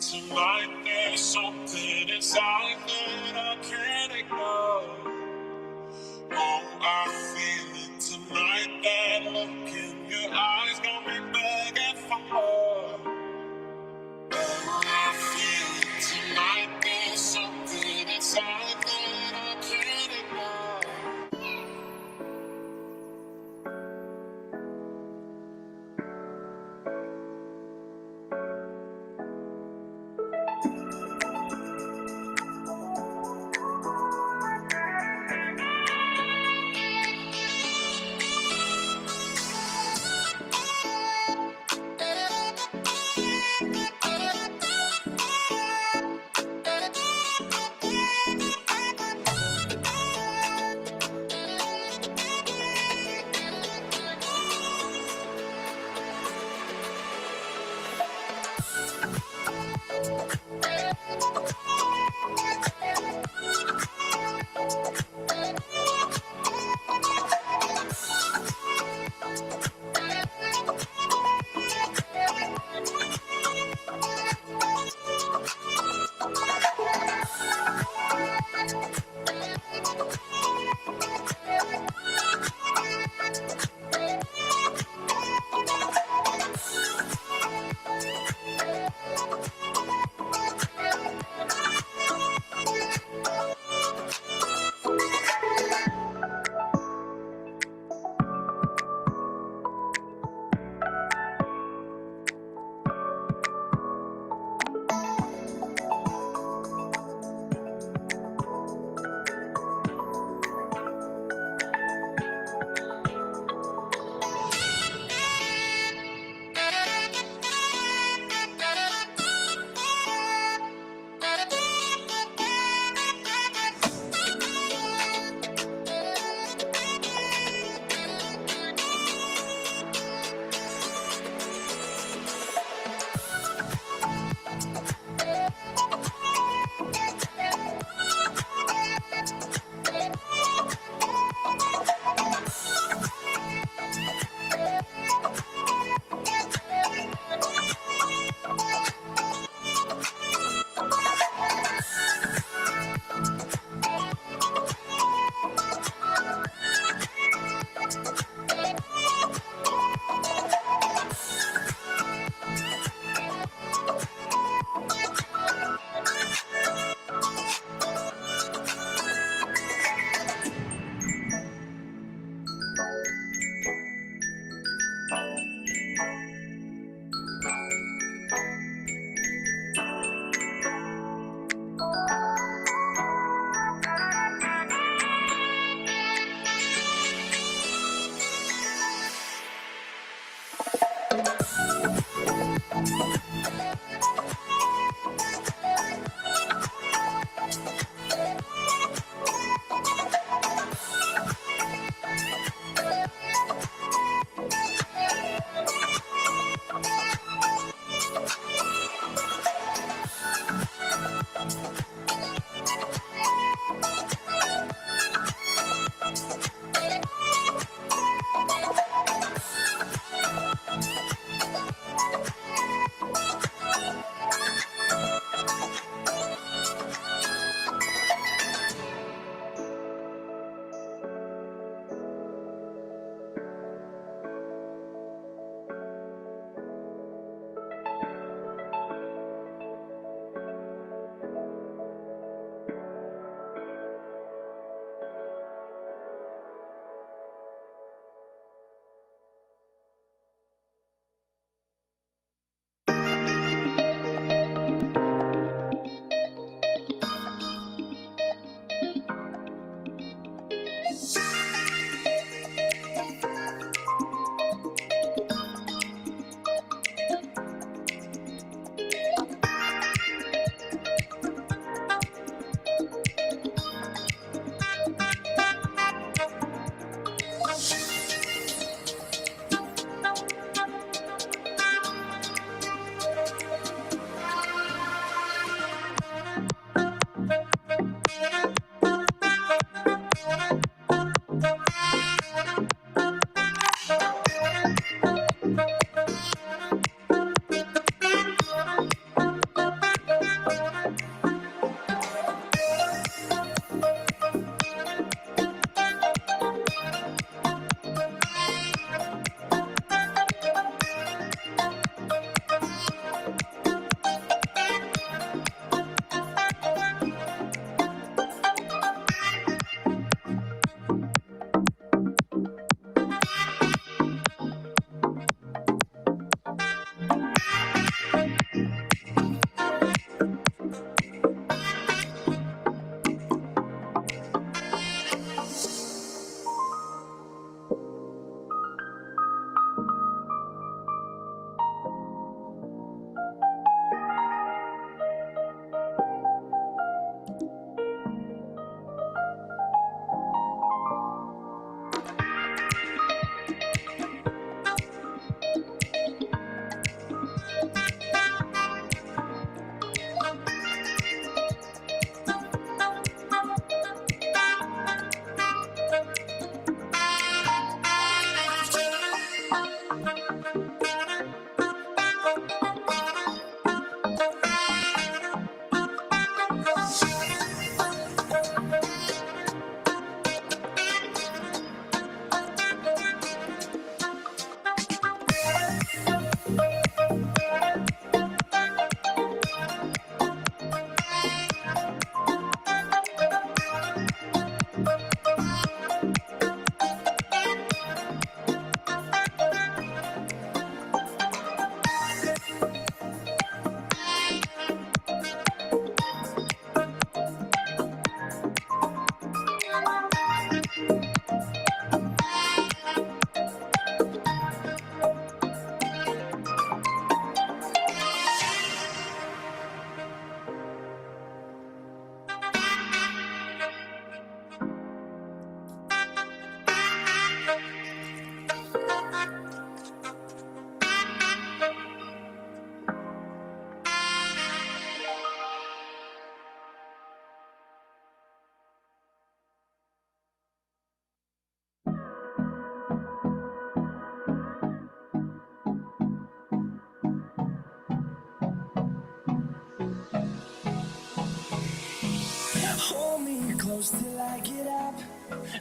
Tonight there's something inside that I can't ignore. Oh, I feel it tonight. That look in your eyes got me begging for more. Oh, I feel it tonight. There's something inside that I can't ignore.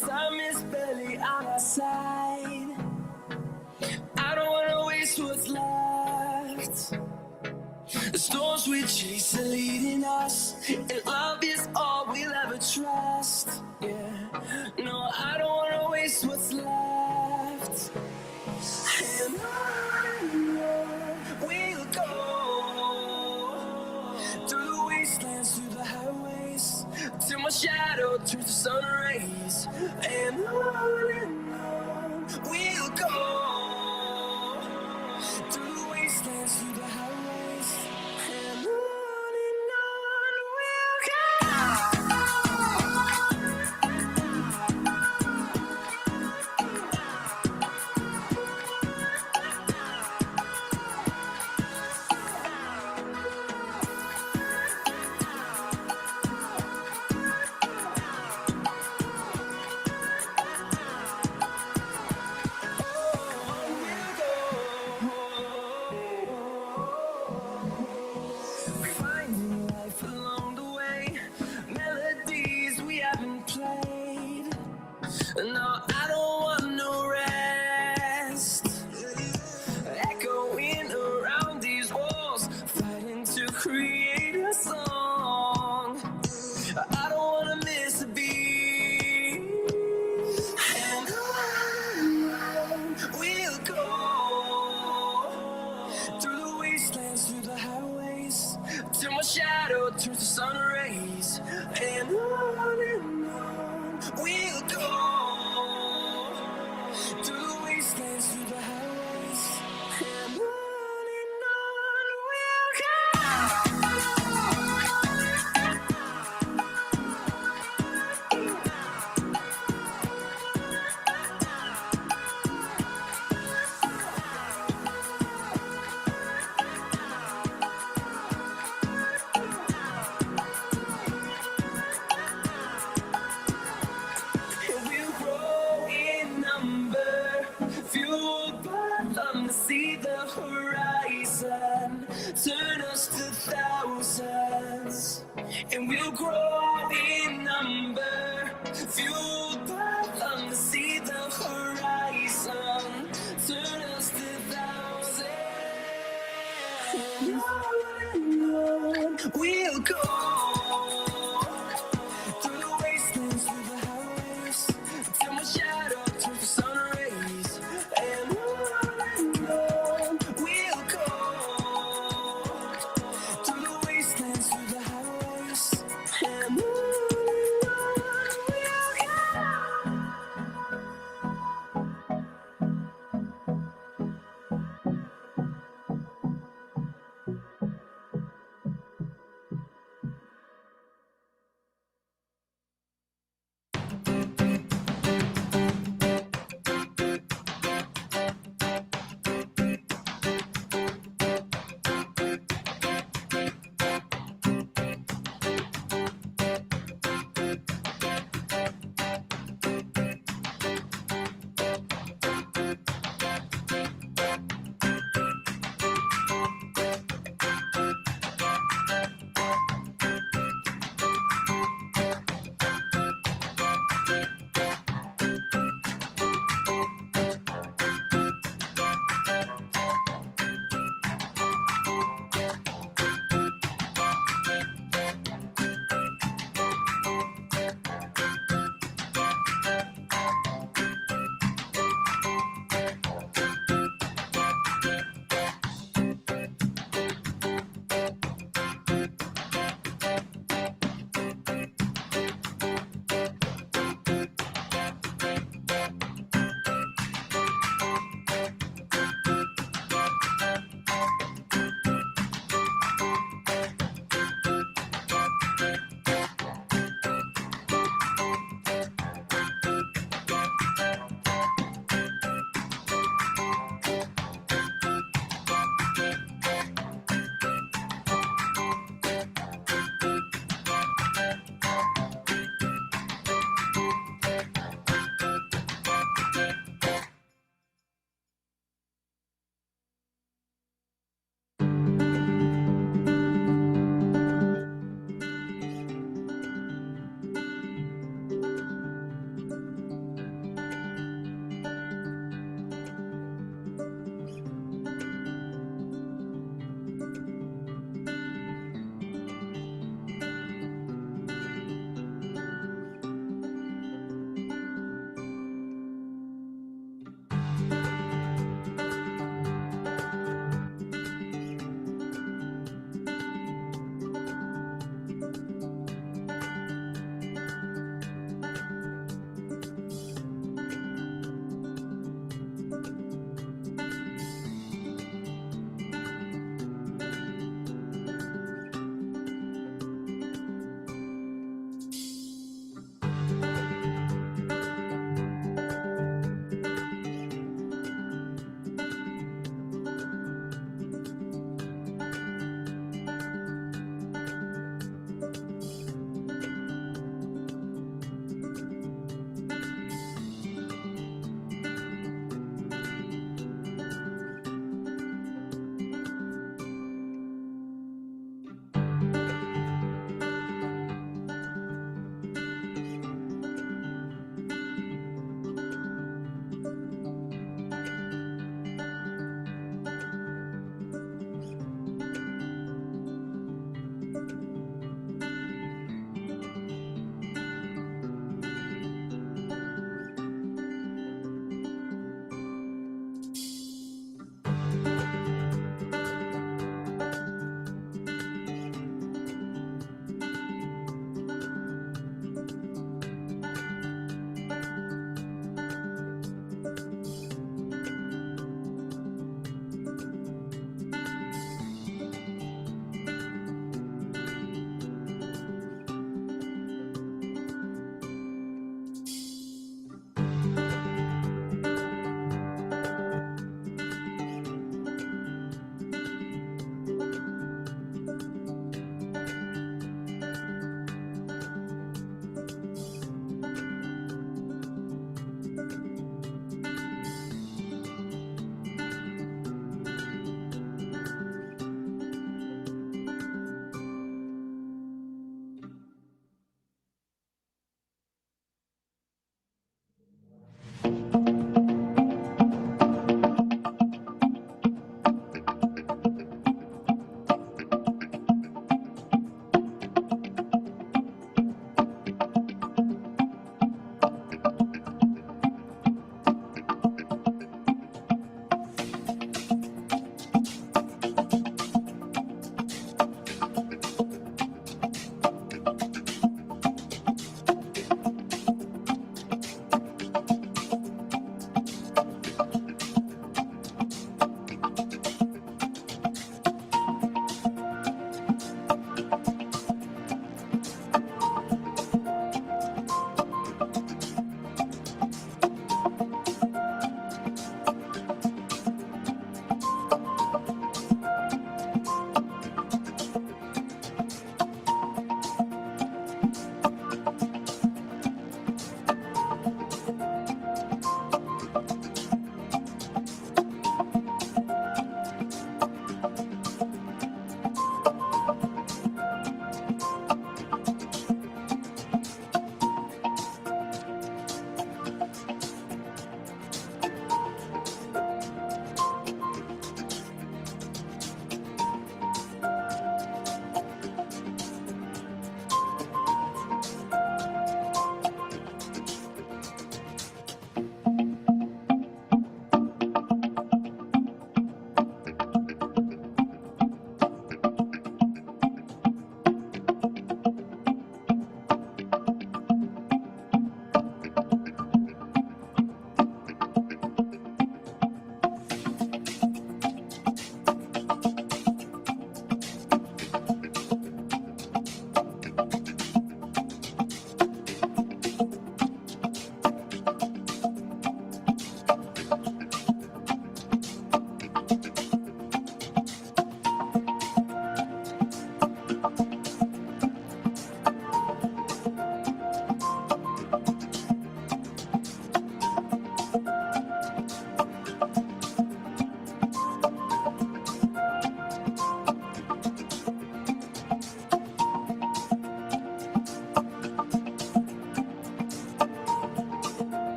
Time is barely on our side. I don't wanna waste what's left. The storms we chase are leading us, and love is all we'll ever trust. Yeah, no, I don't wanna waste what's left. And on we'll go, through the wastelands, through the highways, till my shadow turns to sun rays. And on we'll go, through the wastelands, through the highways, and on we'll go. Finding life along the way, melodies we haven't played. No, I don't want no rest. Echoing around these walls, fighting to create a song. I don't wanna miss a beat. And on we'll go, through the wastelands, through the highways, till my shadow turns to sun rays. And on we'll go, through the wastelands, through the highways, and on we'll go. And we'll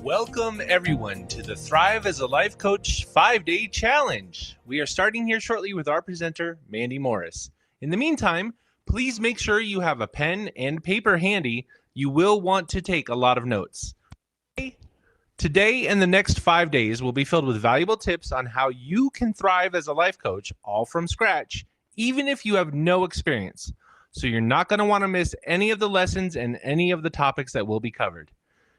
Welcome everyone to the Thrive as a Life Coach 5-Day Challenge. We are starting here shortly with our presenter, Mandy Morris. In the meantime, please make sure you have a pen and paper handy. You will want to take a lot of notes. Today and the next 5 days will be filled with valuable tips on how you can thrive as a life coach, all from scratch, even if you have no experience. So you're not going to want to miss any of the lessons and any of the topics that will be covered.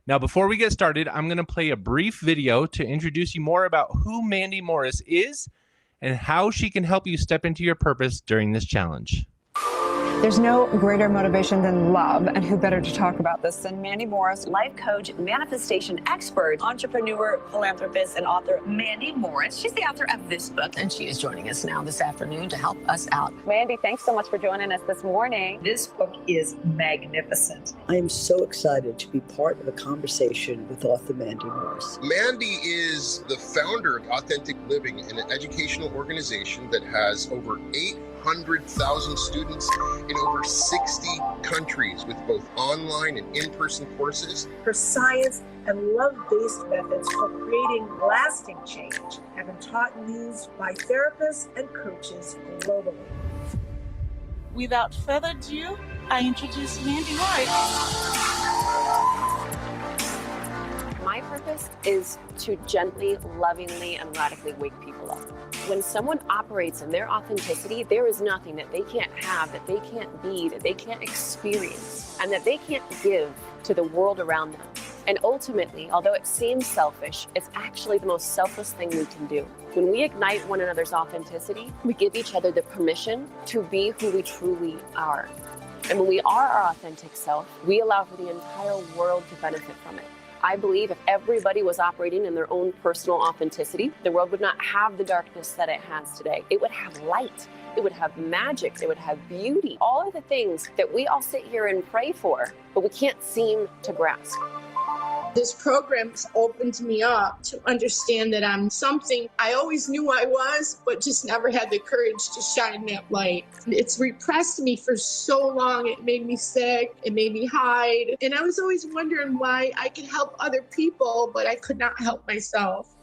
Now, before we get started, I'm going to play a brief video to introduce you more about who Mandy Morris is and how she can help you step into your purpose during this challenge. There's no greater motivation than love, and who better to talk about this than Mandy Morris, life coach, manifestation expert, entrepreneur, philanthropist, and author Mandy Morris. She's the author of this book, and she is joining us now this afternoon to help us out. Mandy, thanks so much for joining us this morning. This book is magnificent. I am so excited to be part of a conversation with author Mandy Morris. Mandy is the founder of Authentic Living, an educational organization that has over 800,000 students in over 60 countries with both online and in-person courses. Her science and love-based methods for creating lasting change have been taught and used by therapists and coaches globally. Without further ado, I introduce Mandy Morris. My purpose is to gently, lovingly, and radically wake people up. When someone operates in their authenticity, there is nothing that they can't have, that they can't be, that they can't experience, and that they can't give to the world around them. And ultimately, although it seems selfish, it's actually the most selfless thing we can do. When we ignite one another's authenticity, we give each other the permission to be who we truly are. And when we are our authentic self, we allow for the entire world to benefit from it. I believe if everybody was operating in their own personal authenticity, the world would not have the darkness that it has today. It would have light. It would have magic. It would have beauty. All of the things that we all sit here and pray for, but we can't seem to grasp. This program has opened me up to understand that I'm something I always knew I was, but just never had the courage to shine that light. It's repressed me for so long. It made me sick. It made me hide. And I was always wondering why I could help other people, but I could not help myself.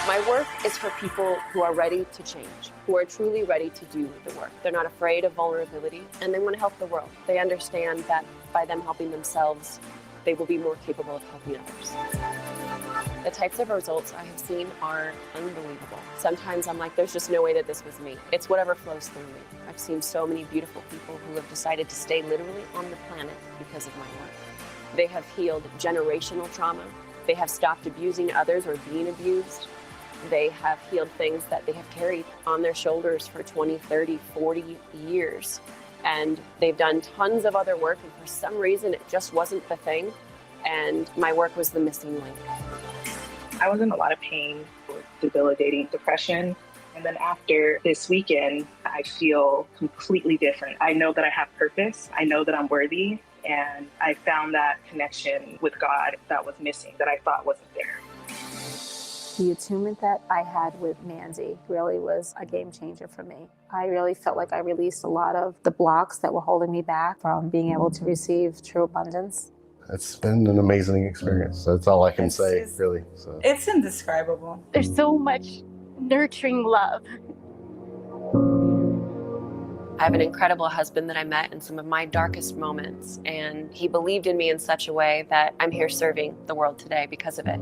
My work is for people who are ready to change, who are truly ready to do the work. They're not afraid of vulnerability, and they want to help the world. They understand that by them helping themselves, they will be more capable of helping others. The types of results I have seen are unbelievable. Sometimes I'm like, there's just no way that this was me. It's whatever flows through me. I've seen so many beautiful people who have decided to stay literally on the planet because of my work. They have healed generational trauma. They have stopped abusing others or being abused. They have healed things that they have carried on their shoulders for 20, 30, 40 years. And they've done tons of other work, and for some reason it just wasn't the thing, and my work was the missing link. I was in a lot of pain with debilitating depression, and then after this weekend, I feel completely different. I know that I have purpose, I know that I'm worthy, and I found that connection with God that was missing, that I thought wasn't there. The attunement that I had with Mandy really was a game changer for me. I really felt like I released a lot of the blocks that were holding me back from being able to receive true abundance. It's been an amazing experience. That's all I can say, really. So. It's indescribable. There's so much nurturing love. I have an incredible husband that I met in some of my darkest moments, and he believed in me in such a way that I'm here serving the world today because of it.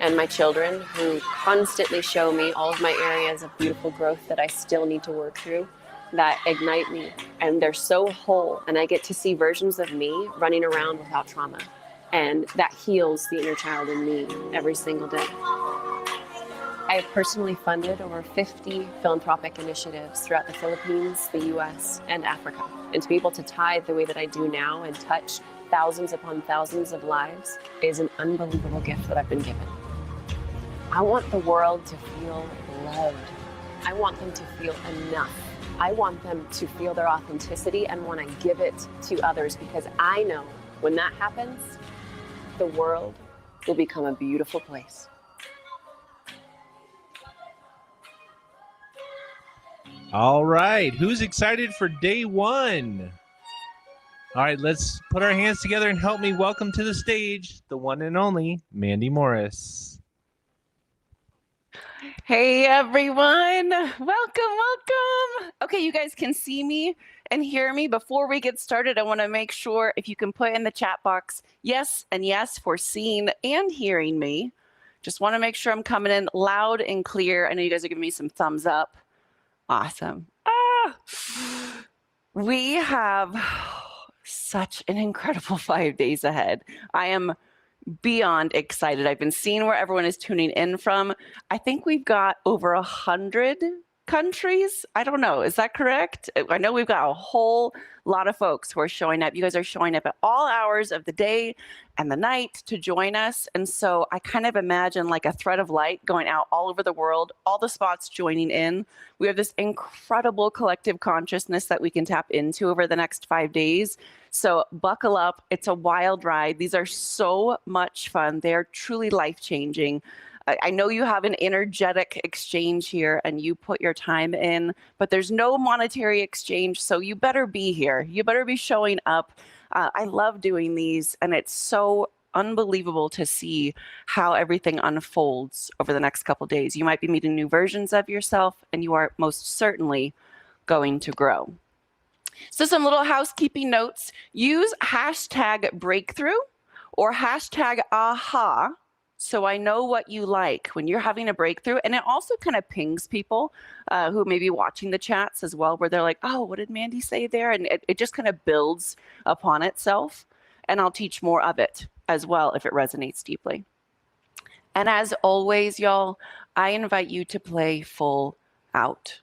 And my children, who constantly show me all of my areas of beautiful growth that I still need to work through, that ignite me. And they're so whole, and I get to see versions of me running around without trauma. And that heals the inner child in me every single day. I have personally funded over 50 philanthropic initiatives throughout the Philippines, the US, and Africa. And to be able to tithe the way that I do now and touch thousands upon thousands of lives is an unbelievable gift that I've been given. I want the world to feel loved. I want them to feel enough. I want them to feel their authenticity and want to give it to others, because I know when that happens, the world will become a beautiful place. All right, who's excited for day one? All right, let's put our hands together and help me welcome to the stage the one and only Mandy Morris. Hey everyone, welcome. Okay, you guys can see me and hear me. Before we get started, I want to make sure if you can put in the chat box yes and yes for seeing and hearing me. Just want to make sure I'm coming in loud and clear. I know you guys are giving me some thumbs up. Awesome. We have such an incredible 5 days ahead. I am beyond excited. I've been seeing where everyone is tuning in from. I think we've got over 100 countries. I don't know. Is that correct? I know we've got a whole lot of folks who are showing up. You guys are showing up at all hours of the day and the night to join us. And so I kind of imagine like a thread of light going out all over the world, all the spots joining in. We have this incredible collective consciousness that we can tap into over the next 5 days. So buckle up. It's a wild ride. These are so much fun. They're truly life-changing. I know you have an energetic exchange here and you put your time in, but there's no monetary exchange. So you better be here. You better be showing up. I love doing these, and it's so unbelievable to see how everything unfolds over the next couple days. You might be meeting new versions of yourself, and you are most certainly going to grow. So some little housekeeping notes. Use hashtag breakthrough or hashtag aha, so I know what you like when you're having a breakthrough. And it also kind of pings people who may be watching the chats as well, where they're like, oh, what did Mandy say there? And it just kind of builds upon itself. And I'll teach more of it as well if it resonates deeply. And as always, y'all, I invite you to play full out.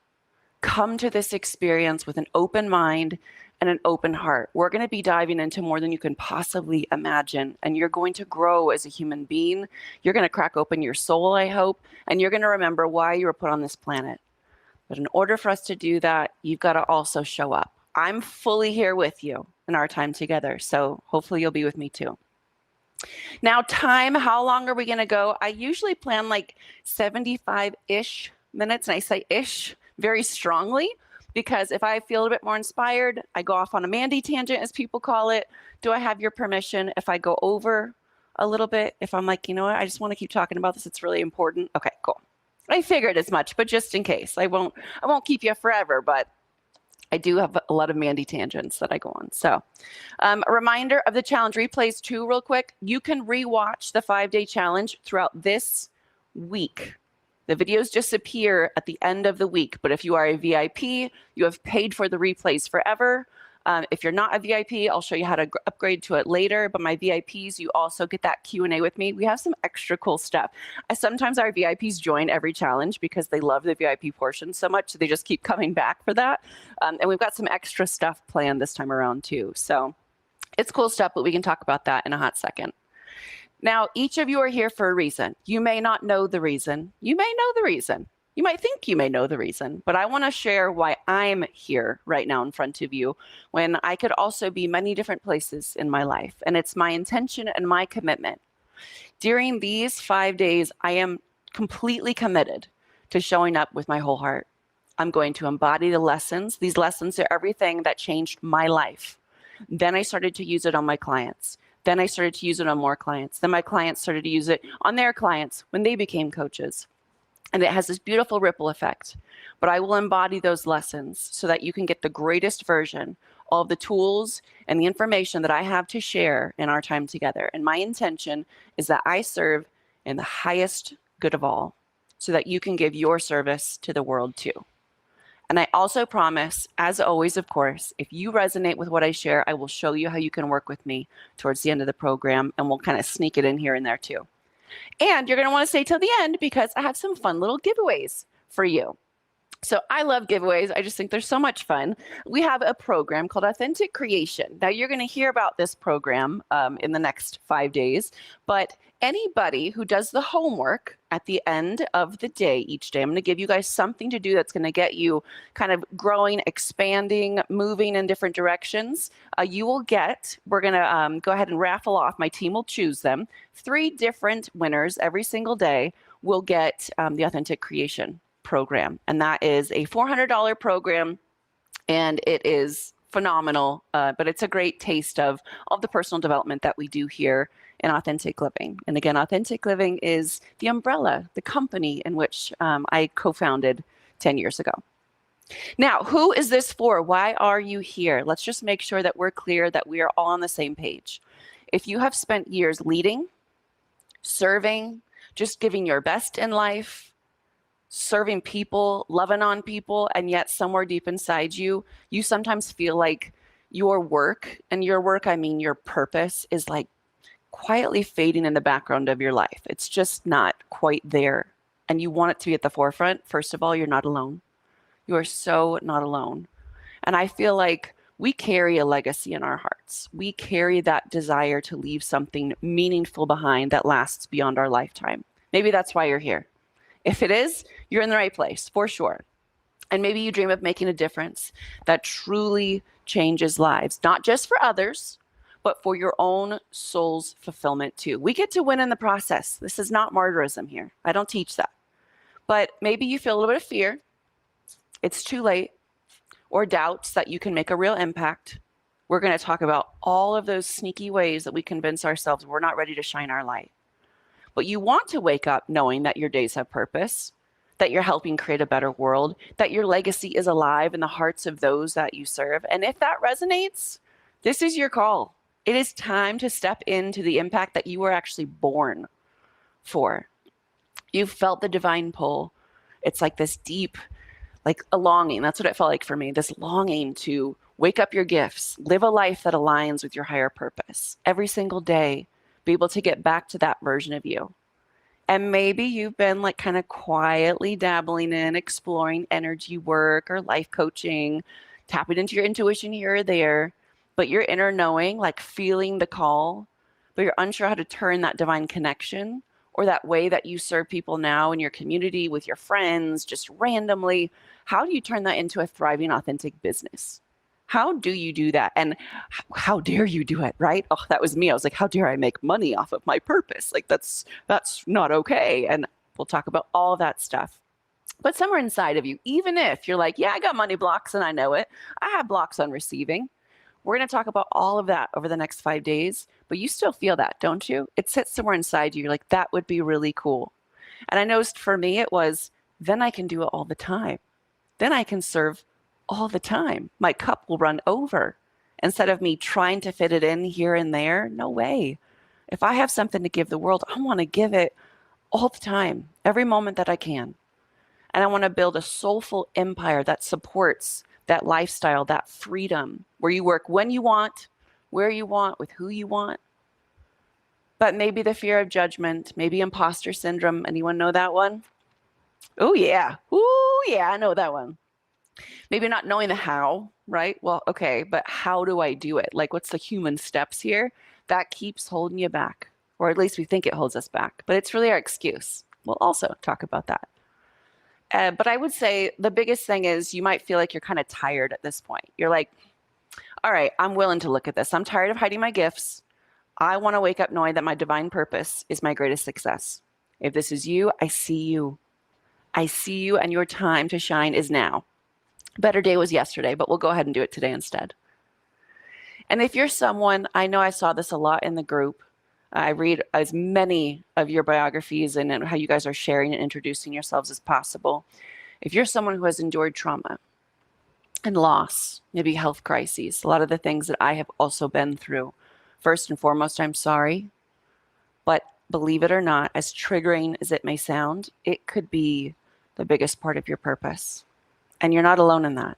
Come to this experience with an open mind and an open heart. We're going to be diving into more than you can possibly imagine, and you're going to grow as a human being. You're going to crack open your soul, I hope, and you're going to remember why you were put on this planet. But in order for us to do that, you've got to also show up. I'm fully here with you in our time together, so hopefully you'll be with me too. Now, time, how long are we going to go? I usually plan like 75-ish minutes, and I say ish very strongly, because if I feel a bit more inspired, I go off on a Mandy tangent, as people call it. Do I have your permission if I go over a little bit? If I'm like, you know what, I just want to keep talking about this, it's really important. Okay, cool. I figured as much, but just in case, I won't keep you forever, but I do have a lot of Mandy tangents that I go on. So a reminder of the challenge replays too, real quick. You can rewatch the 5-day challenge throughout this week. The videos disappear at the end of the week, but if you are a VIP, you have paid for the replays forever. If you're not a VIP, I'll show you how to upgrade to it later, but my VIPs, you also get that Q&A with me. We have some extra cool stuff. Sometimes our VIPs join every challenge because they love the VIP portion so much, so they just keep coming back for that. And we've got some extra stuff planned this time around too. So it's cool stuff, but we can talk about that in a hot second. Now, each of you are here for a reason. You may not know the reason. You may know the reason. You might think you may know the reason, but I want to share why I'm here right now in front of you when I could also be many different places in my life. And it's my intention and my commitment. During these 5 days, I am completely committed to showing up with my whole heart. I'm going to embody the lessons. These lessons are everything that changed my life. Then I started to use it on my clients. Then I started to use it on more clients. Then my clients started to use it on their clients when they became coaches. And it has this beautiful ripple effect. But I will embody those lessons so that you can get the greatest version, all of the tools and the information that I have to share in our time together. And my intention is that I serve in the highest good of all so that you can give your service to the world too. And I also promise, as always, of course, if you resonate with what I share, I will show you how you can work with me towards the end of the program, and we'll kind of sneak it in here and there too. And you're going to want to stay till the end because I have some fun little giveaways for you. So I love giveaways. I just think they're so much fun. We have a program called Authentic Creation. Now you're going to hear about this program in the next 5 days, but anybody who does the homework at the end of the day, each day, I'm going to give you guys something to do that's going to get you kind of growing, expanding, moving in different directions. You will get, we're going to go ahead and raffle off, my team will choose them, 3 different winners every single day will get the Authentic Creation program. And that is a $400 program, and it is phenomenal, but it's a great taste of the personal development that we do here in Authentic Living. And again, Authentic Living is the umbrella, the company in which I co-founded 10 years ago. Now, who is this for? Why are you here? Let's just make sure that we're clear that we are all on the same page. If you have spent years leading, serving, just giving your best in life, serving people, loving on people, and yet somewhere deep inside you, you sometimes feel like your work, and your work, I mean your purpose, is like quietly fading in the background of your life. It's just not quite there. And you want it to be at the forefront. First of all, you're not alone. You are so not alone. And I feel like we carry a legacy in our hearts. We carry that desire to leave something meaningful behind that lasts beyond our lifetime. Maybe that's why you're here. If it is, you're in the right place, for sure. And maybe you dream of making a difference that truly changes lives, not just for others, but for your own soul's fulfillment too. We get to win in the process. This is not martyrism here. I don't teach that. But maybe you feel a little bit of fear. It's too late, or doubts that you can make a real impact. We're going to talk about all of those sneaky ways that we convince ourselves we're not ready to shine our light. But you want to wake up knowing that your days have purpose, that you're helping create a better world, that your legacy is alive in the hearts of those that you serve. And if that resonates, this is your call. It is time to step into the impact that you were actually born for. You've felt the divine pull. It's like this deep, like a longing. That's what it felt like for me, this longing to wake up your gifts, live a life that aligns with your higher purpose every single day, be able to get back to that version of you. And maybe you've been like kind of quietly dabbling in exploring energy work or life coaching, tapping into your intuition here or there, but your inner knowing, like feeling the call, but you're unsure how to turn that divine connection or that way that you serve people now in your community with your friends, just randomly. How do you turn that into a thriving, authentic business? How do you do that? And how dare you do it, right? Oh, that was me. I was like, how dare I make money off of my purpose? Like, that's not okay. And we'll talk about all of that stuff. But somewhere inside of you, even if you're like, yeah, I got money blocks and I know it, I have blocks on receiving. We're going to talk about all of that over the next 5 days, but you still feel that, don't you? It sits somewhere inside you. You're like, that would be really cool. And I noticed for me, it was, then I can do it all the time. Then I can serve all the time. My cup will run over. Instead of me trying to fit it in here and there, no way. If I have something to give the world, I want to give it all the time, every moment that I can. And I want to build a soulful empire that supports that lifestyle, that freedom, where you work when you want, where you want, with who you want. But maybe the fear of judgment, maybe imposter syndrome. Anyone know that one? Oh, yeah. Oh, yeah, I know that one. Maybe not knowing the how, right? Well, okay, but how do I do it? Like, what's the human steps here? That keeps holding you back, or at least we think it holds us back, but it's really our excuse. We'll also talk about that. But I would say the biggest thing is you might feel like you're kind of tired at this point. You're like, all right, I'm willing to look at this. I'm tired of hiding my gifts. I want to wake up knowing that my divine purpose is my greatest success. If this is you, I see you. I see you, and your time to shine is now. Better day was yesterday, but we'll go ahead and do it today instead. And if you're someone, I know I saw this a lot in the group. I read as many of your biographies and how you guys are sharing and introducing yourselves as possible. If you're someone who has endured trauma and loss, maybe health crises, a lot of the things that I have also been through, first and foremost, I'm sorry. But believe it or not, as triggering as it may sound, it could be the biggest part of your purpose. And you're not alone in that.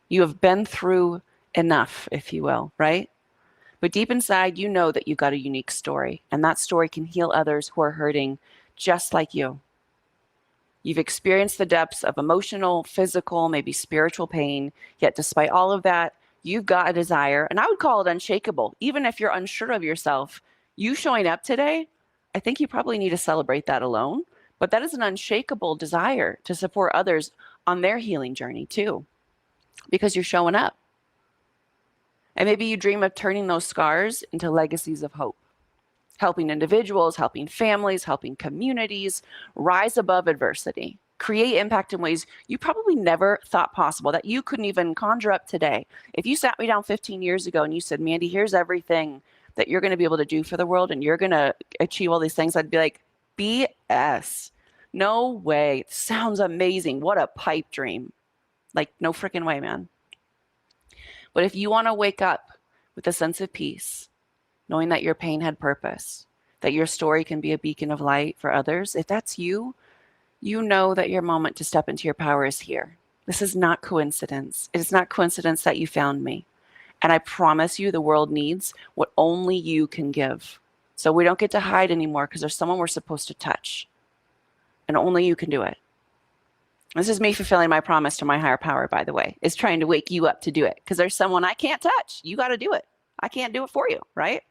You have been through enough, if you will, right? But deep inside, you know that you've got a unique story, and that story can heal others who are hurting just like you. You've experienced the depths of emotional, physical, maybe spiritual pain, yet despite all of that, you've got a desire, and I would call it unshakable. Even if you're unsure of yourself, you showing up today, I think you probably need to celebrate that alone, but that is an unshakable desire to support others on their healing journey too, because you're showing up. And maybe you dream of turning those scars into legacies of hope, helping individuals, helping families, helping communities rise above adversity. create impact in ways you probably never thought possible, that you couldn't even conjure up today. If you sat me down 15 years ago and you said, Mandy, here's everything that you're going to be able to do for the world and you're going to achieve all these things, I'd be like, BS. No way. Sounds amazing. What a pipe dream. Like, no freaking way, man. But if you want to wake up with a sense of peace, knowing that your pain had purpose, that your story can be a beacon of light for others, if that's you, you know that your moment to step into your power is here. This is not coincidence. It is not coincidence that you found me. And I promise you the world needs what only you can give. So we don't get to hide anymore because there's someone we're supposed to touch. And only you can do it. This is me fulfilling my promise to my higher power, by the way, is trying to wake you up to do it. Because there's someone I can't touch. You got to do it. I can't do it for you, right?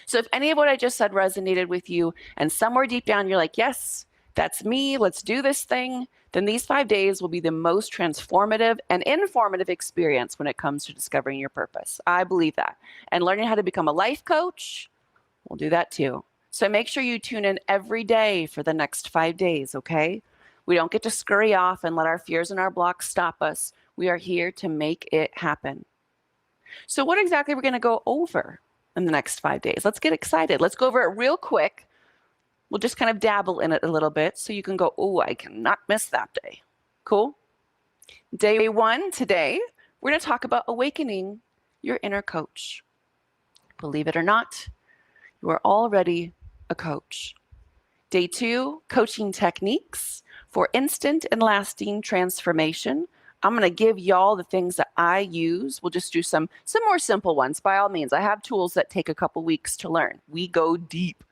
So if any of what I just said resonated with you and somewhere deep down you're like, yes, that's me, let's do this thing, then these 5 days will be the most transformative and informative experience when it comes to discovering your purpose. I believe that. And learning how to become a life coach, we'll do that too. So make sure you tune in every day for the next 5 days, okay? We don't get to scurry off and let our fears and our blocks stop us. We are here to make it happen. So what exactly we're going to go over in the next 5 days? Let's get excited. Let's go over it real quick. We'll just kind of dabble in it a little bit so you can go, oh, I cannot miss that day. Cool? Day 1 today, we're going to talk about awakening your inner coach. Believe it or not, you are already a coach. Day 2, coaching techniques for instant and lasting transformation. I'm going to give y'all the things that I use. We'll just do some more simple ones. By all means, I have tools that take a couple weeks to learn. We go deep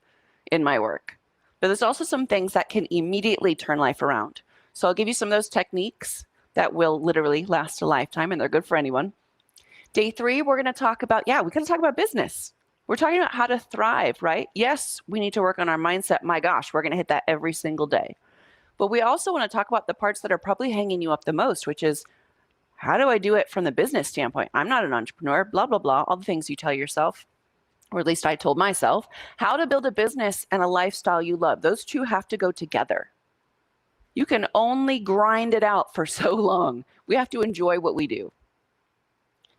in my work. But there's also some things that can immediately turn life around. So I'll give you some of those techniques that will literally last a lifetime, and they're good for anyone. Day 3, we're going to talk about, we're going to talk about business. We're talking about how to thrive, right? Yes, we need to work on our mindset. My gosh, we're going to hit that every single day. But we also want to talk about the parts that are probably hanging you up the most, which is, how do I do it from the business standpoint? I'm not an entrepreneur, blah, blah, blah, all the things you tell yourself, or at least I told myself. How to build a business and a lifestyle you love. Those two have to go together. You can only grind it out for so long. We have to enjoy what we do.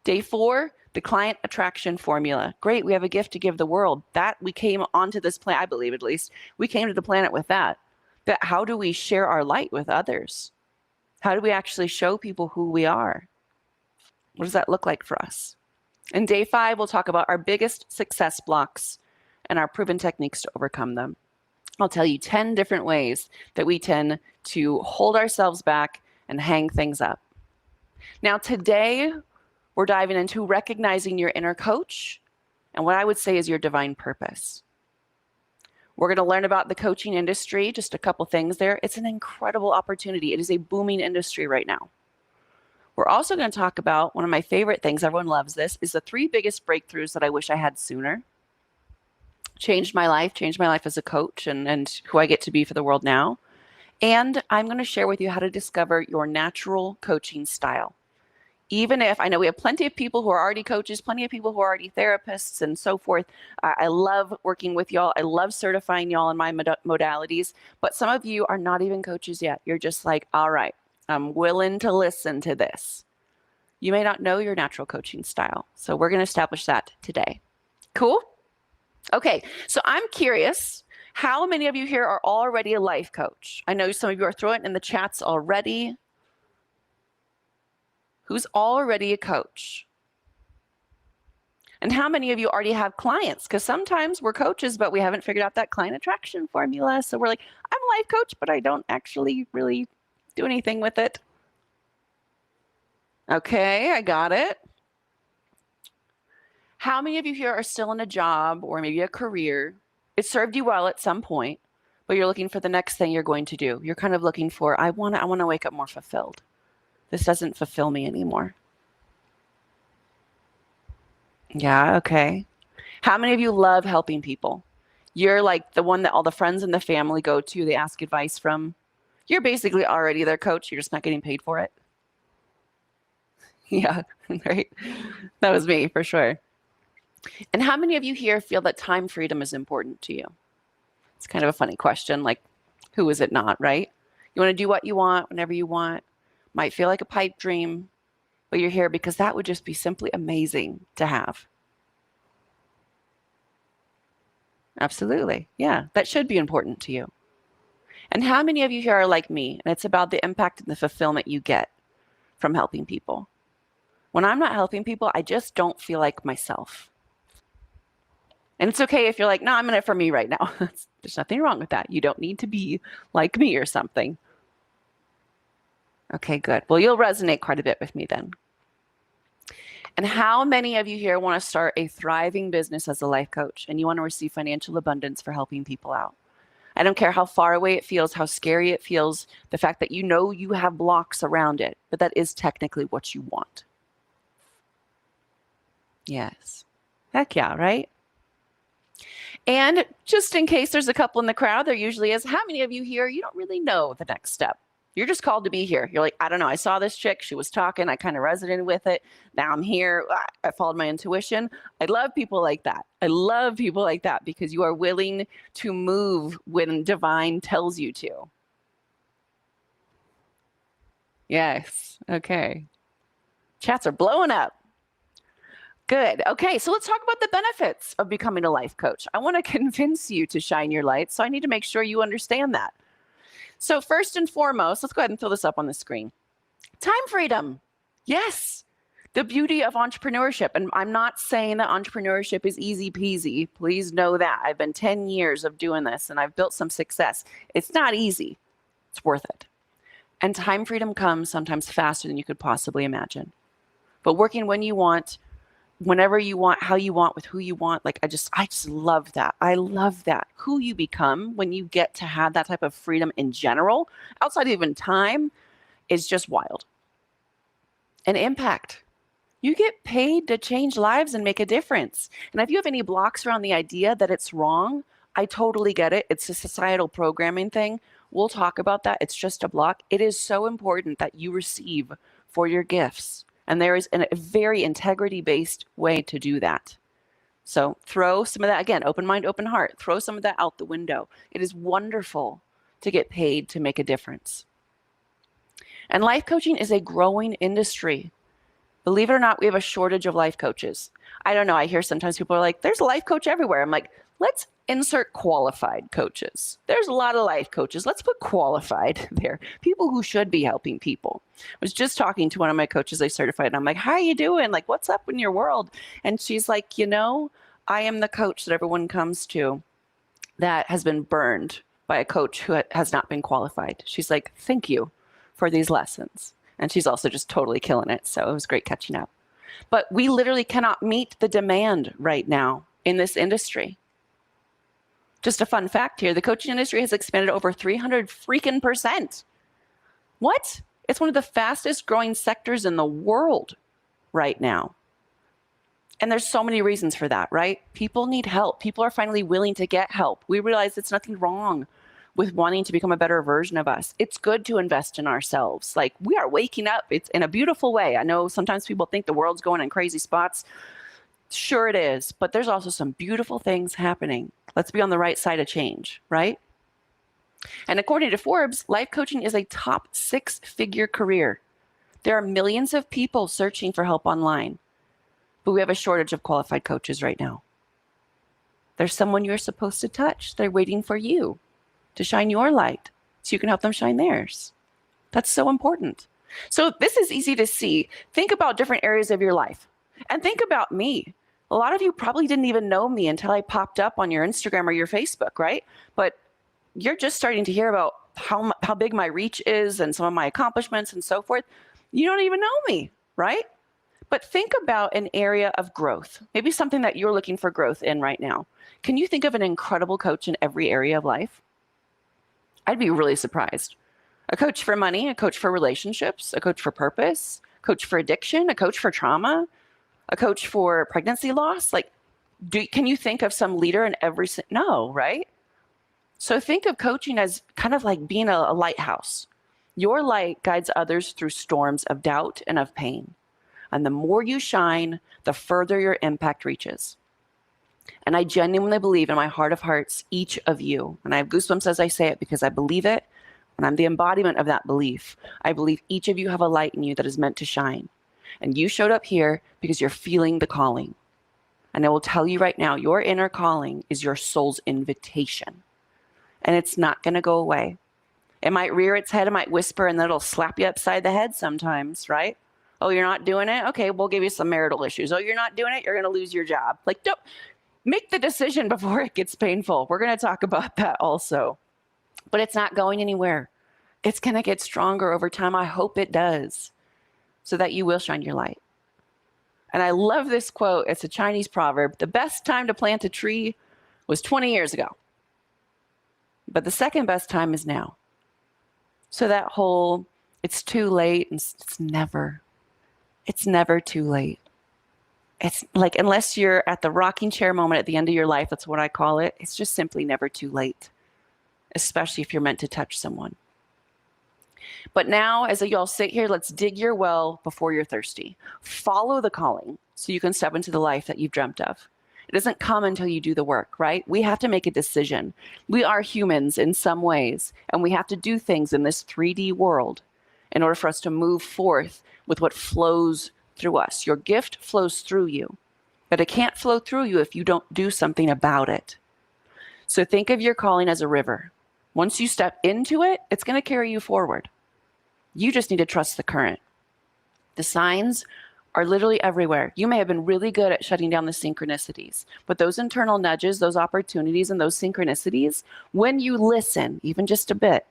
Day 4, the client attraction formula. Great, we have a gift to give the world. That we came onto this planet, I believe at least, we came to the planet with that. But how do we share our light with others? How do we actually show people who we are? What does that look like for us? In day 5, we'll talk about our biggest success blocks and our proven techniques to overcome them. I'll tell you 10 different ways that we tend to hold ourselves back and hang things up. Now today, we're diving into recognizing your inner coach and what I would say is your divine purpose. We're going to learn about the coaching industry, just a couple things there. It's an incredible opportunity. It is a booming industry right now. We're also going to talk about one of my favorite things, everyone loves this, is the 3 biggest breakthroughs that I wish I had sooner. Changed my life as a coach and who I get to be for the world now. And I'm going to share with you how to discover your natural coaching style. Even if I know we have plenty of people who are already coaches, plenty of people who are already therapists and so forth. I love working with y'all. I love certifying y'all in my modalities. But some of you are not even coaches yet. You're just like, all right, I'm willing to listen to this. You may not know your natural coaching style. So we're going to establish that today. Cool? Okay, so I'm curious, how many of you here are already a life coach? I know some of you are throwing it in the chats already. Who's already a coach? And how many of you already have clients? Because sometimes we're coaches, but we haven't figured out that client attraction formula. So we're like, I'm a life coach, but I don't actually really do anything with it. Okay, I got it. How many of you here are still in a job or maybe a career? It served you well at some point, but you're looking for the next thing you're going to do. You're kind of looking for, I want to wake up more fulfilled. This doesn't fulfill me anymore. Yeah, okay. How many of you love helping people? You're like the one that all the friends and the family go to, they ask advice from. You're basically already their coach. You're just not getting paid for it. Yeah, right. That was me for sure. And how many of you here feel that time freedom is important to you? It's kind of a funny question, like, who is it not, right? You want to do what you want, whenever you want. Might feel like a pipe dream, but you're here because that would just be simply amazing to have. Absolutely. Yeah, that should be important to you. And how many of you here are like me? And it's about the impact and the fulfillment you get from helping people. When I'm not helping people, I just don't feel like myself. And it's okay if you're like, no, I'm in it for me right now. There's nothing wrong with that. You don't need to be like me or something. Okay, good. Well, you'll resonate quite a bit with me then. And how many of you here want to start a thriving business as a life coach and you want to receive financial abundance for helping people out? I don't care how far away it feels, how scary it feels, the fact that you know you have blocks around it, but that is technically what you want. Yes. Heck yeah, right? And just in case there's a couple in the crowd, there usually is, how many of you here, you don't really know the next step? You're just called to be here. You're like, I don't know. I saw this chick. She was talking. I kind of resonated with it. Now I'm here. I followed my intuition. I love people like that. I love people like that because you are willing to move when divine tells you to. Yes. Okay. Chats are blowing up. Good. Okay. So let's talk about the benefits of becoming a life coach. I want to convince you to shine your light. So I need to make sure you understand that. So first and foremost, let's go ahead and throw this up on the screen. Time freedom. Yes. The beauty of entrepreneurship. And I'm not saying that entrepreneurship is easy peasy. Please know that. I've been 10 years of doing this and I've built some success. It's not easy. It's worth it. And time freedom comes sometimes faster than you could possibly imagine. But working when you want, whenever you want, how you want, with who you want. Like I just love that. I love that. Who you become when you get to have that type of freedom in general, outside of even time, is just wild. And impact. You get paid to change lives and make a difference. And if you have any blocks around the idea that it's wrong, I totally get it. It's a societal programming thing. We'll talk about that. It's just a block. It is so important that you receive for your gifts. And there is a very integrity-based way to do that. So throw some of that, again, open mind, open heart. Throw some of that out the window. It is wonderful to get paid to make a difference. And life coaching is a growing industry. Believe it or not, we have a shortage of life coaches. I don't know. I hear sometimes people are like, there's a life coach everywhere. I'm like, let's insert qualified coaches. There's a lot of life coaches. Let's put qualified there. People who should be helping people. I was just talking to one of my coaches I certified, and I'm like, how are you doing? Like, what's up in your world? And she's like, you know, I am the coach that everyone comes to that has been burned by a coach who has not been qualified. She's like, thank you for these lessons. And she's also just totally killing it. So it was great catching up. But we literally cannot meet the demand right now in this industry. Just a fun fact here, the coaching industry has expanded over 300%. What? It's one of the fastest growing sectors in the world right now. And there's so many reasons for that, right? People need help. People are finally willing to get help. We realize it's nothing wrong with wanting to become a better version of us. It's good to invest in ourselves. Like, we are waking up. It's in a beautiful way. I know sometimes people think the world's going in crazy spots. Sure it is, but there's also some beautiful things happening. Let's be on the right side of change, right? And according to Forbes, life coaching is a top 6-figure career. There are millions of people searching for help online, but we have a shortage of qualified coaches right now. There's someone you're supposed to touch. They're waiting for you to shine your light so you can help them shine theirs. That's so important. So this is easy to see. Think about different areas of your life and think about me. A lot of you probably didn't even know me until I popped up on your Instagram or your Facebook, right? But you're just starting to hear about how big my reach is and some of my accomplishments and so forth. You don't even know me, right? But think about an area of growth, maybe something that you're looking for growth in right now. Can you think of an incredible coach in every area of life? I'd be really surprised. A coach for money, a coach for relationships, a coach for purpose, a coach for addiction, a coach for trauma, a coach for pregnancy loss. Like, can you think of some leader in every? No, right? So think of coaching as kind of like being a lighthouse. Your light guides others through storms of doubt and of pain. And the more you shine, the further your impact reaches. And I genuinely believe in my heart of hearts, each of you, and I have goosebumps as I say it because I believe it, And I'm the embodiment of that belief. I believe each of you have a light in you that is meant to shine. And you showed up here because you're feeling the calling. And I will tell you right now, your inner calling is your soul's invitation. And it's not going to go away. It might rear its head, it might whisper, and then it'll slap you upside the head sometimes, right? Oh, you're not doing it? Okay, we'll give you some marital issues. Oh, you're not doing it? You're going to lose your job. Like, don't make the decision before it gets painful. We're going to talk about that also. But it's not going anywhere. It's going to get stronger over time. I hope it does, so that you will shine your light. And I love this quote. It's a Chinese proverb. The best time to plant a tree was 20 years ago. But the second best time is now. So that whole, it's too late, and it's never too late. It's like, unless you're at the rocking chair moment at the end of your life, that's what I call it. It's just simply never too late, especially if you're meant to touch someone. But now, as you all sit here, let's dig your well before you're thirsty. Follow the calling so you can step into the life that you've dreamt of. It doesn't come until you do the work, right? We have to make a decision. We are humans in some ways, and we have to do things in this 3D world in order for us to move forth with what flows through us. Your gift flows through you, but it can't flow through you if you don't do something about it. So think of your calling as a river. Once you step into it, it's going to carry you forward. You just need to trust the current. The signs are literally everywhere. You may have been really good at shutting down the synchronicities, but those internal nudges, those opportunities, and those synchronicities, when you listen, even just a bit,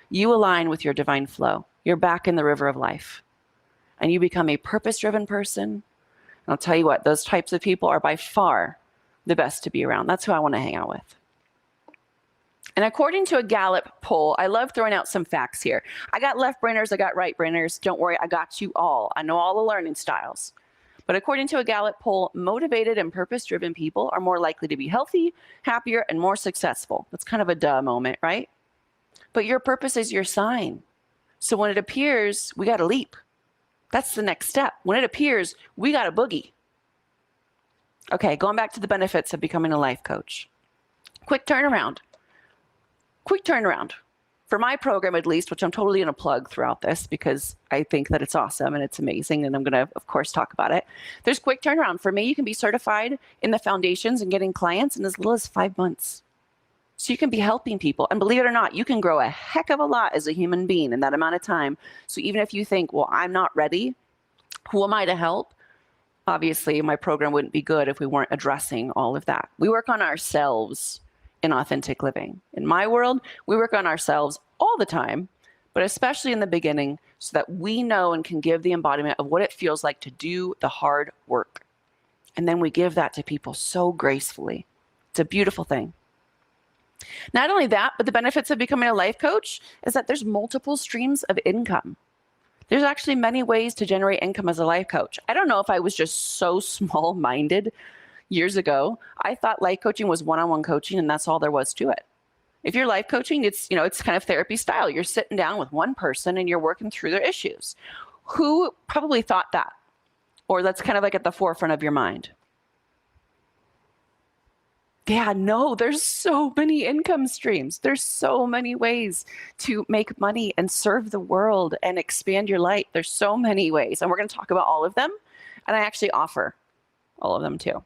you align with your divine flow. You're back in the river of life, and you become a purpose-driven person. And I'll tell you what, those types of people are by far the best to be around. That's who I want to hang out with. And according to a Gallup poll, I love throwing out some facts here. I got left brainers, I got right brainers. Don't worry, I got you all. I know all the learning styles. But according to a Gallup poll, motivated and purpose-driven people are more likely to be healthy, happier, and more successful. That's kind of a duh moment, right? But your purpose is your sign. So when it appears, we got to leap. That's the next step. When it appears, we got to boogie. Okay, going back to the benefits of becoming a life coach. Quick turnaround. For my program, at least, which I'm totally going to plug throughout this because I think that it's awesome and it's amazing, and I'm going to, of course, talk about it. There's quick turnaround. For me, you can be certified in the foundations and getting clients in as little as 5 months. So you can be helping people. And believe it or not, you can grow a heck of a lot as a human being in that amount of time. So even if you think, well, I'm not ready, who am I to help? Obviously, my program wouldn't be good if we weren't addressing all of that. We work on ourselves in authentic living. In my world, we work on ourselves all the time, but especially in the beginning, so that we know and can give the embodiment of what it feels like to do the hard work. And then we give that to people so gracefully. It's a beautiful thing. Not only that, but the benefits of becoming a life coach is that there's multiple streams of income. There's actually many ways to generate income as a life coach. I don't know if I was just so small-minded years ago. I thought life coaching was one-on-one coaching, and that's all there was to it. If you're life coaching, it's kind of therapy style. You're sitting down with one person and you're working through their issues. Who probably thought that? Or that's kind of like at the forefront of your mind. Yeah, no, there's so many income streams. There's so many ways to make money and serve the world and expand your light. There's so many ways, and we're going to talk about all of them. And I actually offer all of them too.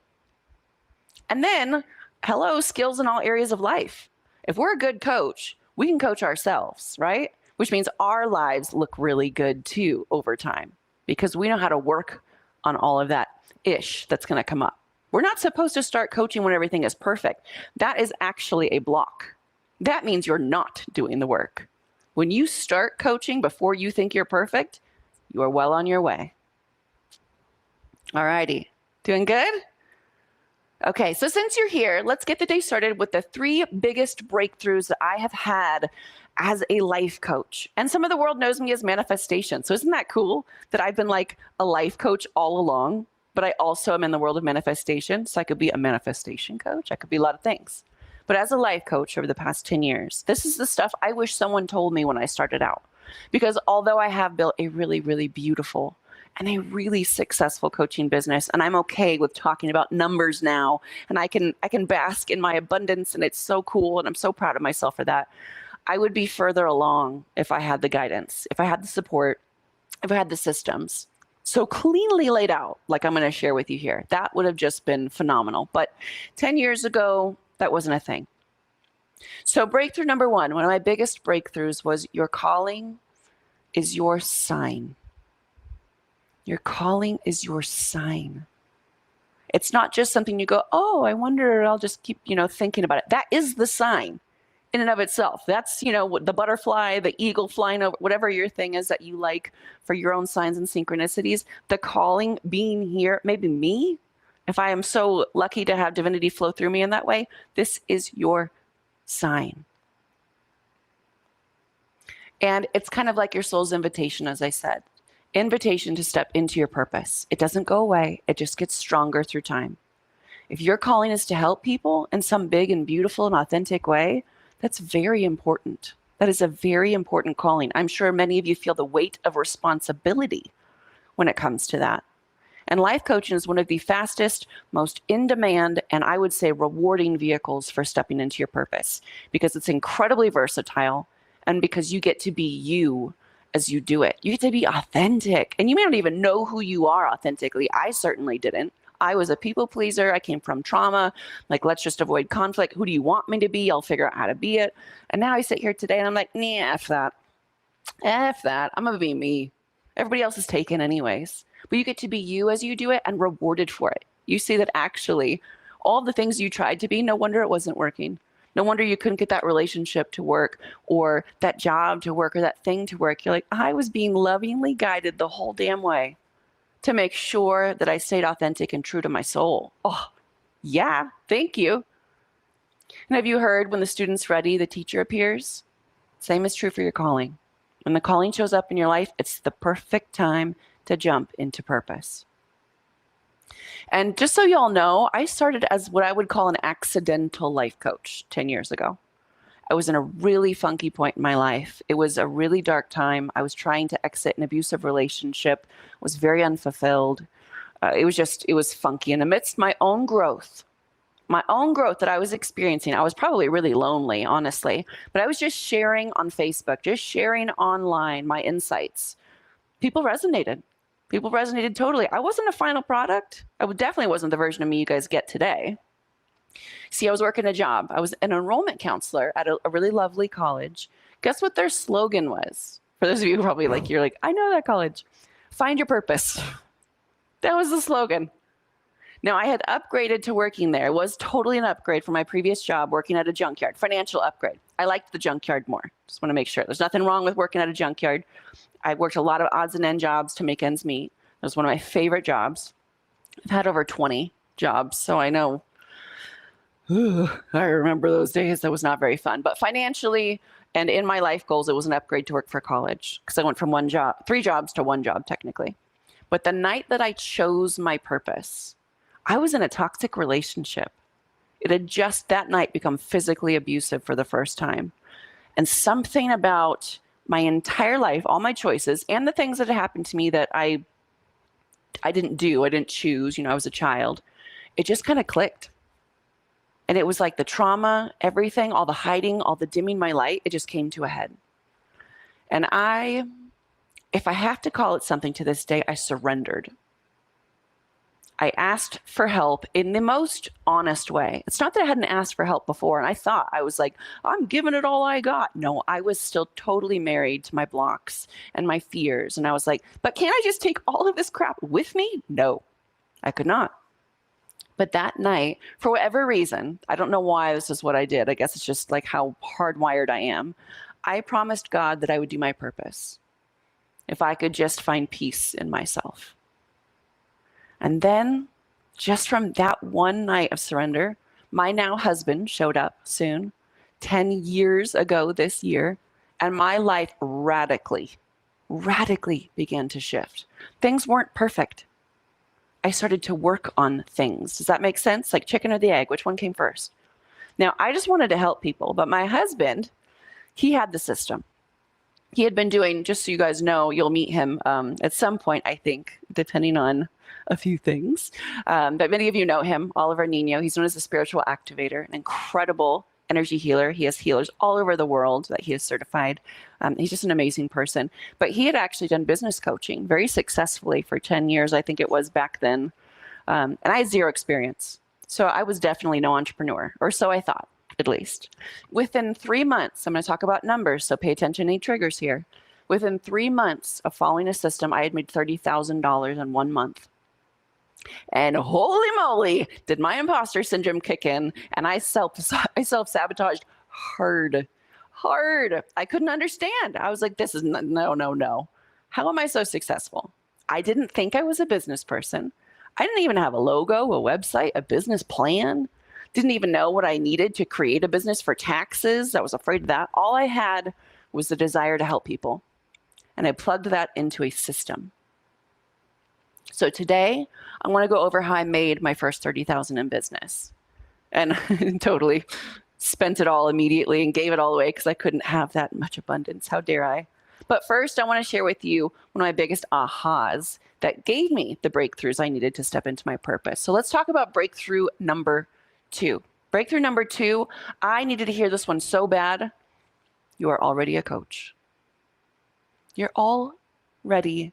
And then, hello, skills in all areas of life. If we're a good coach, we can coach ourselves, right? Which means our lives look really good too over time because we know how to work on all of that ish that's going to come up. We're not supposed to start coaching when everything is perfect. That is actually a block. That means you're not doing the work. When you start coaching before you think you're perfect, you are well on your way. All righty. Doing good? Okay, so since you're here, let's get the day started with the 3 biggest breakthroughs that I have had as a life coach. And some of the world knows me as manifestation. So isn't that cool that I've been like a life coach all along, but I also am in the world of manifestation. So I could be a manifestation coach. I could be a lot of things. But as a life coach over the past 10 years, this is the stuff I wish someone told me when I started out. Because although I have built a really, really beautiful and a really successful coaching business, and I'm okay with talking about numbers now, and I can bask in my abundance, and it's so cool, and I'm so proud of myself for that. I would be further along if I had the guidance, if I had the support, if I had the systems so cleanly laid out, like I'm going to share with you here. That would have just been phenomenal. But 10 years ago, that wasn't a thing. So breakthrough number one of my biggest breakthroughs was your calling is your sign. Your calling is your sign. It's not just something you go, oh, I wonder, I'll just keep, thinking about it. That is the sign in and of itself. That's, the butterfly, the eagle flying over, whatever your thing is that you like for your own signs and synchronicities. The calling, being here, maybe me, if I am so lucky to have divinity flow through me in that way, this is your sign. And it's kind of like your soul's invitation, as I said. Invitation to step into your purpose. It doesn't go away. It just gets stronger through time. If your calling is to help people in some big and beautiful and authentic way, that's very important. That is a very important calling. I'm sure many of you feel the weight of responsibility when it comes to that. And life coaching is one of the fastest, most in-demand, and I would say rewarding vehicles for stepping into your purpose, because it's incredibly versatile and because you get to be you as you do it. You get to be authentic. And you may not even know who you are authentically. I certainly didn't. I was a people pleaser. I came from trauma. Like, let's just avoid conflict. Who do you want me to be? I'll figure out how to be it. And now I sit here today and I'm like, nah, F that. F that. I'm going to be me. Everybody else is taken anyways. But you get to be you as you do it and rewarded for it. You see that actually all the things you tried to be, no wonder it wasn't working. No wonder you couldn't get that relationship to work or that job to work or that thing to work. You're like, I was being lovingly guided the whole damn way to make sure that I stayed authentic and true to my soul. Oh, yeah, thank you. And have you heard when the student's ready, the teacher appears? Same is true for your calling. When the calling shows up in your life, it's the perfect time to jump into purpose. And just so y'all know, I started as what I would call an accidental life coach 10 years ago. I was in a really funky point in my life. It was a really dark time. I was trying to exit an abusive relationship, was very unfulfilled. It was funky. And amidst my own growth that I was experiencing, I was probably really lonely, honestly, but I was just sharing on Facebook, just sharing online my insights. People resonated. People resonated totally. I wasn't a final product. I definitely wasn't the version of me you guys get today. See, I was working a job. I was an enrollment counselor at a really lovely college. Guess what their slogan was? For those of you who probably you're like, I know that college. Find your purpose. That was the slogan. Now, I had upgraded to working there. It was totally an upgrade from my previous job working at a junkyard, financial upgrade. I liked the junkyard more. Just want to make sure. There's nothing wrong with working at a junkyard. I worked a lot of odds and end jobs to make ends meet. It was one of my favorite jobs. I've had over 20 jobs, so I know. I remember those days. That was not very fun. But financially and in my life goals, it was an upgrade to work for college because I went from 3 jobs to 1 job technically. But the night that I chose my purpose, I was in a toxic relationship. It had just that night become physically abusive for the first time. And something about my entire life, all my choices, and the things that had happened to me that I didn't do, I didn't choose, I was a child, it just kind of clicked. And it was like the trauma, everything, all the hiding, all the dimming my light, it just came to a head. And if I have to call it something to this day, I surrendered. I asked for help in the most honest way. It's not that I hadn't asked for help before, and I was like, I'm giving it all I got. No, I was still totally married to my blocks and my fears. And I was like, but can't I just take all of this crap with me? No, I could not. But that night, for whatever reason, I don't know why this is what I did. I guess it's just like how hardwired I am. I promised God that I would do my purpose if I could just find peace in myself. And then, just from that one night of surrender, my now husband showed up soon, 10 years ago this year, and my life radically began to shift. Things weren't perfect. I started to work on things. Does that make sense? Like chicken or the egg, which one came first? Now, I just wanted to help people, but my husband, he had the system. He had been doing, just so you guys know, you'll meet him at some point, I think, depending on a few things. But many of you know him, Oliver Nino. He's known as the spiritual activator, an incredible energy healer. He has healers all over the world that he has certified. He's just an amazing person. But he had actually done business coaching very successfully for 10 years, I think it was back then. And I had zero experience. So I was definitely no entrepreneur, or so I thought, at least. Within 3 months, I'm going to talk about numbers, so pay attention to any triggers here. Within 3 months of following a system, I had made $30,000 in 1 month. And holy moly, did my imposter syndrome kick in, and I self-sabotaged hard. I couldn't understand. I was like, this is no. How am I so successful? I didn't think I was a business person. I didn't even have a logo, a website, a business plan. Didn't even know what I needed to create a business for taxes. I was afraid of that. All I had was the desire to help people. And I plugged that into a system. So today, I want to go over how I made my first $30,000 in business. And totally spent it all immediately and gave it all away because I couldn't have that much abundance. How dare I? But first, I want to share with you one of my biggest ahas that gave me the breakthroughs I needed to step into my purpose. So let's talk about breakthrough number 2. Breakthrough number 2, I needed to hear this one so bad. You are already a coach. You're already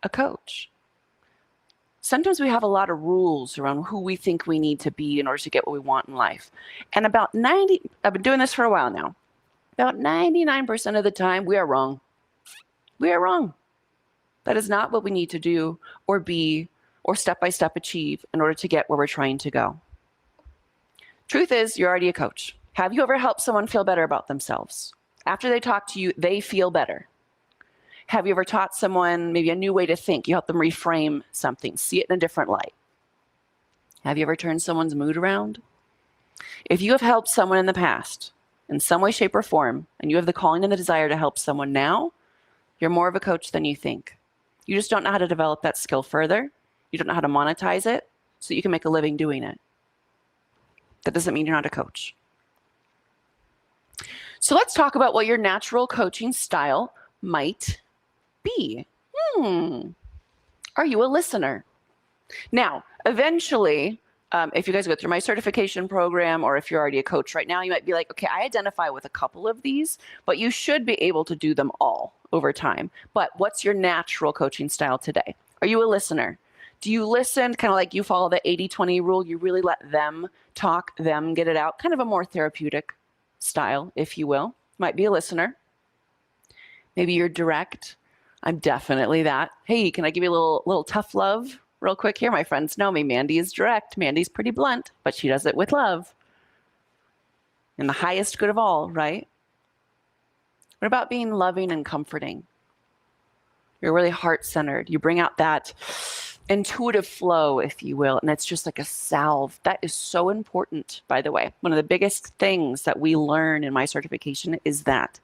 a coach. Sometimes we have a lot of rules around who we think we need to be in order to get what we want in life. And I've been doing this for a while now. About 99% of the time, we are wrong. We are wrong. That is not what we need to do or be or step-by-step achieve in order to get where we're trying to go. Truth is, you're already a coach. Have you ever helped someone feel better about themselves? After they talk to you, they feel better. Have you ever taught someone maybe a new way to think? You help them reframe something, see it in a different light. Have you ever turned someone's mood around? If you have helped someone in the past, in some way, shape, or form, and you have the calling and the desire to help someone now, you're more of a coach than you think. You just don't know how to develop that skill further. You don't know how to monetize it so you can make a living doing it. That doesn't mean you're not a coach. So let's talk about what your natural coaching style might be. Are you a listener? Now, eventually, if you guys go through my certification program, or if you're already a coach right now, you might be like, okay, I identify with a couple of these, but you should be able to do them all over time. But what's your natural coaching style today? Are you a listener? Do you listen, kind of like you follow the 80-20 rule? You really let them talk, them get it out, kind of a more therapeutic style, if you will. Might be a listener. Maybe you're direct. I'm definitely that. Hey, can I give you a little tough love real quick here? My friends know me. Mandy is direct. Mandy's pretty blunt, but she does it with love. And the highest good of all, right? What about being loving and comforting? You're really heart-centered. You bring out that intuitive flow, if you will, and it's just like a salve. That is so important, by the way. One of the biggest things that we learn in my certification is that.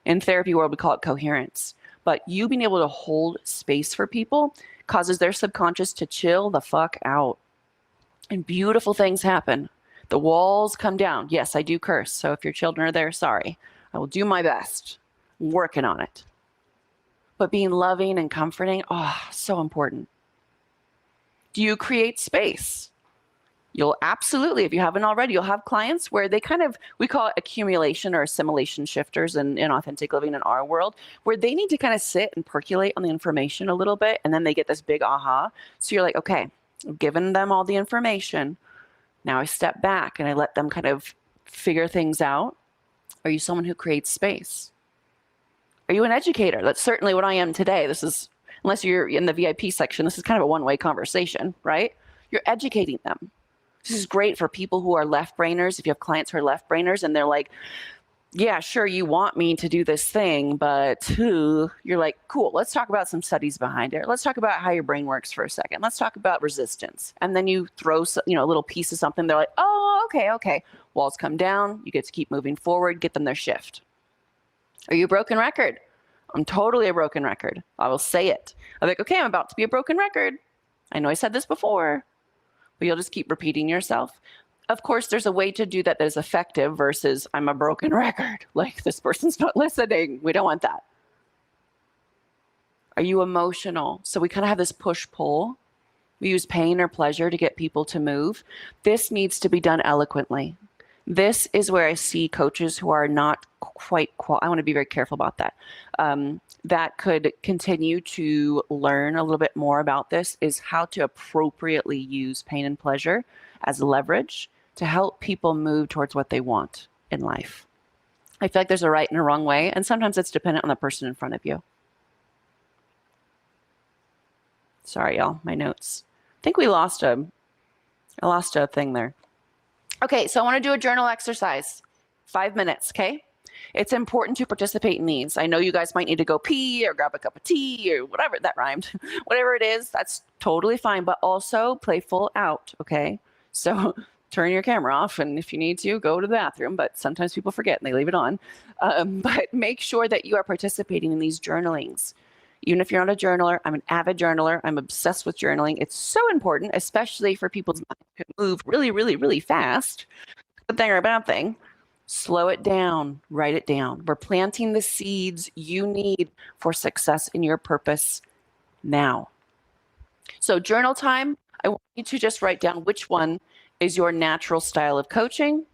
In therapy world, we call it coherence. But you being able to hold space for people causes their subconscious to chill the fuck out. And beautiful things happen. The walls come down. Yes, I do curse. So if your children are there, sorry. I will do my best. I'm working on it. But being loving and comforting, so important. Do you create space? You'll absolutely, if you haven't already, you'll have clients where they we call it accumulation or assimilation shifters in authentic living in our world, where they need to kind of sit and percolate on the information a little bit, and then they get this big aha. So you're like, okay, I've given them all the information. Now I step back and I let them kind of figure things out. Are you someone who creates space? Are you an educator? That's certainly what I am today. This is, unless you're in the VIP section, this is kind of a one-way conversation, right? You're educating them. This is great for people who are left-brainers. If you have clients who are left-brainers and they're like, yeah, sure, you want me to do this thing, but you're like, cool, let's talk about some studies behind it. Let's talk about how your brain works for a second. Let's talk about resistance. And then you throw a little piece of something. They're like, oh, okay. Walls come down. You get to keep moving forward, get them their shift. Are you a broken record? I'm totally a broken record. I will say it. I'm like, okay, I'm about to be a broken record. I know I said this before. But you'll just keep repeating yourself. Of course, there's a way to do that is effective versus I'm a broken record. Like, this person's not listening. We don't want that. Are you emotional? So we kind of have this push-pull. We use pain or pleasure to get people to move. This needs to be done eloquently. This is where I see coaches who are not quite I want to be very careful about that. That could continue to learn a little bit more about this, is how to appropriately use pain and pleasure as leverage to help people move towards what they want in life. I feel like there's a right and a wrong way, and sometimes it's dependent on the person in front of you. Sorry, y'all, my notes. I think I lost a thing there. Okay, so I want to do a journal exercise. 5 minutes, okay? It's important to participate in these. I know you guys might need to go pee or grab a cup of tea or whatever, that rhymed. Whatever it is, that's totally fine, but also play full out, okay? So turn your camera off, and if you need to, go to the bathroom, but sometimes people forget and they leave it on. But make sure that you are participating in these journalings. Even if you're not a journaler, I'm an avid journaler. I'm obsessed with journaling. It's so important, especially for people's minds who move really, really, really fast. Good thing or a bad thing. Slow it down, write it down. We're planting the seeds you need for success in your purpose now. So journal time, I want you to just write down which one is your natural style of coaching,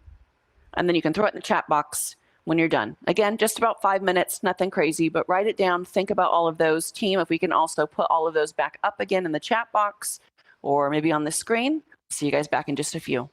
and then you can throw it in the chat box when you're done. Again, just about 5 minutes, nothing crazy, but write it down. Think about all of those. Team, if we can also put all of those back up again in the chat box or maybe on the screen. See you guys back in just a few.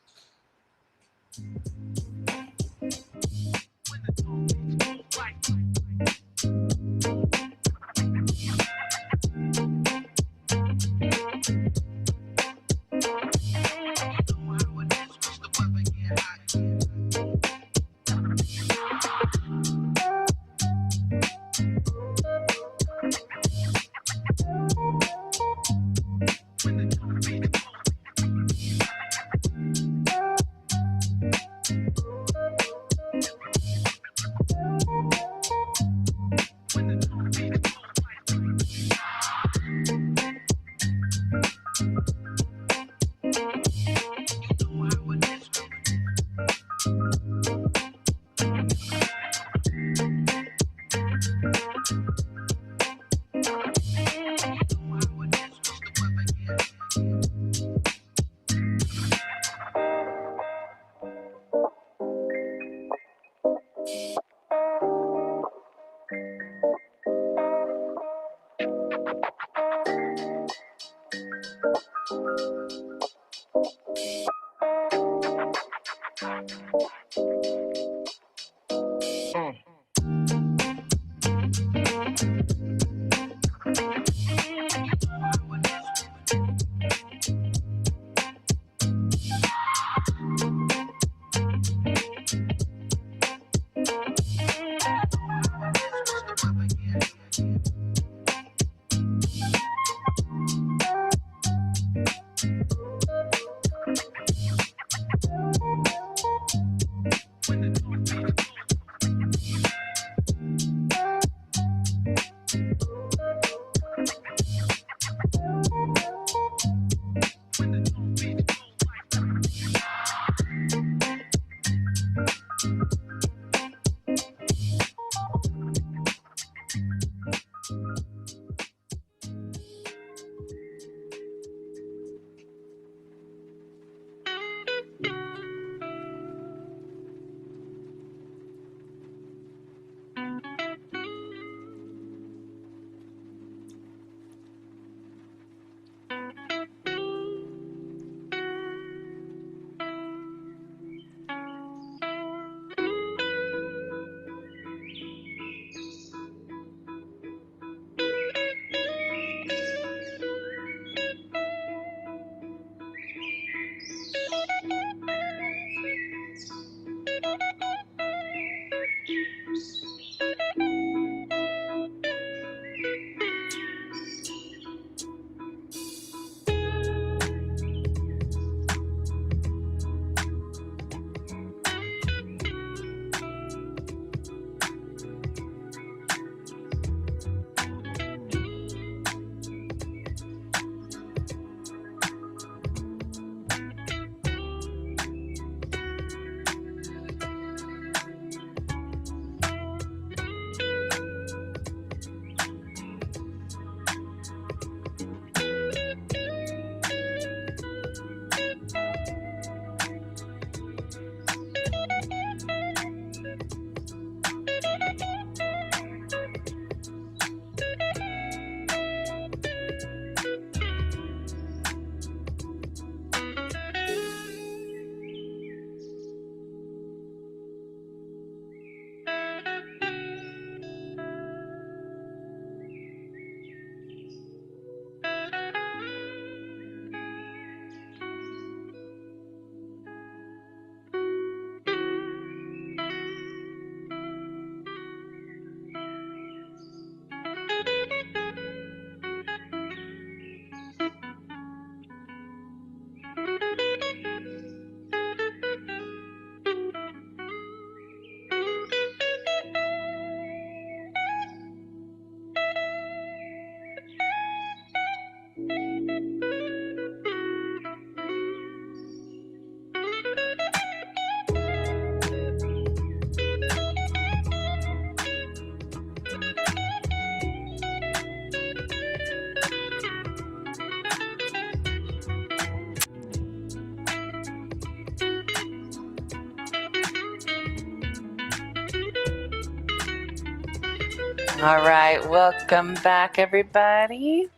All right, welcome back, everybody.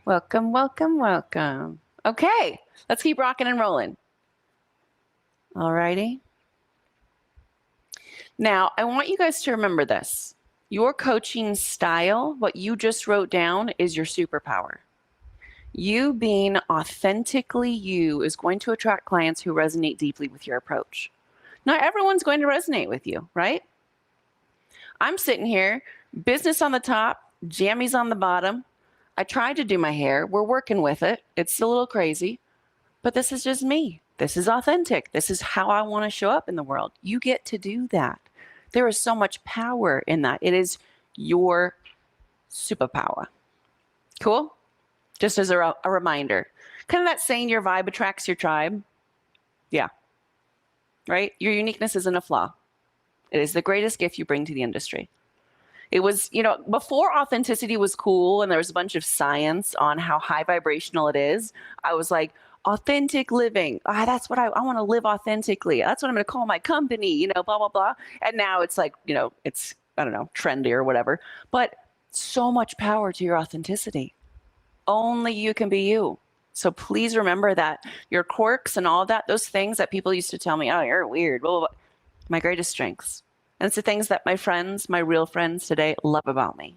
Welcome, welcome, welcome. Okay, let's keep rocking and rolling. All righty. Now, I want you guys to remember this. Your coaching style, what you just wrote down, is your superpower. You being authentically you is going to attract clients who resonate deeply with your approach. Not everyone's going to resonate with you, right? I'm sitting here, business on the top, jammies on the bottom. I tried to do my hair. We're working with it. It's a little crazy, but this is just me. This is authentic. This is how I want to show up in the world. You get to do that. There is so much power in that. It is your superpower. Cool? Just as a reminder. Kind of that saying, your vibe attracts your tribe. Yeah. Right? Your uniqueness isn't a flaw. It is the greatest gift you bring to the industry. It was, before authenticity was cool and there was a bunch of science on how high vibrational it is, I was like, authentic living. That's what I want to live authentically. That's what I'm going to call my company, blah, blah, blah. And now it's like, it's, I don't know, trendy or whatever. But so much power to your authenticity. Only you can be you. So please remember that. Your quirks and all of that, those things that people used to tell me, oh, you're weird, blah, blah, blah. My greatest strengths. And it's the things that my friends, my real friends today, love about me.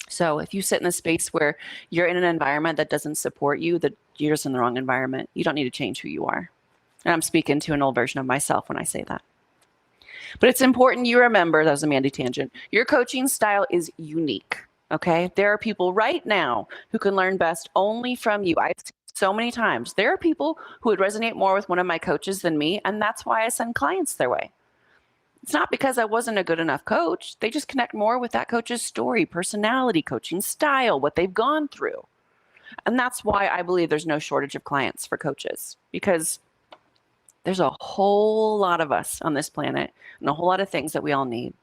So if you sit in a space where you're in an environment that doesn't support you, that you're just in the wrong environment. You don't need to change who you are. And I'm speaking to an old version of myself when I say that. But it's important you remember, that was a Mandy tangent, your coaching style is unique, okay? There are people right now who can learn best only from you. I've seen so many times. There are people who would resonate more with one of my coaches than me, and that's why I send clients their way. It's not because I wasn't a good enough coach. They just connect more with that coach's story, personality, coaching style, what they've gone through. And that's why I believe there's no shortage of clients for coaches, because there's a whole lot of us on this planet and a whole lot of things that we all need.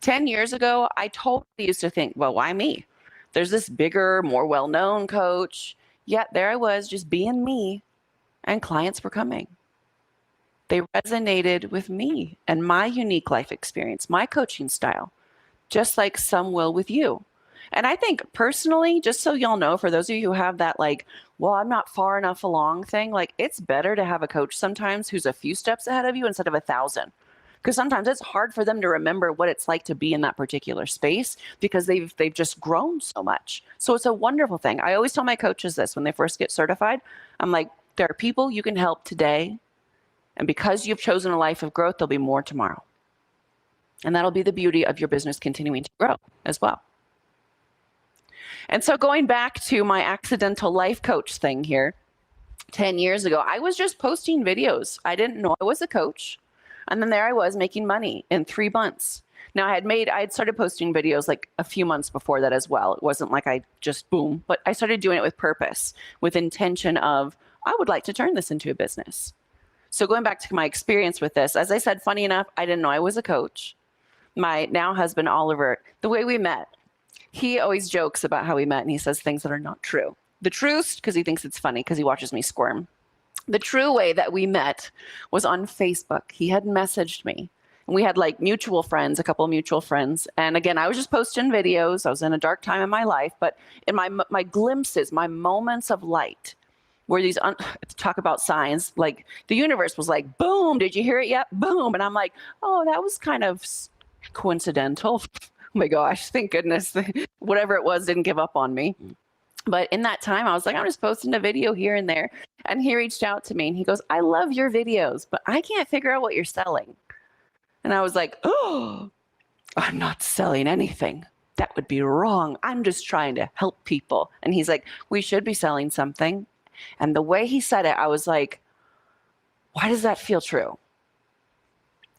10 years ago, I totally used to think, well, why me? There's this bigger, more well-known coach. Yet there I was just being me, and clients were coming. They resonated with me and my unique life experience, my coaching style, just like some will with you. And I think personally, just so y'all know, for those of you who have that like, well, I'm not far enough along thing, like it's better to have a coach sometimes who's a few steps ahead of you instead of 1,000. Because sometimes it's hard for them to remember what it's like to be in that particular space because they've just grown so much. So it's a wonderful thing. I always tell my coaches this when they first get certified. I'm like, there are people you can help today. And because you've chosen a life of growth, there'll be more tomorrow. And that'll be the beauty of your business continuing to grow as well. And so going back to my accidental life coach thing here, 10 years ago, I was just posting videos. I didn't know I was a coach. And then there I was making money in 3 months. Now I had started posting videos like a few months before that as well. It wasn't like I just boom, but I started doing it with purpose, with intention of, I would like to turn this into a business. So going back to my experience with this, as I said, funny enough, I didn't know I was a coach. My now husband, Oliver, the way we met, he always jokes about how we met and he says things that are not true. The truth, because he thinks it's funny because he watches me squirm. The true way that we met was on Facebook. He had messaged me. And we had like mutual friends, a couple of mutual friends. And again, I was just posting videos. I was in a dark time in my life, but in my glimpses, my moments of light, where these, talk about signs, like the universe was like, boom, did you hear it yet? Boom. And I'm like, oh, that was kind of coincidental. Oh my gosh, thank goodness. Whatever it was didn't give up on me. But in that time, I was like, I'm just posting a video here and there. And he reached out to me and he goes, I love your videos, but I can't figure out what you're selling. And I was like, oh, I'm not selling anything. That would be wrong. I'm just trying to help people. And he's like, we should be selling something. And the way he said it, I was like, why does that feel true?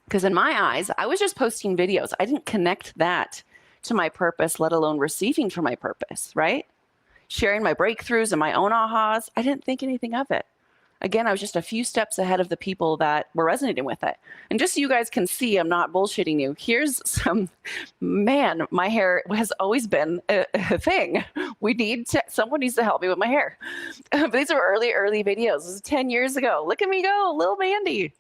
Because in my eyes, I was just posting videos. I didn't connect that to my purpose, let alone receiving from my purpose, right? Sharing my breakthroughs and my own ahas, I didn't think anything of it. Again, I was just a few steps ahead of the people that were resonating with it. And just so you guys can see, I'm not bullshitting you. Here's some, man, my hair has always been a thing. Someone needs to help me with my hair. But these are early videos. This is 10 years ago. Look at me go, little Mandy.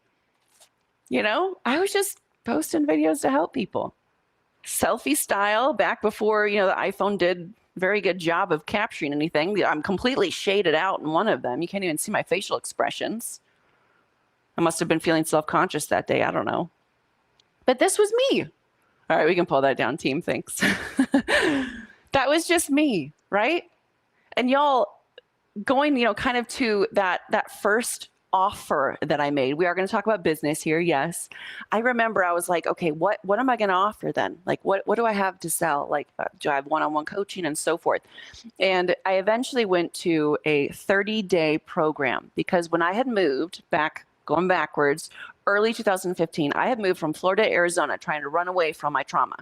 I was just posting videos to help people. selfie style back before, the iPhone did a very good job of capturing anything. I'm completely shaded out in one of them. You can't even see my facial expressions. I must have been feeling self-conscious that day. I don't know. But this was me. All right, we can pull that down, team. Thanks. That was just me, right? And y'all going, kind of to that first offer that I made. We are going to talk about business here. Yes. I remember I was like, okay, what am I going to offer then? Like, what do I have to sell? Like, do I have one-on-one coaching and so forth? And I eventually went to a 30-day program because when I had moved back, going backwards, early 2015, I had moved from Florida to Arizona trying to run away from my trauma.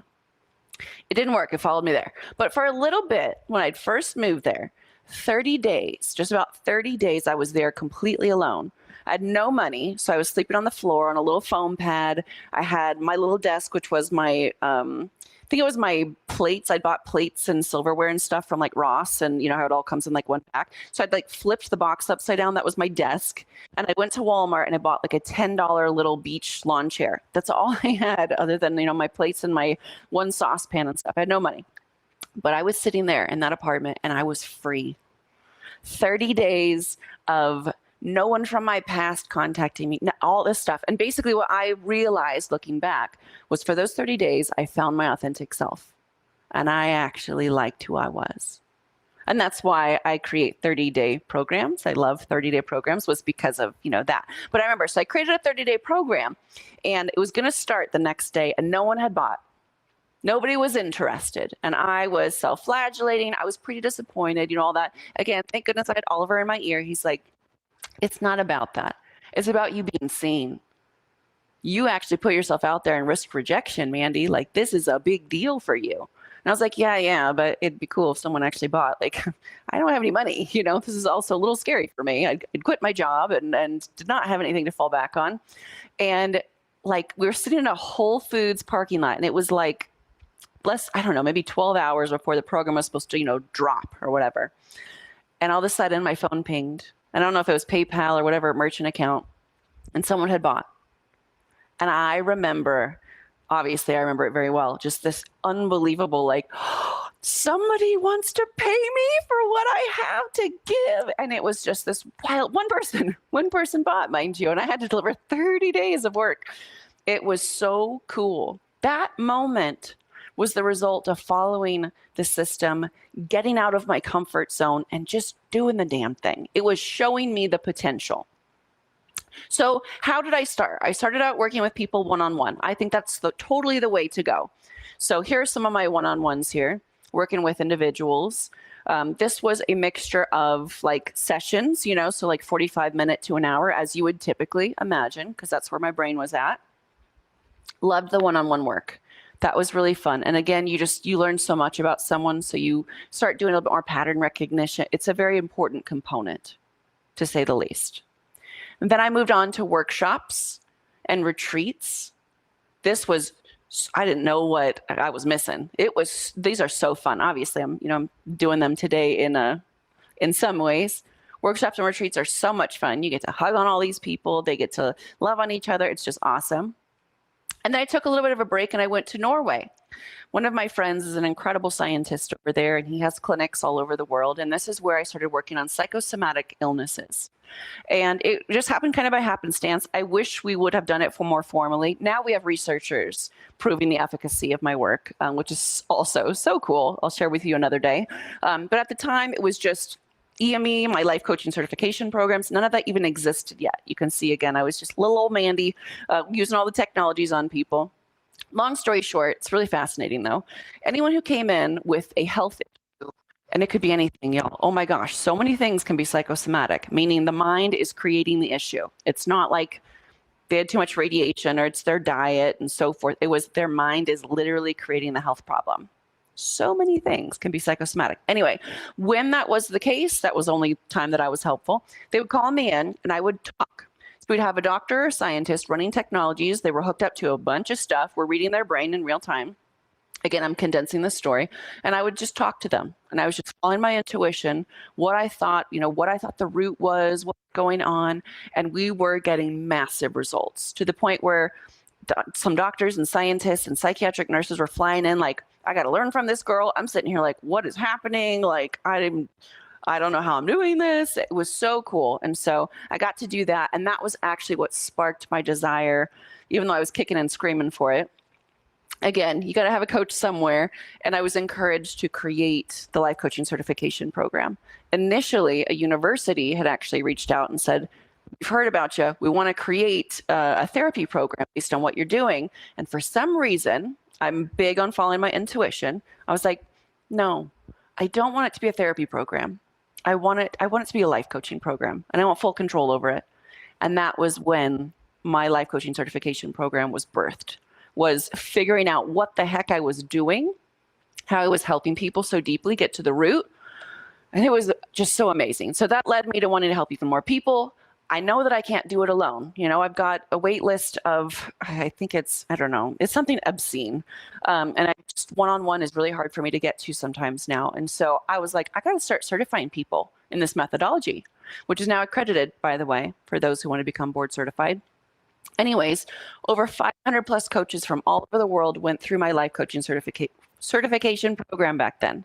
It didn't work. It followed me there. But for a little bit, when I'd first moved there, 30 days, just about 30 days, I was there completely alone. I had no money, so I was sleeping on the floor on a little foam pad. I had my little desk, which was my, I think it was my plates. I bought plates and silverware and stuff from like Ross, and you know how it all comes in like one pack. So I'd like flipped the box upside down. That was my desk. And I went to Walmart and I bought like a $10 little beach lawn chair. That's all I had other than, my plates and my one saucepan and stuff. I had no money. But I was sitting there in that apartment and I was free. 30 days of no one from my past contacting me, all this stuff. And basically what I realized looking back was for those 30 days, I found my authentic self. And I actually liked who I was. And that's why I create 30-day programs. I love 30-day programs was because of, that. But I remember, so I created a 30-day program and it was going to start the next day and no one had bought. Nobody was interested. And I was self-flagellating. I was pretty disappointed, all that. Again, thank goodness I had Oliver in my ear. He's like, it's not about that. It's about you being seen. You actually put yourself out there and risk rejection, Mandy. Like, this is a big deal for you. And I was like, yeah, but it'd be cool if someone actually bought. Like, I don't have any money. This is also a little scary for me. I'd quit my job and did not have anything to fall back on. And like, we were sitting in a Whole Foods parking lot and it was like, I don't know, maybe 12 hours before the program was supposed to, drop or whatever. And all of a sudden my phone pinged. I don't know if it was PayPal or whatever merchant account, and someone had bought. And I remember, obviously I remember it very well, just this unbelievable, like, somebody wants to pay me for what I have to give. And it was just this wild, one person bought, mind you, and I had to deliver 30 days of work. It was so cool. That moment was the result of following the system, getting out of my comfort zone and just doing the damn thing. It was showing me the potential. So how did I start? I started out working with people one-on-one. I think that's totally the way to go. So here are some of my one-on-ones here, working with individuals. This was a mixture of like sessions, so like 45 minutes to an hour, as you would typically imagine, because that's where my brain was at. Loved the one-on-one work. That was really fun. And again, you learn so much about someone. So you start doing a little bit more pattern recognition. It's a very important component, to say the least. And then I moved on to workshops and retreats. I didn't know what I was missing. These are so fun. Obviously, I'm doing them today in some ways. Workshops and retreats are so much fun. You get to hug on all these people. They get to love on each other. It's just awesome. And then I took a little bit of a break and I went to Norway. One of my friends is an incredible scientist over there and he has clinics all over the world. And this is where I started working on psychosomatic illnesses. And it just happened kind of by happenstance. I wish we would have done it more formally. Now we have researchers proving the efficacy of my work, which is also so cool. I'll share with you another day. But at the time it was just EME, my life coaching certification programs, none of that even existed yet. You can see, again, I was just little old Mandy using all the technologies on people. Long story short, it's really fascinating though. Anyone who came in with a health issue, and it could be anything, y'all. Oh my gosh, so many things can be psychosomatic, meaning the mind is creating the issue. It's not like they had too much radiation or it's their diet and so forth. It was their mind is literally creating the health problem. So many things can be psychosomatic. Anyway, when that was the case, that was the only time that I was helpful. They would call me in and I would talk. So we'd have a doctor or a scientist running technologies. They were hooked up to a bunch of stuff. We're reading their brain in real time. Again, I'm condensing the story. And I would just talk to them. And I was just following my intuition, what I thought the root was, what's going on. And we were getting massive results to the point where some doctors and scientists and psychiatric nurses were flying in like, I got to learn from this girl. I'm sitting here like, what is happening? Like, I don't know how I'm doing this. It was so cool. And so I got to do that. And that was actually what sparked my desire, even though I was kicking and screaming for it. Again, you got to have a coach somewhere. And I was encouraged to create the life coaching certification program. Initially, a university had actually reached out and said, we've heard about you. We want to create a therapy program based on what you're doing. And for some reason, I'm big on following my intuition. I was like, no, I don't want it to be a therapy program. I want it to be a life coaching program, and I want full control over it. And that was when my life coaching certification program was birthed, was figuring out what the heck I was doing, how I was helping people so deeply get to the root. And it was just so amazing. So that led me to wanting to help even more people. I know that I can't do it alone. You know, I've got a wait list of, I think it's, I don't know, it's something obscene. And I just one-on-one is really hard for me to get to sometimes now. And so I was like, I got to start certifying people in this methodology, which is now accredited, by the way, for those who want to become board certified. Anyways, over 500 plus coaches from all over the world went through my life coaching certification program back then.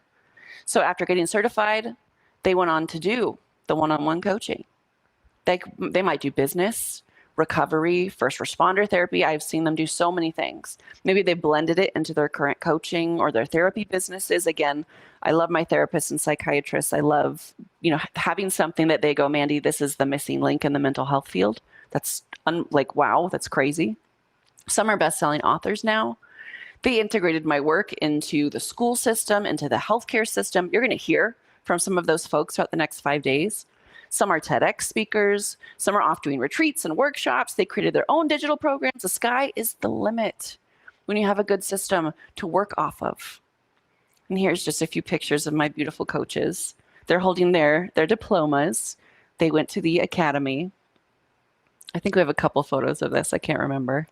So after getting certified, they went on to do the one-on-one coaching. They might do business, recovery, first responder therapy. I've seen them do so many things. Maybe they blended it into their current coaching or their therapy businesses. Again, I love my therapists and psychiatrists. I love, having something that they go, Mandy, this is the missing link in the mental health field. That's like, wow, that's crazy. Some are best-selling authors now. They integrated my work into the school system, into the healthcare system. You're going to hear from some of those folks throughout the next 5 days. Some are TEDx speakers. Some are off doing retreats and workshops. They created their own digital programs. The sky is the limit when you have a good system to work off of. And here's just a few pictures of my beautiful coaches. They're holding their diplomas. They went to the academy. I think we have a couple photos of this. I can't remember.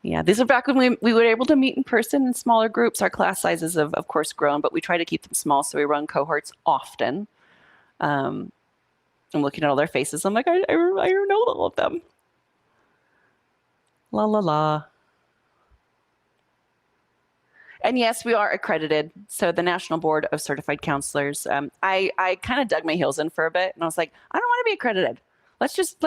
Yeah, these are back when we were able to meet in person in smaller groups. Our class sizes have, of course, grown, but we try to keep them small, so we run cohorts often. I'm looking at all their faces. I'm like, I know all of them. La, la, la. And yes, we are accredited. So the National Board of Certified Counselors, I kind of dug my heels in for a bit, and I was like, I don't want to be accredited. Let's just,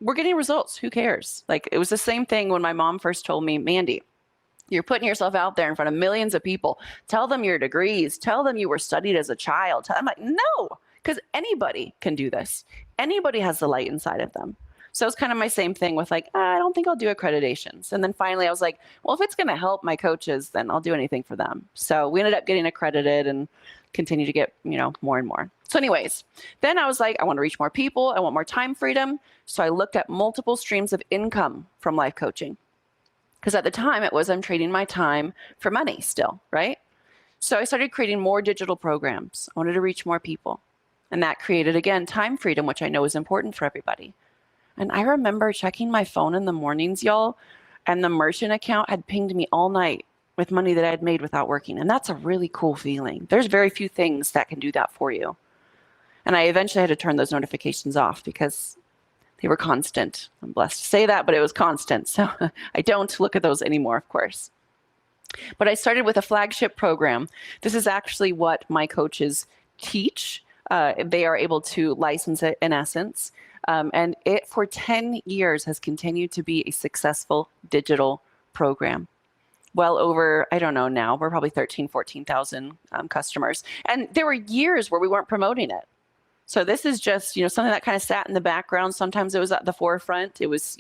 we're getting results. Who cares? It was the same thing when my mom first told me, Mandy, you're putting yourself out there in front of millions of people. Tell them your degrees. Tell them you were studied as a child. I'm like, no, because anybody can do this. Anybody has the light inside of them. So it's kind of my same thing with I don't think I'll do accreditations. And then finally I was like, well, if it's going to help my coaches, then I'll do anything for them. So we ended up getting accredited and continue to get, more and more. So anyways, then I was like, I want to reach more people. I want more time freedom. So I looked at multiple streams of income from life coaching. Because at the time it was, I'm trading my time for money still, right? So I started creating more digital programs. I wanted to reach more people. And that created, again, time freedom, which I know is important for everybody. And I remember checking my phone in the mornings, y'all, and the merchant account had pinged me all night with money that I had made without working. And that's a really cool feeling. There's very few things that can do that for you. And I eventually had to turn those notifications off because they were constant. I'm blessed to say that, but it was constant. So I don't look at those anymore, of course. But I started with a flagship program. This is actually what my coaches teach. They are able to license it in essence. And it, for 10 years, has continued to be a successful digital program. Well over, I don't know now, we're probably 14,000 customers. And there were years where we weren't promoting it. So this is just, something that kind of sat in the background. Sometimes it was at the forefront. It was,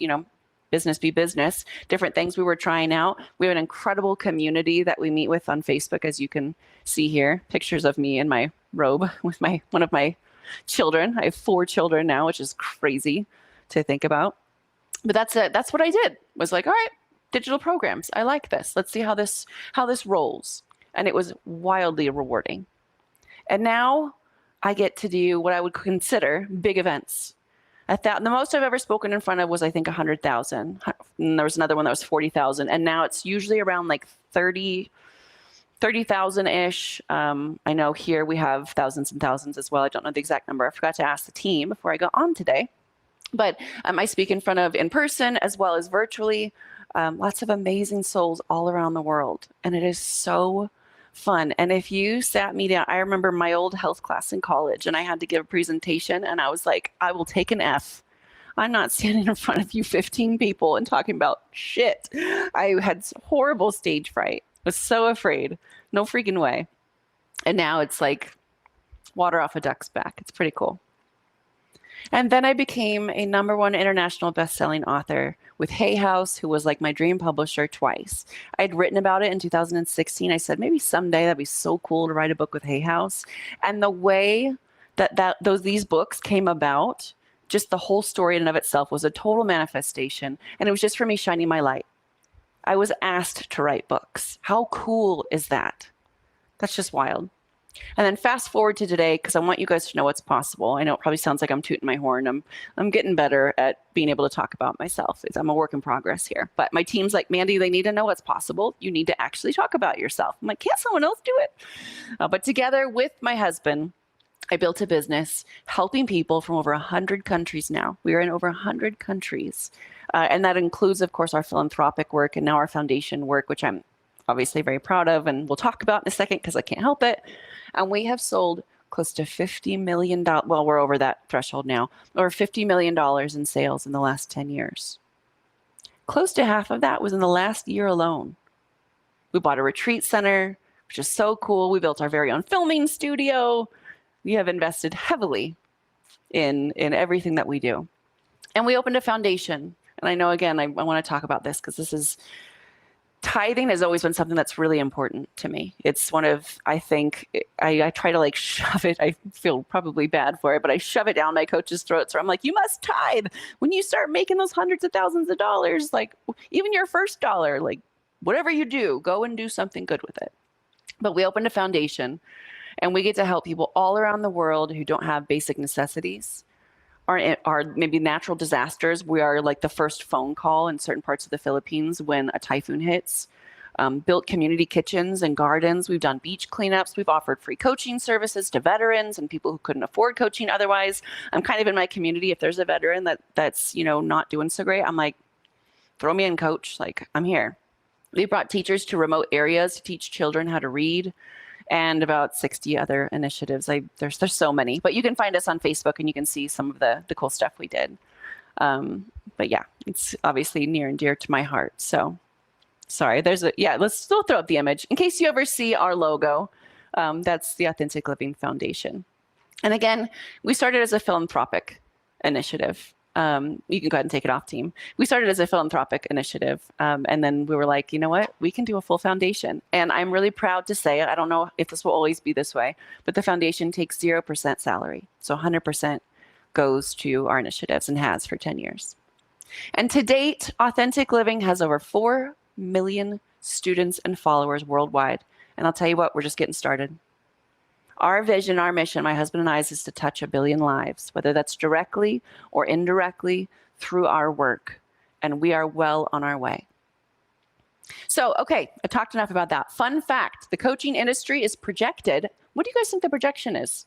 business be business, different things we were trying out. We have an incredible community that we meet with on Facebook, as you can see here. Pictures of me in my robe with one of my children. I have 4 children now, which is crazy to think about. But that's what I did. Was like, all right, digital programs. I like this. Let's see how this rolls. And it was wildly rewarding. And now I get to do what I would consider big events. The most I've ever spoken in front of was, I think, 100,000. And there was another one that was 40,000. And now it's usually around 30,000-ish. I know here we have thousands and thousands as well. I don't know the exact number. I forgot to ask the team before I got on today. But I speak in front of in person as well as virtually. Lots of amazing souls all around the world. And it is so fun. And if you sat me down, I remember my old health class in college and I had to give a presentation and I was like, I will take an F. I'm not standing in front of you 15 people and talking about shit. I had horrible stage fright. Was so afraid. No freaking way. And now it's like water off a duck's back. It's pretty cool. And then I became a #1 international best-selling author with Hay House, who was like my dream publisher twice. I had written about it in 2016. I said, maybe someday that'd be so cool to write a book with Hay House. And the way that these books came about, just the whole story in and of itself was a total manifestation. And it was just for me shining my light. I was asked to write books. How cool is that? That's just wild. And then fast forward to today, because I want you guys to know what's possible. I know it probably sounds like I'm tooting my horn. I'm getting better at being able to talk about myself. I'm a work in progress here. But my team's like, Mandy, they need to know what's possible. You need to actually talk about yourself. I'm like, can't someone else do it? But together with my husband, I built a business helping people from over 100 countries now. We are in over 100 countries. And that includes, of course, our philanthropic work and now our foundation work, which I'm obviously very proud of. And we'll talk about in a second because I can't help it. And we have sold close to $50 million. Well, we're over that threshold now. Over $50 million in sales in the last 10 years. Close to half of that was in the last year alone. We bought a retreat center, which is so cool. We built our very own filming studio. We have invested heavily in everything that we do. And we opened a foundation. And I know, again, I want to talk about this because this is, tithing has always been something that's really important to me. It's one of, I think, I try to like shove it. I feel probably bad for it, but I shove it down my coach's throats where I'm like, you must tithe. When you start making those hundreds of thousands of dollars, like even your first dollar, like whatever you do, go and do something good with it. But we opened a foundation and we get to help people all around the world who don't have basic necessities or maybe natural disasters. We are like the first phone call in certain parts of the Philippines when a typhoon hits. Built community kitchens and gardens. We've done beach cleanups. We've offered free coaching services to veterans and people who couldn't afford coaching otherwise. I'm kind of in my community. If there's a veteran that's not doing so great, I'm like, throw me in, coach. Like, I'm here. We brought teachers to remote areas to teach children how to read. And about 60 other initiatives. There's so many, but you can find us on Facebook and you can see some of the cool stuff we did. But yeah, it's obviously near and dear to my heart. So sorry, let's still throw up the image. In case you ever see our logo, that's the Authentic Living Foundation. And again, we started as a philanthropic initiative. You can go ahead and take it off, team. We started as a philanthropic initiative. And then we were like, you know what? We can do a full foundation. And I'm really proud to say, I don't know if this will always be this way, but the foundation takes 0% salary. So 100% goes to our initiatives and has for 10 years. And to date, Authentic Living has over 4 million students and followers worldwide. And I'll tell you what, we're just getting started. Our vision, our mission, my husband and I's, is to touch 1 billion lives, whether that's directly or indirectly through our work. And we are well on our way. So, okay, I talked enough about that. Fun fact, the coaching industry is projected. What do you guys think the projection is?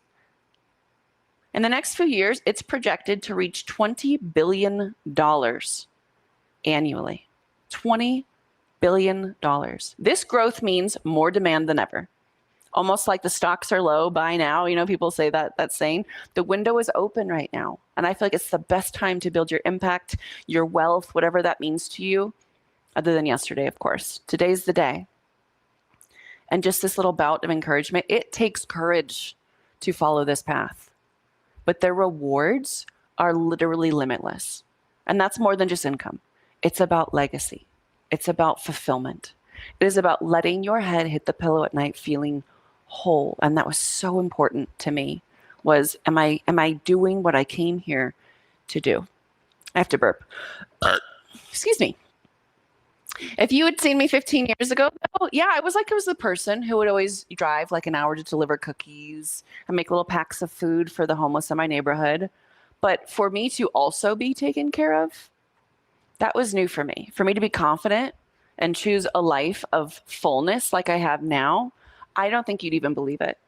In the next few years, it's projected to reach $20 billion annually. $20 billion. This growth means more demand than ever. Almost like the stocks are low, buy now. People say that saying. The window is open right now. And I feel like it's the best time to build your impact, your wealth, whatever that means to you, other than yesterday, of course. Today's the day. And just this little bout of encouragement, it takes courage to follow this path. But their rewards are literally limitless. And that's more than just income. It's about legacy. It's about fulfillment. It is about letting your head hit the pillow at night feeling whole. And that was so important to me, was am I doing what I came here to do? I have to burp. Excuse me. If you had seen me 15 years ago, I was the person who would always drive like an hour to deliver cookies and make little packs of food for the homeless in my neighborhood. But for me to also be taken care of, that was new for me. For me to be confident and choose a life of fullness like I have now, I don't think you'd even believe it.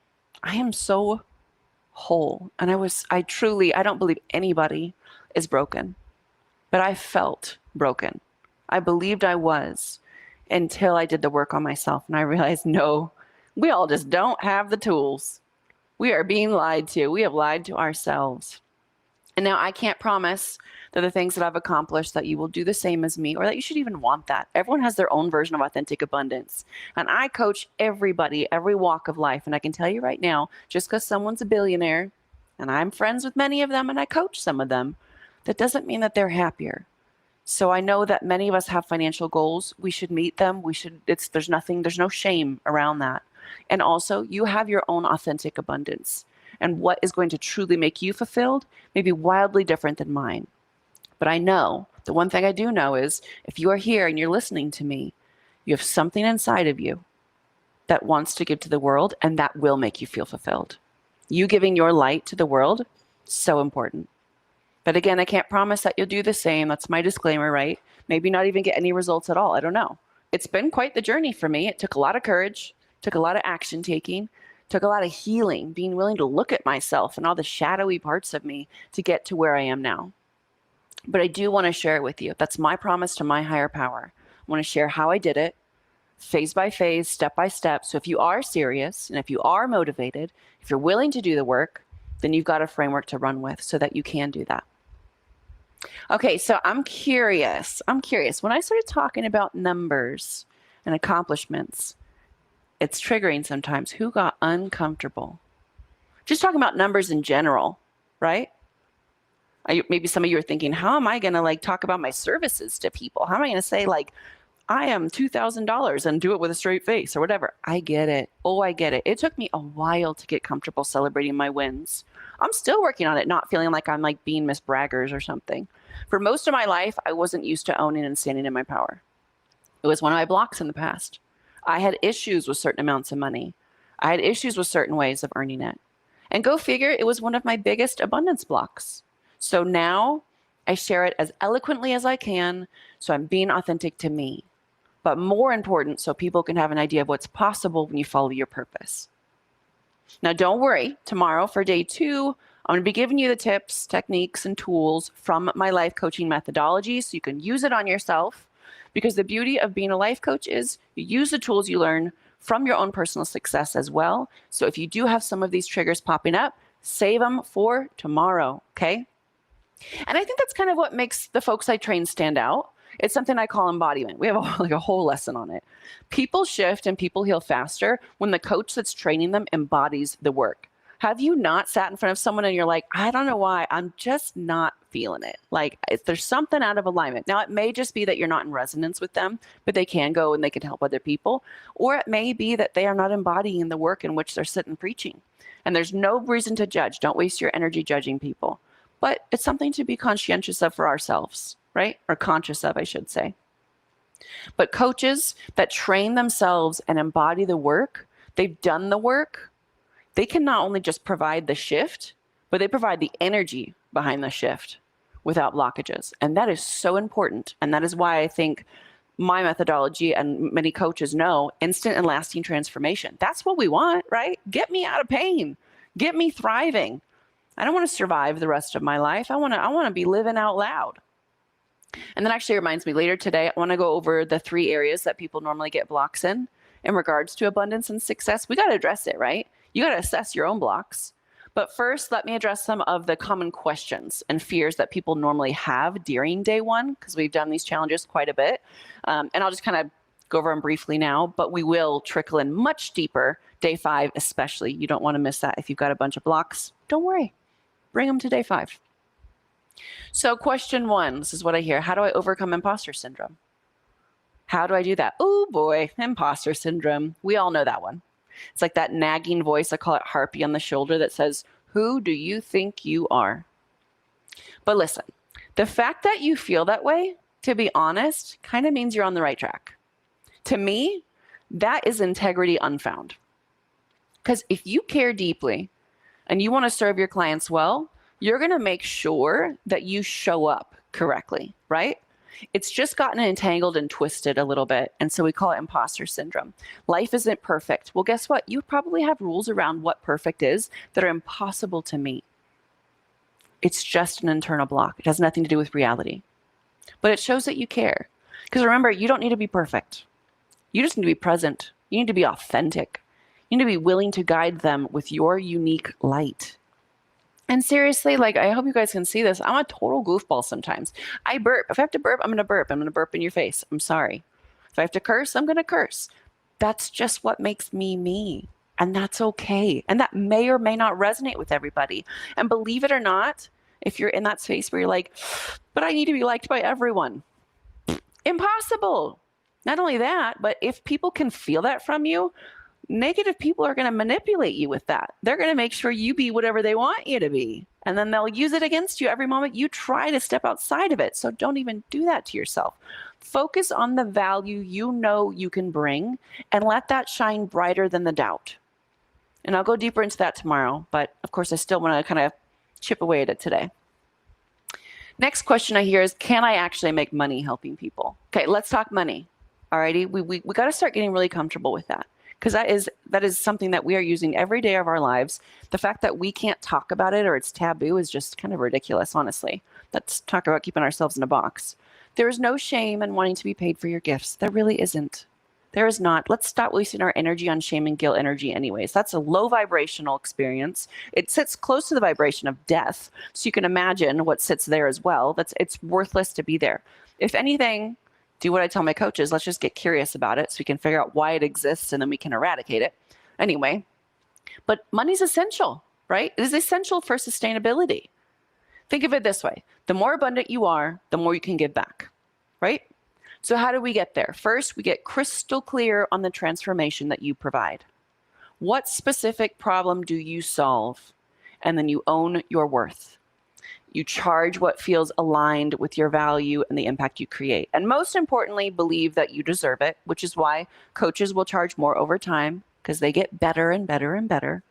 I am so whole. And I don't believe anybody is broken. But I felt broken. I believed I was until I did the work on myself. And I realized, no, we all just don't have the tools. We are being lied to. We have lied to ourselves. And now I can't promise that the things that I've accomplished that you will do the same as me, or that you should even want that. Everyone has their own version of authentic abundance. And I coach everybody, every walk of life. And I can tell you right now, just because someone's a billionaire, and I'm friends with many of them and I coach some of them, that doesn't mean that they're happier. So I know that many of us have financial goals. We should meet them. There's no shame around that. And also, you have your own authentic abundance. And what is going to truly make you fulfilled may be wildly different than mine. But I know, the one thing I do know is, if you are here and you're listening to me, you have something inside of you that wants to give to the world, and that will make you feel fulfilled. You giving your light to the world, so important. But again, I can't promise that you'll do the same. That's my disclaimer, right? Maybe not even get any results at all. I don't know. It's been quite the journey for me. It took a lot of courage, took a lot of action taking, took a lot of healing, being willing to look at myself and all the shadowy parts of me to get to where I am now. But I do want to share it with you. That's my promise to my higher power. I want to share how I did it, phase by phase, step by step. So if you are serious and if you are motivated, if you're willing to do the work, then you've got a framework to run with so that you can do that. Okay, so I'm curious. When I started talking about numbers and accomplishments, it's triggering sometimes. Who got uncomfortable? Just talking about numbers in general, right? Maybe some of you are thinking, how am I going to talk about my services to people? How am I going to say I am $2,000 and do it with a straight face or whatever? I get it. Oh, I get it. It took me a while to get comfortable celebrating my wins. I'm still working on it, not feeling like I'm being Miss Braggers or something. For most of my life, I wasn't used to owning and standing in my power. It was one of my blocks in the past. I had issues with certain amounts of money. I had issues with certain ways of earning it. And go figure, it was one of my biggest abundance blocks. So now I share it as eloquently as I can, so I'm being authentic to me. But more important, so people can have an idea of what's possible when you follow your purpose. Now, don't worry. Tomorrow for day 2, I'm going to be giving you the tips, techniques, and tools from my life coaching methodology so you can use it on yourself. Because the beauty of being a life coach is you use the tools you learn from your own personal success as well. So if you do have some of these triggers popping up, save them for tomorrow, okay? And I think that's kind of what makes the folks I train stand out. It's something I call embodiment. We have a whole lesson on it. People shift and people heal faster when the coach that's training them embodies the work. Have you not sat in front of someone and you're like, I don't know why, I'm just not feeling it. There's something out of alignment. Now, it may just be that you're not in resonance with them, but they can go and they can help other people. Or it may be that they are not embodying the work in which they're sitting preaching. And there's no reason to judge. Don't waste your energy judging people. But it's something to be conscientious of for ourselves, right? Or conscious of, I should say. But coaches that train themselves and embody the work, they've done the work, they can not only just provide the shift, but they provide the energy behind the shift without blockages. And that is so important. And that is why I think my methodology, and many coaches know, instant and lasting transformation. That's what we want, right? Get me out of pain. Get me thriving. I don't want to survive the rest of my life. I want to be living out loud. And that actually reminds me, later today, I want to go over the 3 areas that people normally get blocks in regards to abundance and success. We got to address it, right? You got to assess your own blocks. But first, let me address some of the common questions and fears that people normally have during day 1, because we've done these challenges quite a bit. And I'll just kind of go over them briefly now, but we will trickle in much deeper day 5, especially. You don't want to miss that. If you've got a bunch of blocks, don't worry. Bring them to day 5. So question 1, this is what I hear. How do I overcome imposter syndrome? How do I do that? Oh boy, imposter syndrome. We all know that one. It's like that nagging voice, I call it harpy on the shoulder, that says, who do you think you are? But listen, the fact that you feel that way, to be honest, kind of means you're on the right track. To me, that is integrity unfound. Because if you care deeply and you want to serve your clients well, you're going to make sure that you show up correctly, right? It's just gotten entangled and twisted a little bit. And so we call it imposter syndrome. Life isn't perfect. Well, guess what? You probably have rules around what perfect is that are impossible to meet. It's just an internal block. It has nothing to do with reality. But it shows that you care. Because remember, you don't need to be perfect. You just need to be present. You need to be authentic. You need to be willing to guide them with your unique light. And seriously, like, I hope you guys can see this. I'm a total goofball sometimes. I burp. If I have to burp, I'm going to burp. I'm going to burp in your face. I'm sorry. If I have to curse, I'm going to curse. That's just what makes me me. And that's okay. And that may or may not resonate with everybody. And believe it or not, if you're in that space where you're like, but I need to be liked by everyone. Impossible. Not only that, but if people can feel that from you, negative people are going to manipulate you with that. They're going to make sure you be whatever they want you to be. And then they'll use it against you every moment you try to step outside of it. So don't even do that to yourself. Focus on the value you know you can bring and let that shine brighter than the doubt. And I'll go deeper into that tomorrow. But of course, I still want to kind of chip away at it today. Next question I hear is, can I actually make money helping people? Okay, let's talk money. Alrighty, we got to start getting really comfortable with that, because that is something that we are using every day of our lives. The fact that we can't talk about it or it's taboo is just kind of ridiculous, honestly. Let's talk about keeping ourselves in a box. There is no shame in wanting to be paid for your gifts. There really isn't. There is not. Let's stop wasting our energy on shame and guilt energy anyways. That's a low vibrational experience. It sits close to the vibration of death. So you can imagine what sits there as well. It's worthless to be there. If anything, do what I tell my coaches. Let's just get curious about it so we can figure out why it exists and then we can eradicate it. Anyway, but money's essential, right? It is essential for sustainability. Think of it this way. The more abundant you are, the more you can give back, right? So how do we get there? First, we get crystal clear on the transformation that you provide. What specific problem do you solve? And then you own your worth. You charge what feels aligned with your value and the impact you create. And most importantly, believe that you deserve it, which is why coaches will charge more over time, because they get better and better and better.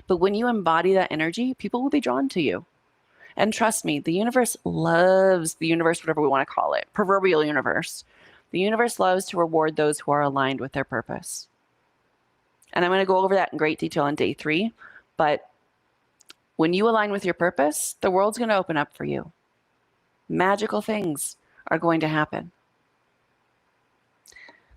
But when you embody that energy, people will be drawn to you. And trust me, the universe loves, whatever we want to call it, proverbial universe. The universe loves to reward those who are aligned with their purpose. And I'm going to go over that in great detail on day 3. But when you align with your purpose, the world's going to open up for you. Magical things are going to happen.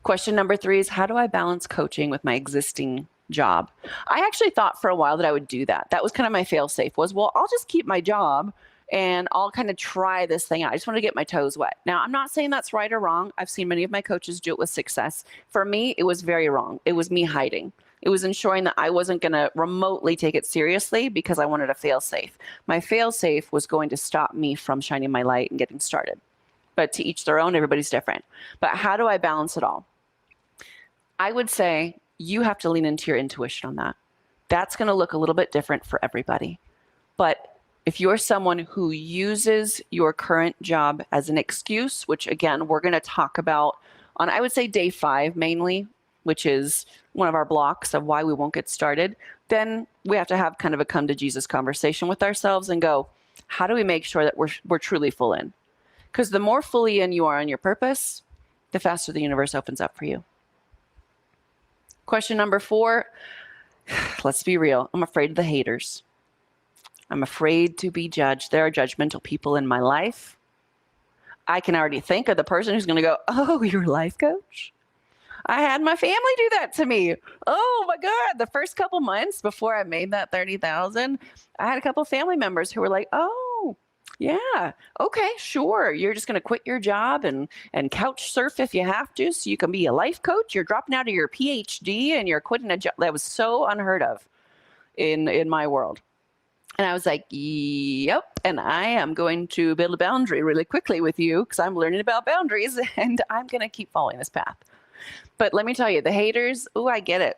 Question number 3 is, how do I balance coaching with my existing job? I actually thought for a while that I would do that. That was kind of my fail safe was, well, I'll just keep my job and I'll kind of try this thing out. I just want to get my toes wet. Now, I'm not saying that's right or wrong. I've seen many of my coaches do it with success. For me, it was very wrong. It was me hiding. It was ensuring that I wasn't going to remotely take it seriously because I wanted a fail safe. My fail safe was going to stop me from shining my light and getting started. But to each their own, everybody's different. But how do I balance it all? I would say you have to lean into your intuition on that. That's going to look a little bit different for everybody. But if you're someone who uses your current job as an excuse, which again, we're going to talk about on, I would say day 5 mainly, which is one of our blocks of why we won't get started, then we have to have kind of a come to Jesus conversation with ourselves and go, how do we make sure that we're truly full in? Because the more fully in you are on your purpose, the faster the universe opens up for you. Question number 4, let's be real. I'm afraid of the haters. I'm afraid to be judged. There are judgmental people in my life. I can already think of the person who's going to go, oh, you're a life coach? I had my family do that to me. Oh my God. The first couple months before I made that 30,000, I had a couple family members who were like, oh, yeah, okay, sure. You're just going to quit your job and couch surf if you have to so you can be a life coach. You're dropping out of your PhD and you're quitting a job. That was so unheard of in my world. And I was like, yep. And I am going to build a boundary really quickly with you because I'm learning about boundaries and I'm going to keep following this path. But let me tell you, the haters, oh, I get it.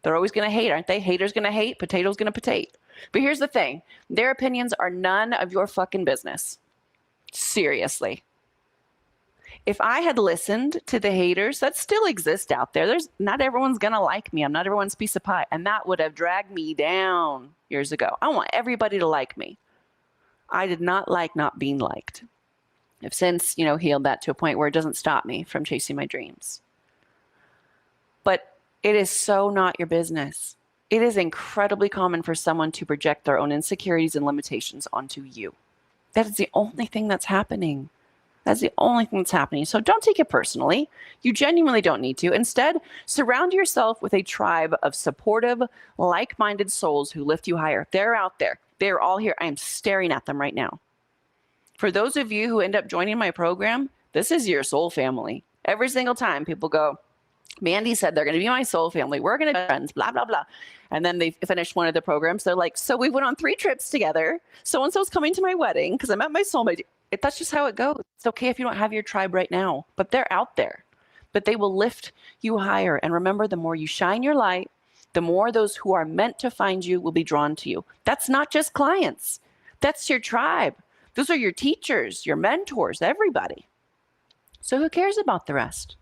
They're always going to hate, aren't they? Haters going to hate, potatoes going to potate. But here's the thing. Their opinions are none of your fucking business. Seriously. If I had listened to the haters that still exist out there, not everyone's going to like me. I'm not everyone's piece of pie. And that would have dragged me down years ago. I want everybody to like me. I did not like not being liked. I've since, healed that to a point where it doesn't stop me from chasing my dreams. But it is so not your business. It is incredibly common for someone to project their own insecurities and limitations onto you. That is the only thing that's happening. That's the only thing that's happening. So don't take it personally. You genuinely don't need to. Instead, surround yourself with a tribe of supportive, like-minded souls who lift you higher. They're out there. They're all here. I am staring at them right now. For those of you who end up joining my program, this is your soul family. Every single time people go, Mandy said they're going to be my soul family. We're going to be friends, blah, blah, blah. And then they finished one of the programs. They're like, so we went on 3 trips together. So-and-so's coming to my wedding because I met my soulmate. That's just how it goes. It's okay if you don't have your tribe right now, but they're out there. But they will lift you higher. And remember, the more you shine your light, the more those who are meant to find you will be drawn to you. That's not just clients. That's your tribe. Those are your teachers, your mentors, everybody. So who cares about the rest?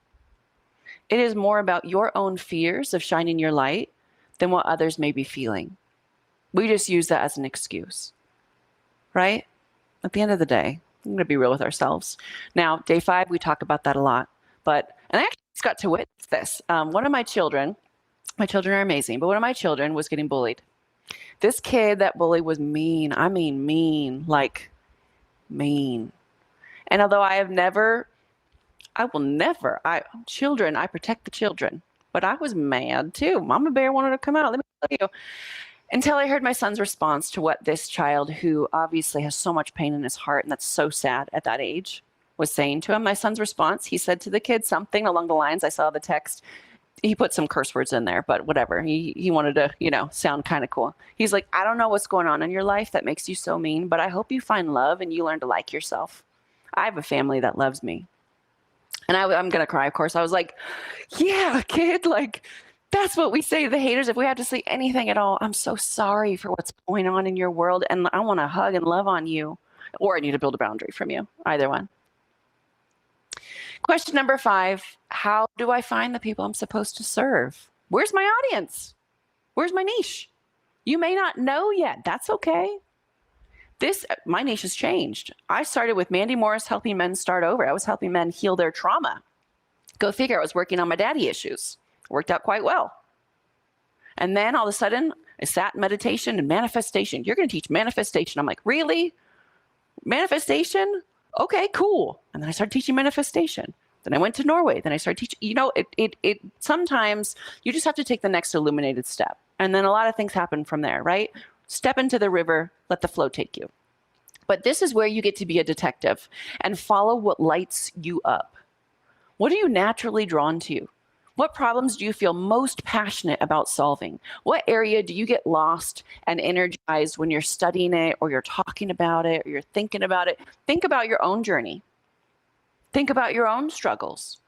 It is more about your own fears of shining your light than what others may be feeling. We just use that as an excuse, right? At the end of the day, I'm going to be real with ourselves. Now, day 5, we talk about that a lot. And I actually just got to witness this. One of my children are amazing, but one of my children was getting bullied. This kid that bullied was mean. I mean mean, like mean. And although I protect the children, but I was mad too. Mama Bear wanted to come out, let me tell you. Until I heard my son's response to what this child, who obviously has so much pain in his heart, and that's so sad at that age, was saying to him. My son's response, he said to the kid something along the lines, I saw the text, he put some curse words in there, but whatever. He wanted to, sound kind of cool. He's like, I don't know what's going on in your life that makes you so mean, but I hope you find love and you learn to like yourself. I have a family that loves me. And I'm going to cry, of course. I was like, yeah, kid, like, that's what we say to the haters. If we have to say anything at all, I'm so sorry for what's going on in your world. And I want to hug and love on you. Or I need to build a boundary from you. Either one. Question number 5. How do I find the people I'm supposed to serve? Where's my audience? Where's my niche? You may not know yet. That's okay. My niche has changed. I started with Mandy Morris helping men start over. I was helping men heal their trauma. Go figure, I was working on my daddy issues. Worked out quite well. And then all of a sudden, I sat in meditation and manifestation. You're going to teach manifestation. I'm like, really? Manifestation? Okay, cool. And then I started teaching manifestation. Then I went to Norway. Then I started teaching. Sometimes you just have to take the next illuminated step. And then a lot of things happen from there, right? Step into the river, let the flow take you. But this is where you get to be a detective and follow what lights you up. What are you naturally drawn to? What problems do you feel most passionate about solving? What area do you get lost and energized when you're studying it, or you're talking about it, or you're thinking about it? Think about your own journey. Think about your own struggles.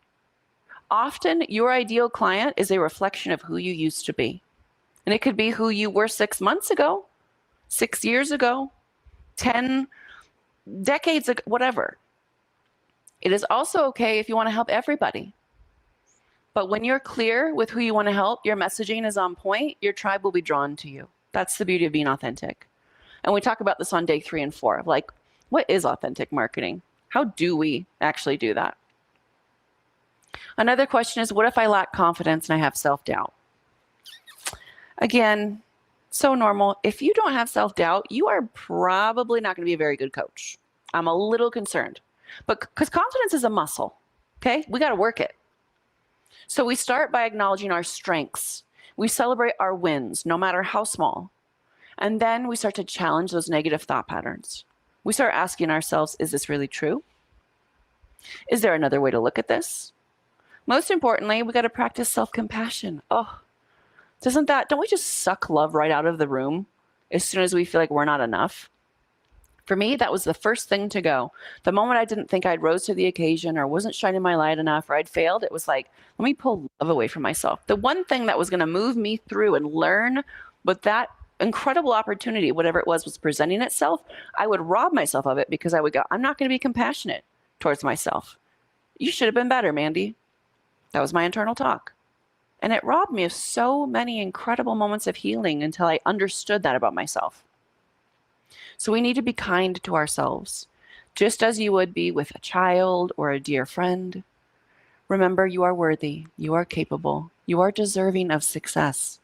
Often, your ideal client is a reflection of who you used to be. And it could be who you were 6 months ago, 6 years ago, 10 decades ago, whatever. It is also okay if you want to help everybody. But when you're clear with who you want to help, your messaging is on point, your tribe will be drawn to you. That's the beauty of being authentic. And we talk about this on day 3 and 4. Like, what is authentic marketing? How do we actually do that? Another question is, what if I lack confidence and I have self-doubt? Again, so normal. If you don't have self-doubt, you are probably not going to be a very good coach. I'm a little concerned. But because confidence is a muscle, okay? We got to work it. So we start by acknowledging our strengths. We celebrate our wins, no matter how small. And then we start to challenge those negative thought patterns. We start asking ourselves, is this really true? Is there another way to look at this? Most importantly, we got to practice self-compassion. Don't we just suck love right out of the room as soon as we feel like we're not enough? For me, that was the first thing to go. The moment I didn't think I'd rose to the occasion, or wasn't shining my light enough, or I'd failed, it was like, let me pull love away from myself. The one thing that was going to move me through and learn what that incredible opportunity, whatever it was presenting itself, I would rob myself of it because I would go, I'm not going to be compassionate towards myself. You should have been better, Mandy. That was my internal talk. And it robbed me of so many incredible moments of healing until I understood that about myself. So we need to be kind to ourselves, just as you would be with a child or a dear friend. Remember, you are worthy, you are capable, you are deserving of success.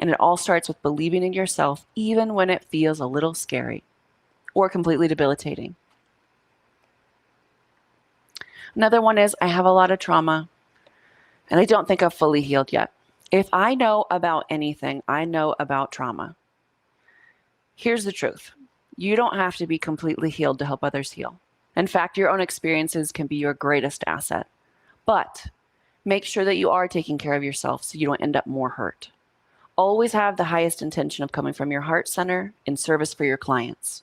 And it all starts with believing in yourself, even when it feels a little scary or completely debilitating. Another one is, I have a lot of trauma and I don't think I've fully healed yet. If I know about anything, I know about trauma. Here's the truth. You don't have to be completely healed to help others heal. In fact, your own experiences can be your greatest asset. But make sure that you are taking care of yourself so you don't end up more hurt. Always have the highest intention of coming from your heart center in service for your clients.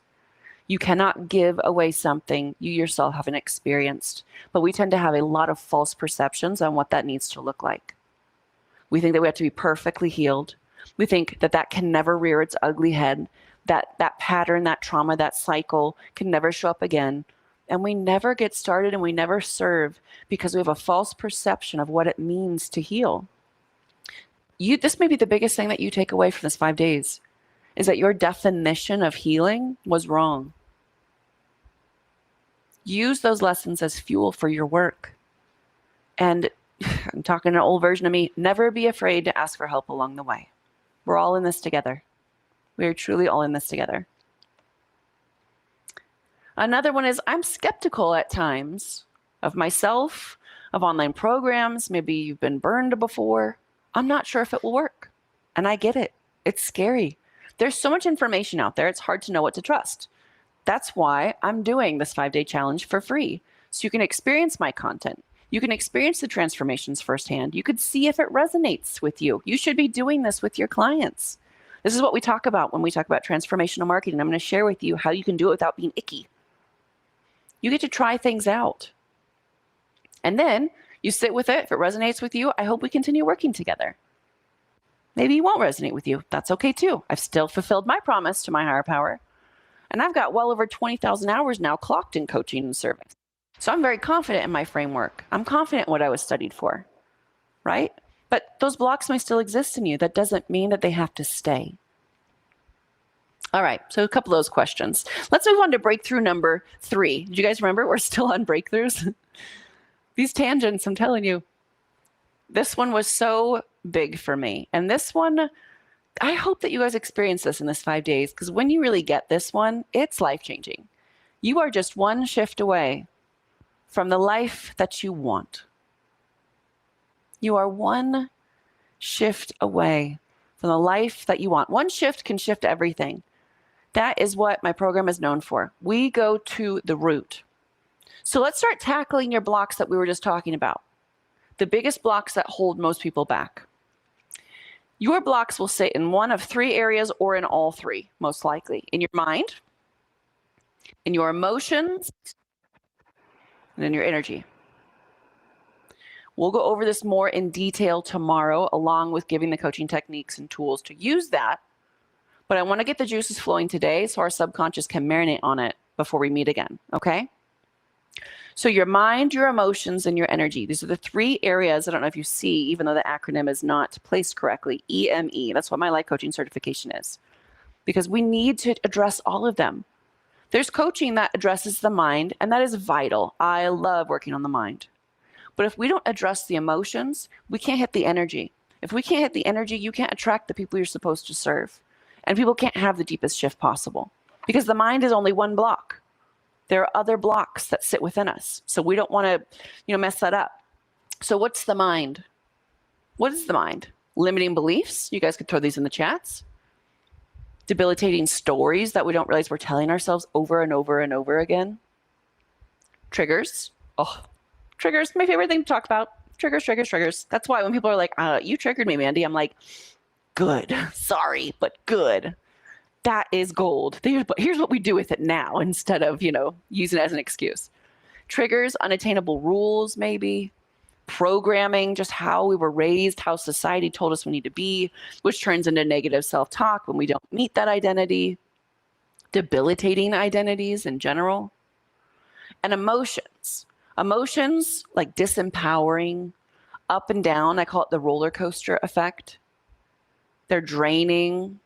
You cannot give away something you yourself haven't experienced, but we tend to have a lot of false perceptions on what that needs to look like. We think that we have to be perfectly healed. We think that that can never rear its ugly head, that pattern, that trauma, that cycle can never show up again. And we never get started and we never serve because we have a false perception of what it means to heal. This may be the biggest thing that you take away from this 5 days, is that your definition of healing was wrong. Use those lessons as fuel for your work. And I'm talking an old version of me, never be afraid to ask for help along the way. We're all in this together. We are truly all in this together. Another one is, I'm skeptical at times of myself, of online programs. Maybe you've been burned before. I'm not sure if it will work. And I get it. It's scary. There's so much information out there. It's hard to know what to trust. That's why I'm doing this 5-day challenge for free. So you can experience my content. You can experience the transformations firsthand. You could see if it resonates with you. You should be doing this with your clients. This is what we talk about when we talk about transformational marketing. I'm going to share with you how you can do it without being icky. You get to try things out. And then you sit with it. If it resonates with you, I hope we continue working together. Maybe it won't resonate with you. That's okay too. I've still fulfilled my promise to my higher power. And I've got well over 20,000 hours now clocked in coaching and service. So I'm very confident in my framework. I'm confident in what I was studied for, right? But those blocks may still exist in you. That doesn't mean that they have to stay. All right, so a couple of those questions. Let's move on to breakthrough number 3. Did you guys remember? We're still on breakthroughs. These tangents, I'm telling you. This one was so big for me. And this one, I hope that you guys experience this in this 5 days, because when you really get this one, it's life-changing. You are just one shift away from the life that you want. You are one shift away from the life that you want. One shift can shift everything. That is what my program is known for. We go to the root. So let's start tackling your blocks that we were just talking about. The biggest blocks that hold most people back. Your blocks will sit in one of 3 areas or in all 3, most likely. In your mind, in your emotions, and in your energy. We'll go over this more in detail tomorrow, along with giving the coaching techniques and tools to use that. But I want to get the juices flowing today so our subconscious can marinate on it before we meet again, okay? So your mind, your emotions, and your energy. These are the 3 areas, I don't know if you see, even though the acronym is not placed correctly, EME. That's what my life coaching certification is. Because we need to address all of them. There's coaching that addresses the mind, and that is vital. I love working on the mind. But if we don't address the emotions, we can't hit the energy. If we can't hit the energy, you can't attract the people you're supposed to serve. And people can't have the deepest shift possible. Because the mind is only one block. There are other blocks that sit within us. So we don't want to, mess that up. So what's the mind? What is the mind? Limiting beliefs? You guys could throw these in the chats. Debilitating stories that we don't realize we're telling ourselves over and over and over again. Triggers. Oh, triggers, my favorite thing to talk about. Triggers, triggers, triggers. That's why when people are like, you triggered me, Mandy, I'm like, good. Sorry, but good. That is gold. Here's what we do with it now instead of, using it as an excuse. Triggers, unattainable rules, maybe. Programming, just how we were raised, how society told us we need to be, which turns into negative self-talk when we don't meet that identity. Debilitating identities in general. And emotions. Emotions like disempowering, up and down. I call it the roller coaster effect. They're draining.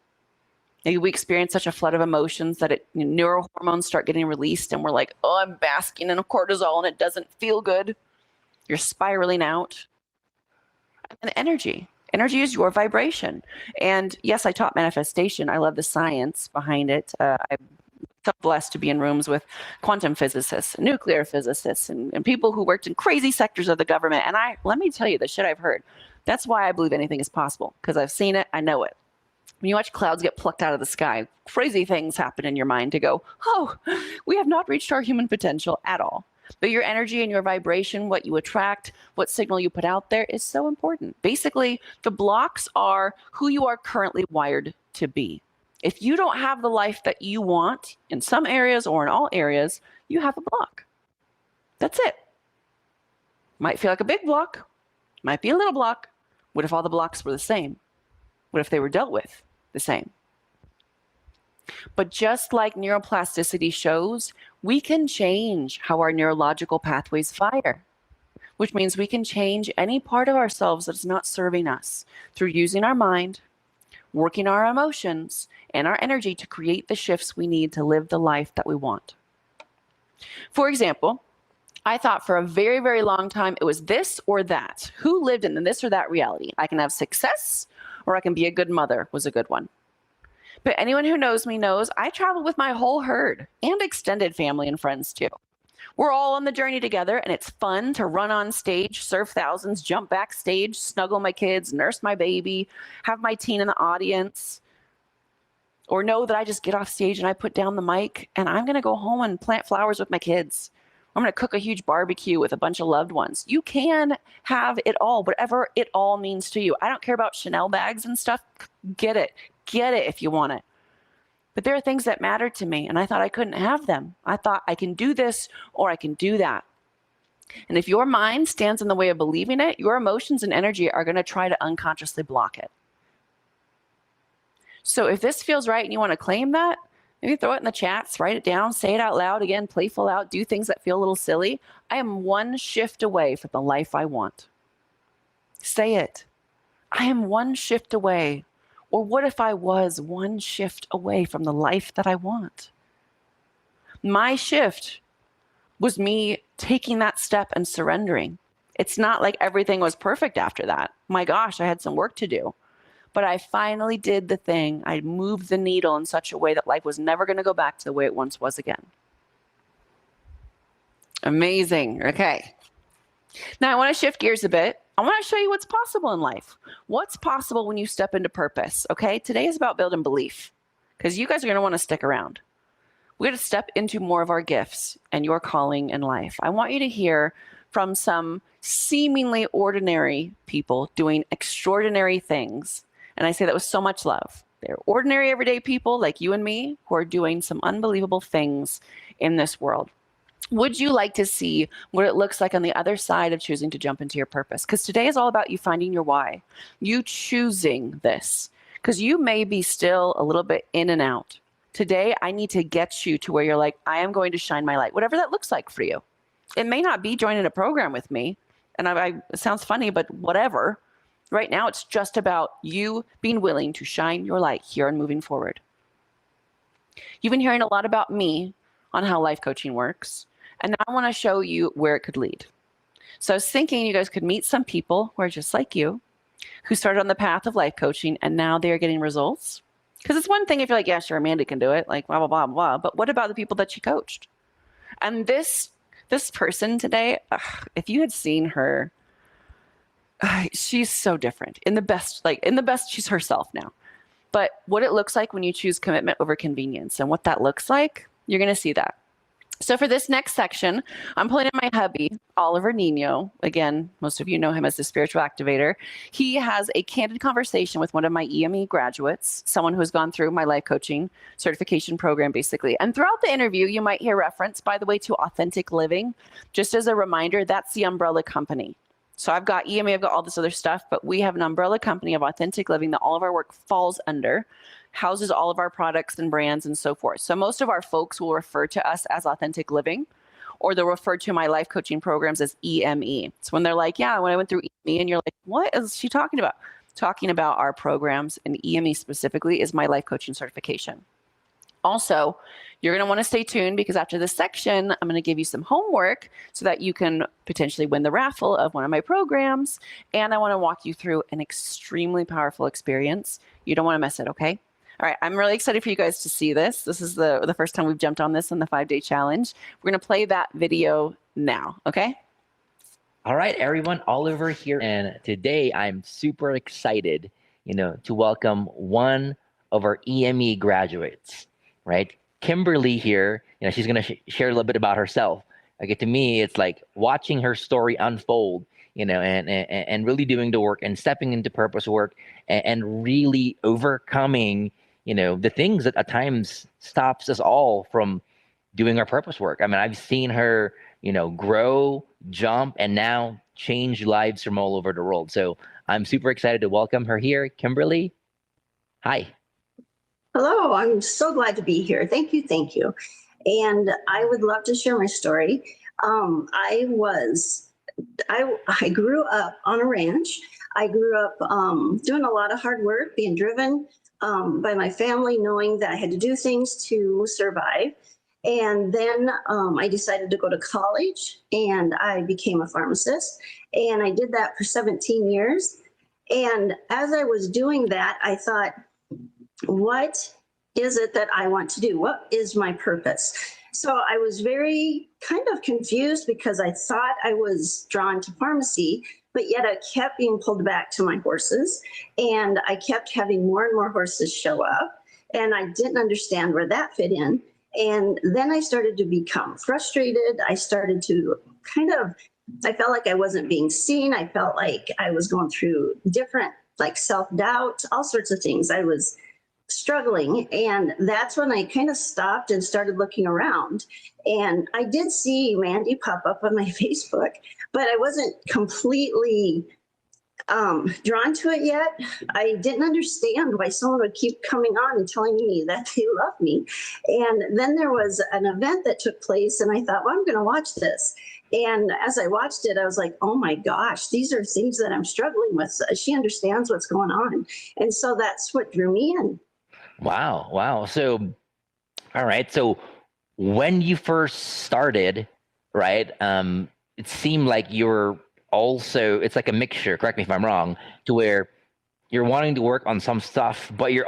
Maybe we experience such a flood of emotions that neurohormones start getting released and we're like, oh, I'm basking in cortisol and it doesn't feel good. You're spiraling out. And energy. Energy is your vibration. And yes, I taught manifestation. I love the science behind it. I'm so blessed to be in rooms with quantum physicists, nuclear physicists, and people who worked in crazy sectors of the government. And let me tell you the shit I've heard. That's why I believe anything is possible, because I've seen it, I know it. When you watch clouds get plucked out of the sky, crazy things happen in your mind to go, oh, we have not reached our human potential at all. But your energy and your vibration, what you attract, what signal you put out there is so important. Basically, the blocks are who you are currently wired to be. If you don't have the life that you want in some areas or in all areas, you have a block. That's it. Might feel like a big block, might be a little block. What if all the blocks were the same? What if they were dealt with the same? But just like neuroplasticity shows, we can change how our neurological pathways fire, which means we can change any part of ourselves that's not serving us through using our mind, working our emotions, and our energy to create the shifts we need to live the life that we want. For example, I thought for a very, very long time it was this or that. Who lived in this or that reality? I can have success or I can be a good mother was a good one. But anyone who knows me knows I travel with my whole herd and extended family and friends too. We're all on the journey together, and it's fun to run on stage, serve thousands, jump backstage, snuggle my kids, nurse my baby, have my teen in the audience, or know that I just get off stage and I put down the mic and I'm going to go home and plant flowers with my kids. I'm going to cook a huge barbecue with a bunch of loved ones. You can have it all, whatever it all means to you. I don't care about Chanel bags and stuff. Get it. Get it if you want it. But there are things that matter to me, and I thought I couldn't have them. I thought I can do this or I can do that. And if your mind stands in the way of believing it, your emotions and energy are going to try to unconsciously block it. So if this feels right and you want to claim that, maybe throw it in the chats, write it down, say it out loud again, playful out, do things that feel a little silly. I am one shift away from the life I want. Say it. I am one shift away. Or what if I was one shift away from the life that I want? My shift was me taking that step and surrendering. It's not like everything was perfect after that. My gosh, I had some work to do. But I finally did the thing. I moved the needle in such a way that life was never going to go back to the way it once was again. Amazing. Okay. Now I want to shift gears a bit. I want to show you what's possible in life. What's possible when you step into purpose, okay? Today is about building belief because you guys are going to want to stick around. We're going to step into more of our gifts and your calling in life. I want you to hear from some seemingly ordinary people doing extraordinary things. And I say that with so much love. They're ordinary, everyday people like you and me who are doing some unbelievable things in this world. Would you like to see what it looks like on the other side of choosing to jump into your purpose? Because today is all about you finding your why, you choosing this, because you may be still a little bit in and out. Today, I need to get you to where you're like, I am going to shine my light, whatever that looks like for you. It may not be joining a program with me, and it sounds funny, but whatever. Right now, it's just about you being willing to shine your light here and moving forward. You've been hearing a lot about me on how life coaching works. And now I want to show you where it could lead. So I was thinking you guys could meet some people who are just like you, who started on the path of life coaching, and now they're getting results. Because it's one thing if you're like, yeah, sure, Mandy can do it, like blah, blah, blah, blah. But what about the people that she coached? And this person today, if you had seen her, she's so different. In the best, she's herself now. But what it looks like when you choose commitment over convenience and what that looks like, you're going to see that. So for this next section, I'm pulling in my hubby, Oliver Nino. Again, most of you know him as the spiritual activator. He has a candid conversation with one of my EME graduates, someone who has gone through my life coaching certification program, basically. And throughout the interview, you might hear reference, by the way, to Authentic Living. Just as a reminder, that's the umbrella company. So I've got EME, I've got all this other stuff, but we have an umbrella company of Authentic Living that all of our work falls under, houses all of our products and brands and so forth. So most of our folks will refer to us as Authentic Living, or they'll refer to my life coaching programs as EME. So when they're like, yeah, when I went through EME, and you're like, what is she talking about? Talking about our programs, and EME specifically is my life coaching certification. Also, you're going to want to stay tuned because after this section, I'm going to give you some homework so that you can potentially win the raffle of one of my programs. And I want to walk you through an extremely powerful experience. You don't want to miss it, okay? All right, I'm really excited for you guys to see this. This is the first time we've jumped on this in the 5-day challenge. We're going to play that video now, okay? All right, everyone, all over here. And today I'm super excited, to welcome one of our EME graduates, right? Kimberly here, she's going to share a little bit about herself. Okay, to me, it's like watching her story unfold, and really doing the work and stepping into purpose work and really overcoming, the things that at times stops us all from doing our purpose work. I mean, I've seen her, grow, jump, and now change lives from all over the world. So I'm super excited to welcome her here. Kimberly, hi. Hello, I'm so glad to be here. Thank you, thank you. And I would love to share my story. I grew up on a ranch. I grew up doing a lot of hard work, being driven by my family, knowing that I had to do things to survive. And then I decided to go to college and I became a pharmacist. And I did that for 17 years. And as I was doing that, I thought, what is it that I want to do? What is my purpose? So I was very kind of confused because I thought I was drawn to pharmacy, but yet I kept being pulled back to my horses. And I kept having more and more horses show up. And I didn't understand where that fit in. And then I started to become frustrated. I started to I felt like I wasn't being seen. I felt like I was going through different, like self-doubt, all sorts of things. I was struggling. And that's when I kind of stopped and started looking around. And I did see Mandy pop up on my Facebook, but I wasn't completely drawn to it yet. I didn't understand why someone would keep coming on and telling me that they love me. And then there was an event that took place and I thought, well, I'm going to watch this. And as I watched it, I was like, oh my gosh, these are things that I'm struggling with. She understands what's going on. And so that's what drew me in. Wow. So, all right. So when you first started, right, it seemed like you were also, it's like a mixture, correct me if I'm wrong, to where you're wanting to work on some stuff, but you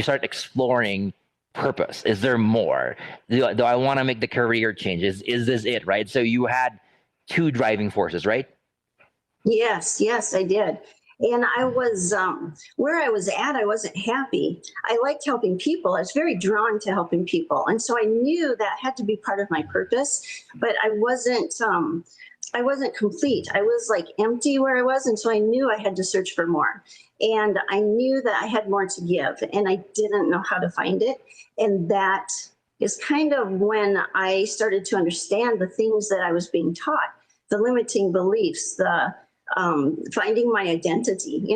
start exploring purpose. Is there more? Do I want to make the career changes? Is this it, right? So you had two driving forces, right? Yes, I did. And I was, where I was at, I wasn't happy. I liked helping people. I was very drawn to helping people. And so I knew that had to be part of my purpose, but I wasn't complete. I was like empty where I was. And so I knew I had to search for more. And I knew that I had more to give and I didn't know how to find it. And that is kind of when I started to understand the things that I was being taught, the limiting beliefs, the finding my identity.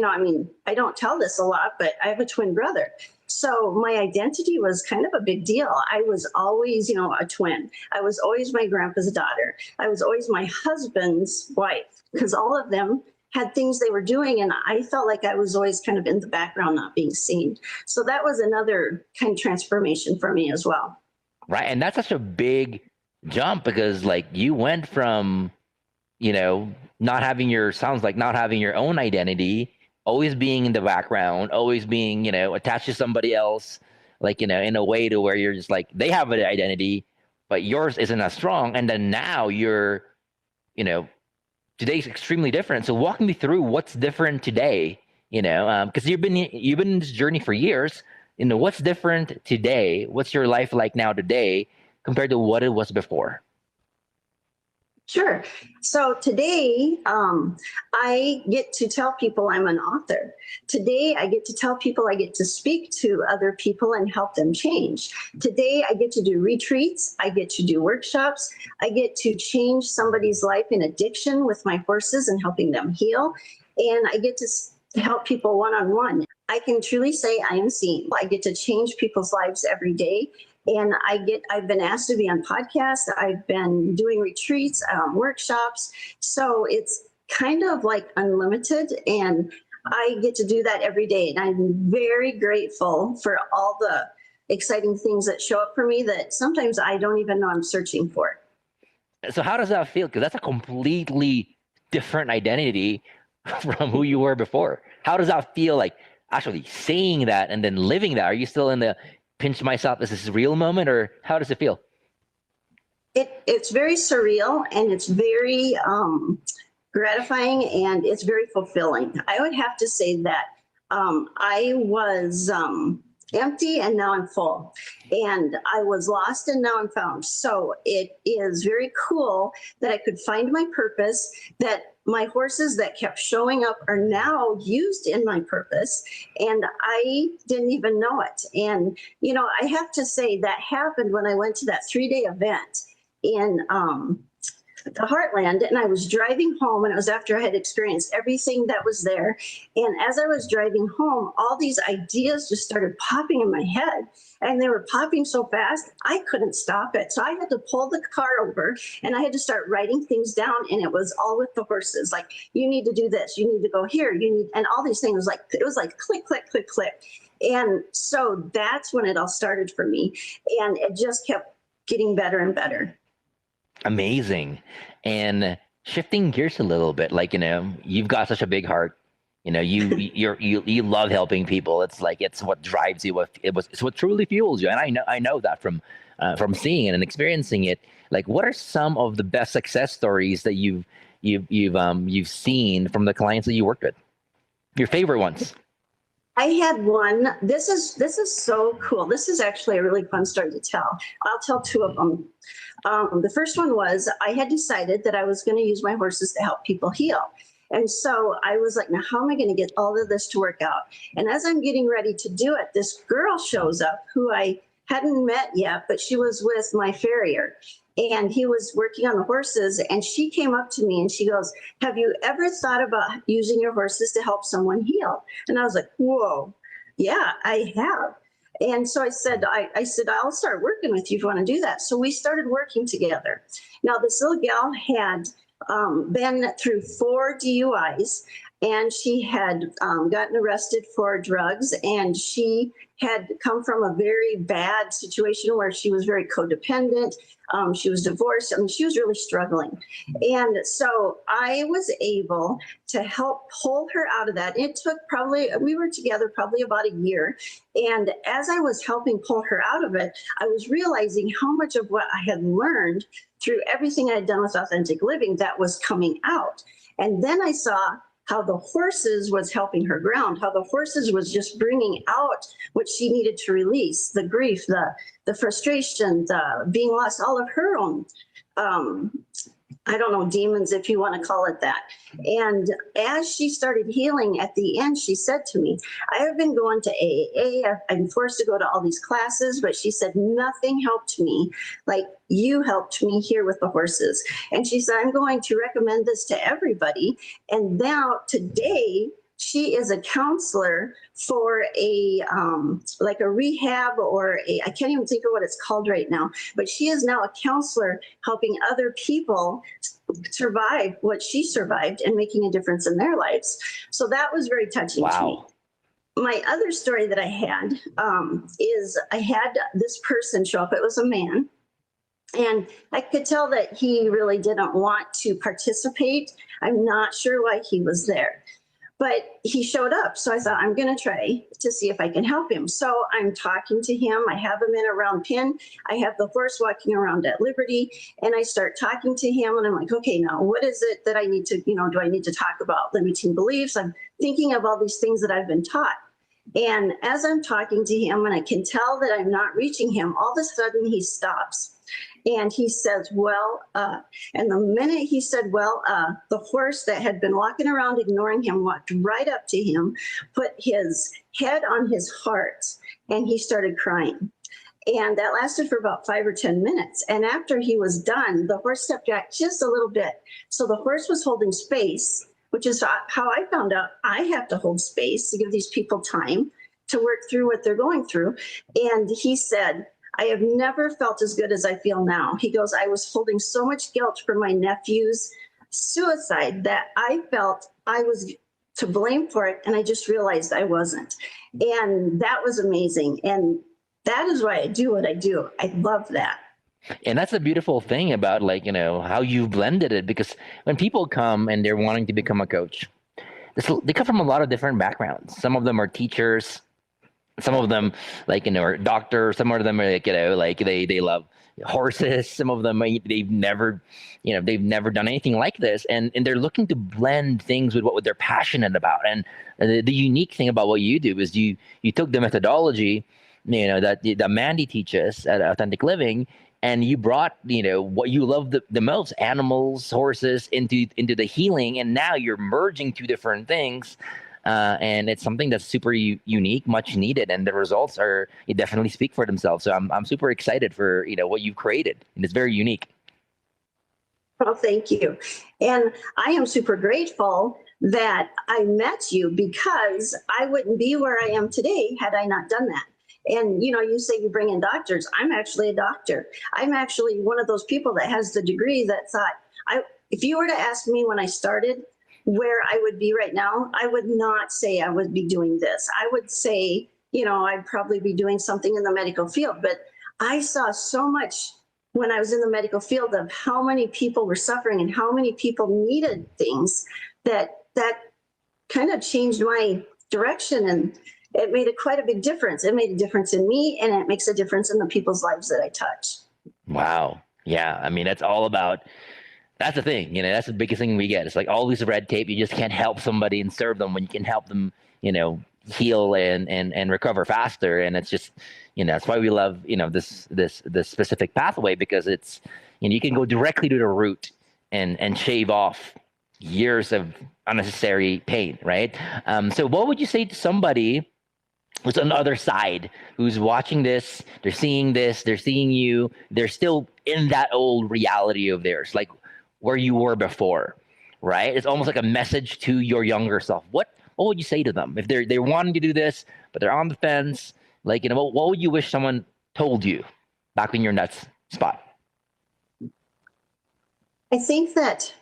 I don't tell this a lot, but I have a twin brother. So my identity was kind of a big deal. I was always, a twin. I was always my grandpa's daughter. I was always my husband's wife because all of them had things they were doing. And I felt like I was always kind of in the background, not being seen. So that was another kind of transformation for me as well. Right. And that's such a big jump because like you went from, not having your own identity, always being in the background, always being, attached to somebody else, like, in a way to where you're just like, they have an identity, but yours isn't as strong. And then now you're, today's extremely different. So walk me through what's different today, because you've been in this journey for years, what's different today? What's your life like now today compared to what it was before? Sure. So today, I get to tell people I'm an author. Today, I get to tell people I get to speak to other people and help them change. Today, I get to do retreats. I get to do workshops. I get to change somebody's life in addiction with my horses and helping them heal. And I get to help people one-on-one. I can truly say I am seen. I get to change people's lives every day. And I've been asked to be on podcasts. I've been doing retreats, workshops. So it's kind of like unlimited. And I get to do that every day. And I'm very grateful for all the exciting things that show up for me that sometimes I don't even know I'm searching for. So how does that feel? Because that's a completely different identity from who you were before. How does that feel, like actually saying that and then living that? Are you still in the pinch myself, this is real moment, or how does it feel? It's very surreal, and it's very gratifying, and it's very fulfilling. I would have to say that I was empty and now I'm full, and I was lost and now I'm found. So it is very cool that I could find my purpose, that my horses that kept showing up are now used in my purpose, and I didn't even know it. And, you know, I have to say that happened when I went to that 3-day event in the Heartland, and I was driving home, and it was after I had experienced everything that was there. And as I was driving home, all these ideas just started popping in my head, and they were popping so fast I couldn't stop it. So I had to pull the car over, and I had to start writing things down, and it was all with the horses, like, you need to do this, you need to go here, you need, and all these things. Like, it was like click, click, click, click. And so that's when it all started for me, and it just kept getting better and better. Amazing. And shifting gears a little bit, like, you know, you've got such a big heart. You know, you love helping people. It's like, it's what drives you. It's what truly fuels you. And I know that from seeing it and experiencing it. Like, what are some of the best success stories that you've seen from the clients that you worked with? Your favorite ones? I had one. This is so cool. This is actually a really fun story to tell. I'll tell two of them. The first one was, I had decided that I was going to use my horses to help people heal. And so I was like, now how am I going to get all of this to work out? And as I'm getting ready to do it, this girl shows up who I hadn't met yet, but she was with my farrier. And he was working on the horses, and she came up to me and she goes, have you ever thought about using your horses to help someone heal? And I was like, whoa, yeah, I have. And so I said, I'll start working with you if you want to do that. So we started working together. Now, this little gal had been through 4 DUIs, and she had gotten arrested for drugs, and she had come from a very bad situation where she was very codependent. She was divorced. I mean, she was really struggling. And so I was able to help pull her out of that. It took we were together probably about a year. And as I was helping pull her out of it, I was realizing how much of what I had learned through everything I had done with authentic living that was coming out. And then I saw how the horses was helping her ground, how the horses was just bringing out what she needed to release, the grief, the frustration, the being lost, all of her own, I don't know, demons, if you want to call it that. And as she started healing at the end, she said to me, I have been going to AAA, I've been forced to go to all these classes, but she said, nothing helped me like you helped me here with the horses. And she said, I'm going to recommend this to everybody. And now today, she is a counselor for a like a rehab, or I can't even think of what it's called right now, but she is now a counselor helping other people survive what she survived and making a difference in their lives. So that was very touching to me. My other story that I had is I had this person show up. It was a man. And I could tell that he really didn't want to participate. I'm not sure why he was there. But he showed up, so I thought, I'm going to try to see if I can help him. So I'm talking to him. I have him in a round pen. I have the horse walking around at liberty, and I start talking to him, and I'm like, okay, now what is it that I need to, do I need to talk about limiting beliefs? I'm thinking of all these things that I've been taught. And as I'm talking to him, and I can tell that I'm not reaching him, all of a sudden he stops. And he says, and the minute he said, the horse that had been walking around ignoring him walked right up to him, put his head on his heart, and he started crying. And that lasted for about 5 or 10 minutes. And after he was done, the horse stepped back just a little bit. So the horse was holding space, which is how I found out I have to hold space to give these people time to work through what they're going through. And he said, I have never felt as good as I feel now. He goes, I was holding so much guilt for my nephew's suicide that I felt I was to blame for it, and I just realized I wasn't. And that was amazing. And that is why I do what I do. I love that. And that's a beautiful thing about, like, how you've blended it, because when people come and they're wanting to become a coach, they come from a lot of different backgrounds. Some of them are teachers, some of them are doctors, some of them are they love horses, some of them they've never done anything like this, and they're looking to blend things with what they're passionate about. And the unique thing about what you do is you took the methodology that Mandy teaches at Authentic Living, and you brought what you love the most, animals, horses, into the healing, and now you're merging two different things, and it's something that's super unique, much needed, and the results definitely speak for themselves. So I'm super excited for what you've created, and it's very unique. Well, thank you. And I am super grateful that I met you, because I wouldn't be where I am today had I not done that. And, you say you bring in doctors. I'm actually a doctor. I'm actually one of those people that has the degree that thought, if you were to ask me when I started where I would be right now, I would not say I would be doing this. I would say, I'd probably be doing something in the medical field. But I saw so much when I was in the medical field of how many people were suffering and how many people needed things that kind of changed my direction, and it made quite a big difference. It made a difference in me, and it makes a difference in the people's lives that I touch. Wow. Yeah. I mean, that's the thing, that's the biggest thing we get. It's like all this red tape. You just can't help somebody and serve them when you can help them, heal and recover faster. And it's just, that's why we love, this specific pathway, because it's, you can go directly to the root and shave off years of unnecessary pain, right? So what would you say to somebody who's on the other side, who's watching this, they're seeing you, they're still in that old reality of theirs, like where you were before, right? It's almost like a message to your younger self. What would you say to them if they're wanting to do this, but they're on the fence? Like, what would you wish someone told you back in your nuts spot? I think that,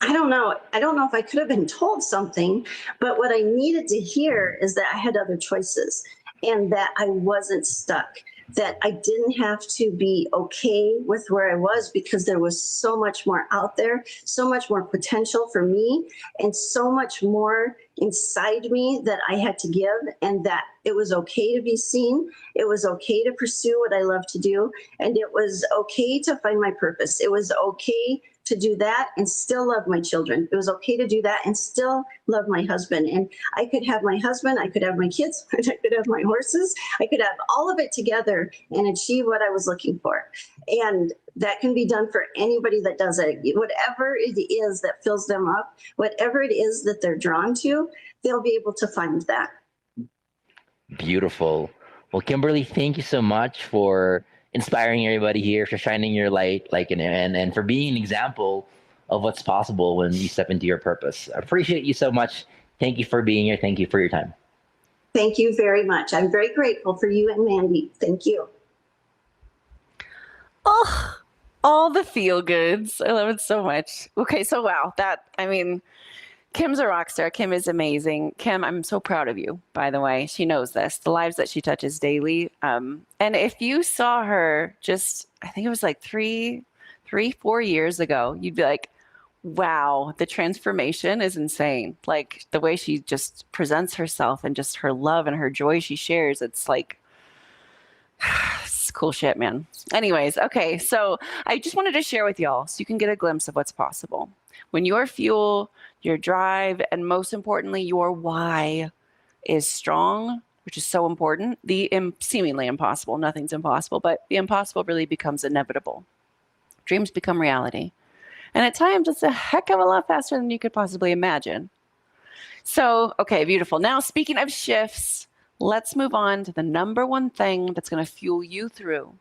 I don't know if I could have been told something, but what I needed to hear is that I had other choices, and that I wasn't stuck, that I didn't have to be okay with where I was, because there was so much more out there, so much more potential for me, and so much more inside me that I had to give, and that it was okay to be seen. It was okay to pursue what I love to do, and it was okay to find my purpose. It was okay to do that and still love my children. It was okay to do that and still love my husband. And I could have my husband, I could have my kids, I could have my horses, I could have all of it together and achieve what I was looking for. And that can be done for anybody that does it. Whatever it is that fills them up, whatever it is that they're drawn to, they'll be able to find that. Beautiful. Well, Kimberly, thank you so much for inspiring everybody here, for shining your light, and for being an example of what's possible when you step into your purpose. I appreciate you so much. Thank you for being here. Thank you for your time. Thank you very much. I'm very grateful for you and Mandy. Thank you. Oh, all the feel goods. I love it so much. Okay, so wow, Kim's a rock star. Kim is amazing. Kim, I'm so proud of you, by the way. She knows this, the lives that she touches daily. And if you saw her just, I think it was like 4 years ago, you'd be like, wow, the transformation is insane. Like the way she just presents herself and just her love and her joy she shares, it's like, it's cool shit, man. Anyways, okay, so I just wanted to share with y'all so you can get a glimpse of what's possible. When your fuel, your drive, and most importantly, your why is strong, which is so important, the seemingly impossible, nothing's impossible, but the impossible really becomes inevitable. Dreams become reality. And at times, it's a heck of a lot faster than you could possibly imagine. So, okay, beautiful. Now, speaking of shifts, let's move on to the number one thing that's going to fuel you through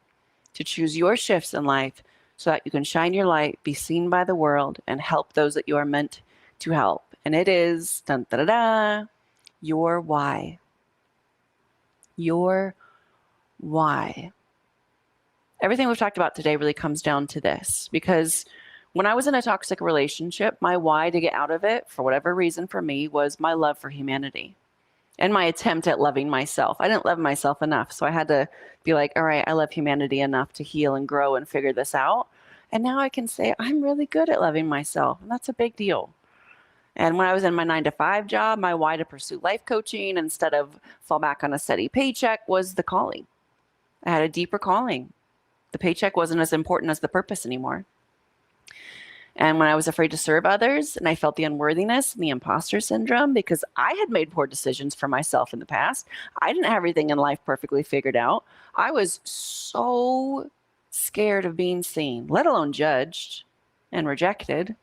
to choose your shifts in life so that you can shine your light, be seen by the world, and help those that you are meant to help. And it is, dun, da, da, da, your why. Your why. Everything we've talked about today really comes down to this, because when I was in a toxic relationship, my why to get out of it, for whatever reason for me, was my love for humanity. and my attempt at loving myself. I didn't love myself enough. So I had to be like, all right, I love humanity enough to heal and grow and figure this out. And now I can say I'm really good at loving myself. And that's a big deal. And when I was in my 9-to-5 job, my why to pursue life coaching instead of fall back on a steady paycheck was the calling. I had a deeper calling. The paycheck wasn't as important as the purpose anymore. And when I was afraid to serve others and I felt the unworthiness and the imposter syndrome because I had made poor decisions for myself in the past, I didn't have everything in life perfectly figured out. I was so scared of being seen, let alone judged and rejected.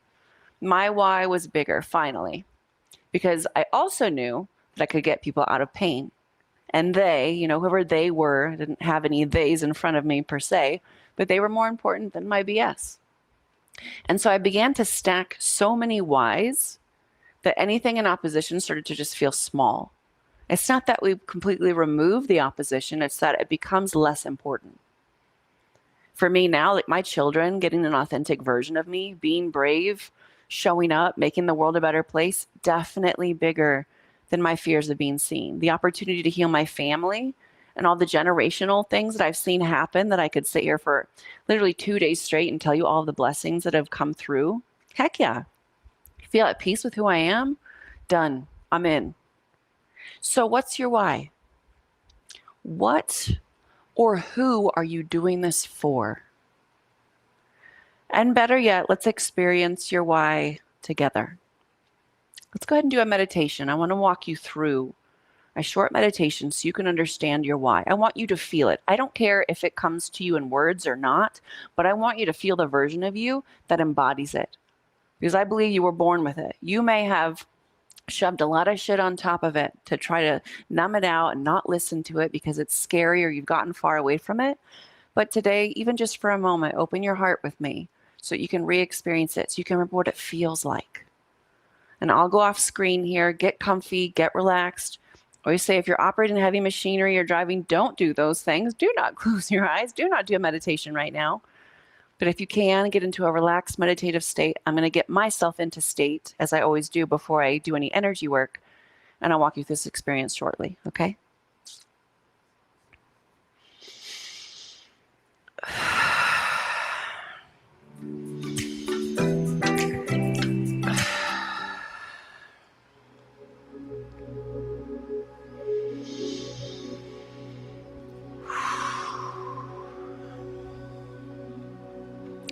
My why was bigger, finally, because I also knew that I could get people out of pain. And they, whoever they were, I didn't have any theys in front of me per se, but they were more important than my BS. And so I began to stack so many whys that anything in opposition started to just feel small. It's not that we completely remove the opposition, it's that it becomes less important. For me now, like my children getting an authentic version of me, being brave, showing up, making the world a better place, definitely bigger than my fears of being seen. The opportunity to heal my family and all the generational things that I've seen happen that I could sit here for literally 2 days straight and tell you all the blessings that have come through. Heck yeah. Feel at peace with who I am? Done. I'm in. So what's your why? What or who are you doing this for? And better yet, let's experience your why together. Let's go ahead and do a meditation. I want to walk you through a short meditation so you can understand your why. I want you to feel it. I don't care if it comes to you in words or not, but I want you to feel the version of you that embodies it. Because I believe you were born with it. You may have shoved a lot of shit on top of it to try to numb it out and not listen to it because it's scary or you've gotten far away from it. But today, even just for a moment, open your heart with me so you can re-experience it, so you can remember what it feels like. And I'll go off screen here, get comfy, get relaxed. I always say if you're operating heavy machinery or driving, don't do those things. Do not close your eyes. Do not do a meditation right now. But if you can, get into a relaxed meditative state. I'm going to get myself into state, as I always do before I do any energy work. And I'll walk you through this experience shortly, okay?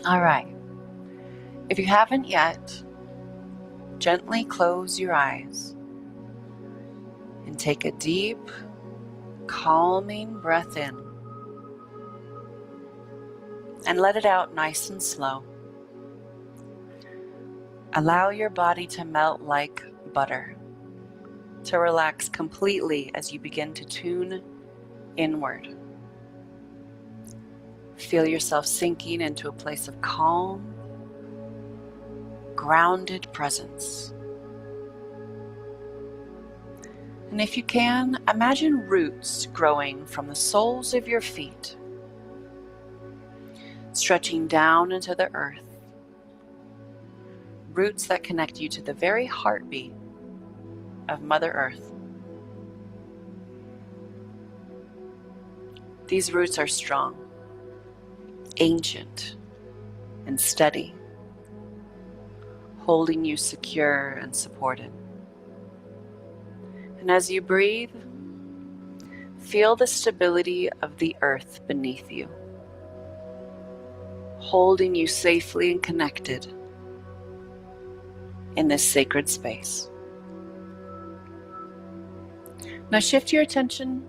All right. If you haven't yet, gently close your eyes and take a deep, calming breath in and let it out nice and slow. Allow your body to melt like butter, to relax completely as you begin to tune inward. Feel yourself sinking into a place of calm, grounded presence. And if you can, imagine roots growing from the soles of your feet, stretching down into the earth. Roots that connect you to the very heartbeat of Mother Earth. These roots are strong, ancient, and steady, holding you secure and supported. And as you breathe, feel the stability of the earth beneath you, holding you safely and connected in this sacred space. Now shift your attention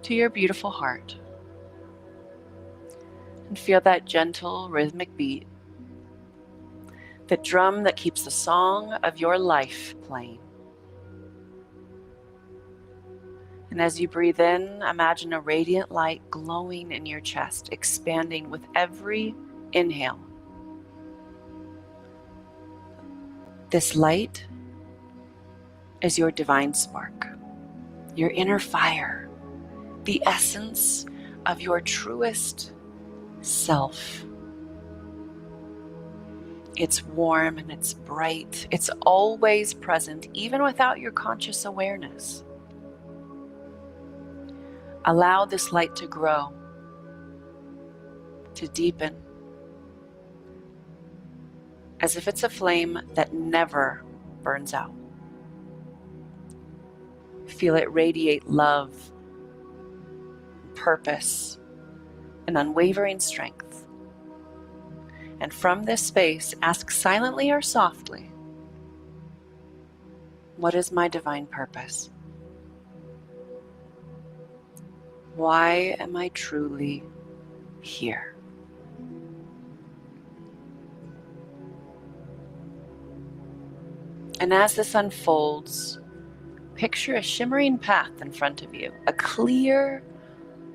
to your beautiful heart and feel that gentle rhythmic beat, the drum that keeps the song of your life playing. And as you breathe in, imagine a radiant light glowing in your chest, expanding with every inhale. This light is your divine spark, your inner fire, the essence of your truest self. It's warm and it's bright. It's always present, even without your conscious awareness. Allow this light to grow, to deepen, as if it's a flame that never burns out. Feel it radiate love, purpose, and unwavering strength. And from this space, ask silently or softly, what is my divine purpose? Why am I truly here? And as this unfolds, picture a shimmering path in front of you, a clear,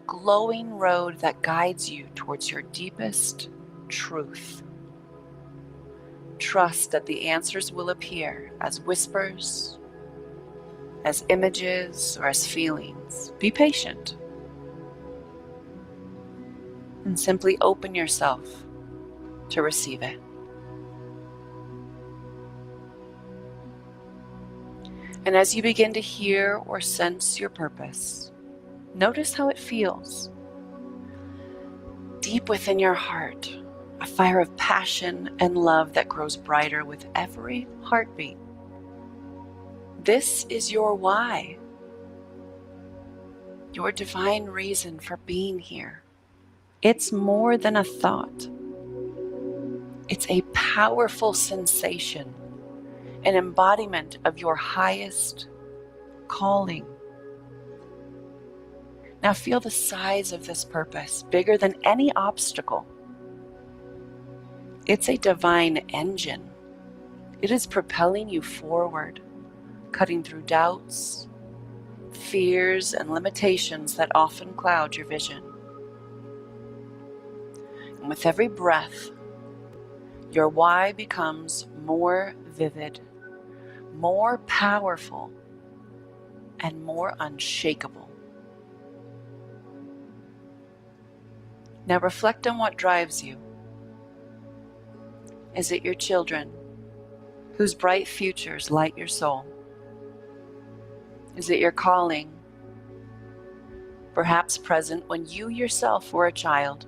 glowing road that guides you towards your deepest truth. Trust that the answers will appear as whispers, as images, or as feelings. Be patient. And simply open yourself to receive it. And as you begin to hear or sense your purpose, notice how it feels. Deep within your heart, a fire of passion and love that grows brighter with every heartbeat. This is your why, your divine reason for being here. It's more than a thought. It's a powerful sensation, an embodiment of your highest calling. Now feel the size of this purpose, bigger than any obstacle. It's a divine engine. It is propelling you forward, cutting through doubts, fears, and limitations that often cloud your vision. And with every breath, your why becomes more vivid, more powerful, and more unshakable. Now reflect on what drives you. Is it your children, whose bright futures light your soul? Is it your calling, perhaps present when you yourself were a child,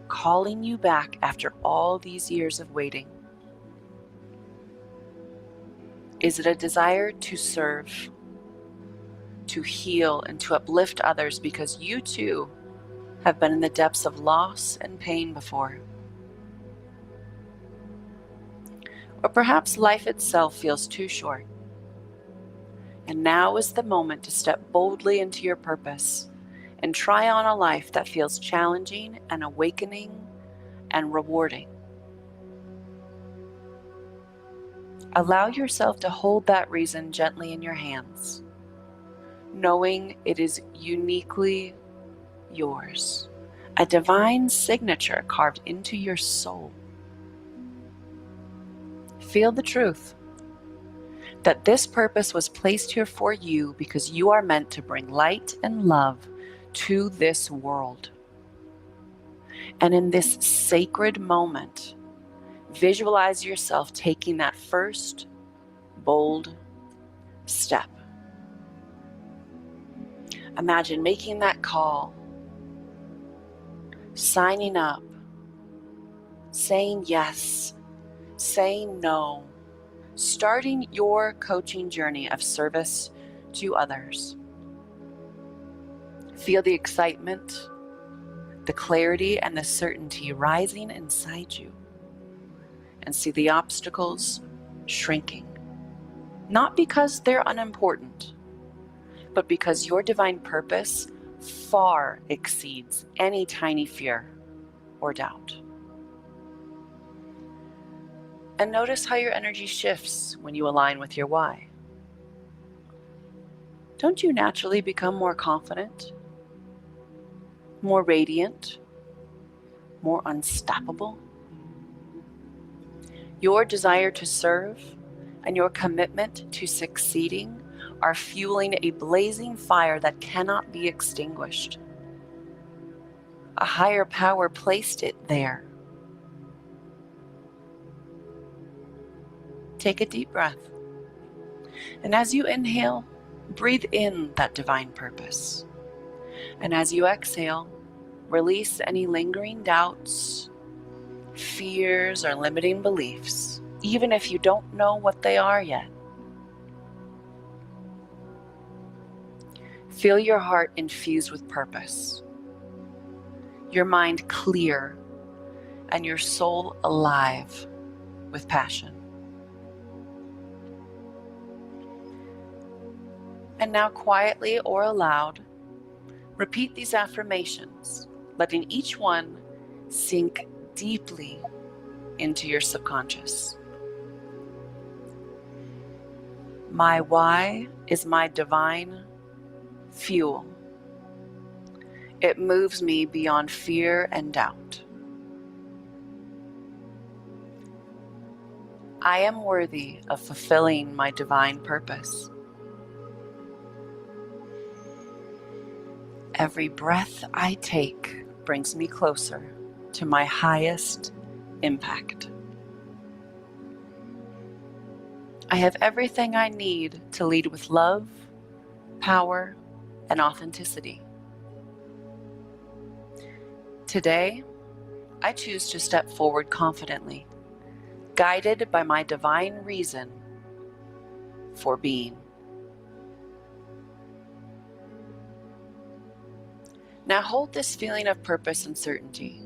calling you back after all these years of waiting? Is it a desire to serve, to heal, and to uplift others because you too have been in the depths of loss and pain before? Or perhaps life itself feels too short, and now is the moment to step boldly into your purpose and try on a life that feels challenging and awakening and rewarding. Allow yourself to hold that reason gently in your hands, knowing it is uniquely yours, a divine signature carved into your soul. Feel the truth that this purpose was placed here for you because you are meant to bring light and love to this world. And in this sacred moment, visualize yourself taking that first bold step. Imagine making that call, signing up, saying yes, saying no, starting your coaching journey of service to others. Feel the excitement, the clarity, and the certainty rising inside you, and see the obstacles shrinking. Not because they're unimportant, but because your divine purpose far exceeds any tiny fear or doubt. And notice how your energy shifts when you align with your why. Don't you naturally become more confident, more radiant, more unstoppable? Your desire to serve and your commitment to succeeding are fueling a blazing fire that cannot be extinguished. A higher power placed it there. Take a deep breath. And as you inhale, breathe in that divine purpose. And as you exhale, release any lingering doubts, fears, or limiting beliefs, even if you don't know what they are yet. Feel your heart infused with purpose, your mind clear, and your soul alive with passion. And now quietly or aloud, repeat these affirmations, letting each one sink deeply into your subconscious. My why is my divine fuel. It moves me beyond fear and doubt. I am worthy of fulfilling my divine purpose. Every breath I take brings me closer to my highest impact. I have everything I need to lead with love, power, and authenticity. Today, I choose to step forward confidently, guided by my divine reason for being. Now hold this feeling of purpose and certainty.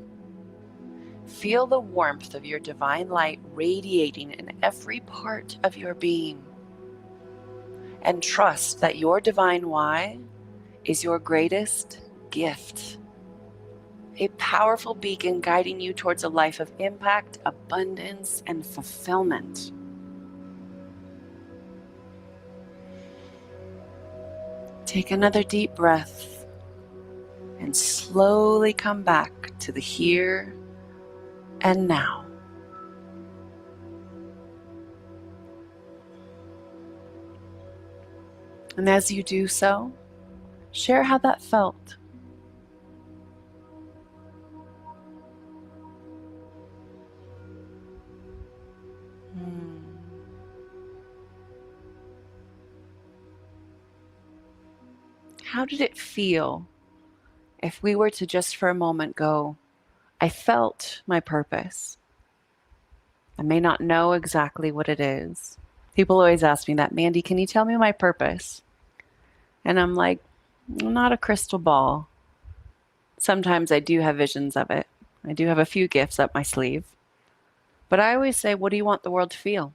Feel the warmth of your divine light radiating in every part of your being. And trust that your divine why is your greatest gift. A powerful beacon guiding you towards a life of impact, abundance, and fulfillment. Take another deep breath and slowly come back to the here and now. And as you do so, share how that felt. How did it feel if we were to just for a moment go, I felt my purpose. I may not know exactly what it is. People always ask me that, Mandy, can you tell me my purpose? And I'm like, not a crystal ball. Sometimes I do have visions of it. I do have a few gifts up my sleeve. But I always say, what do you want the world to feel?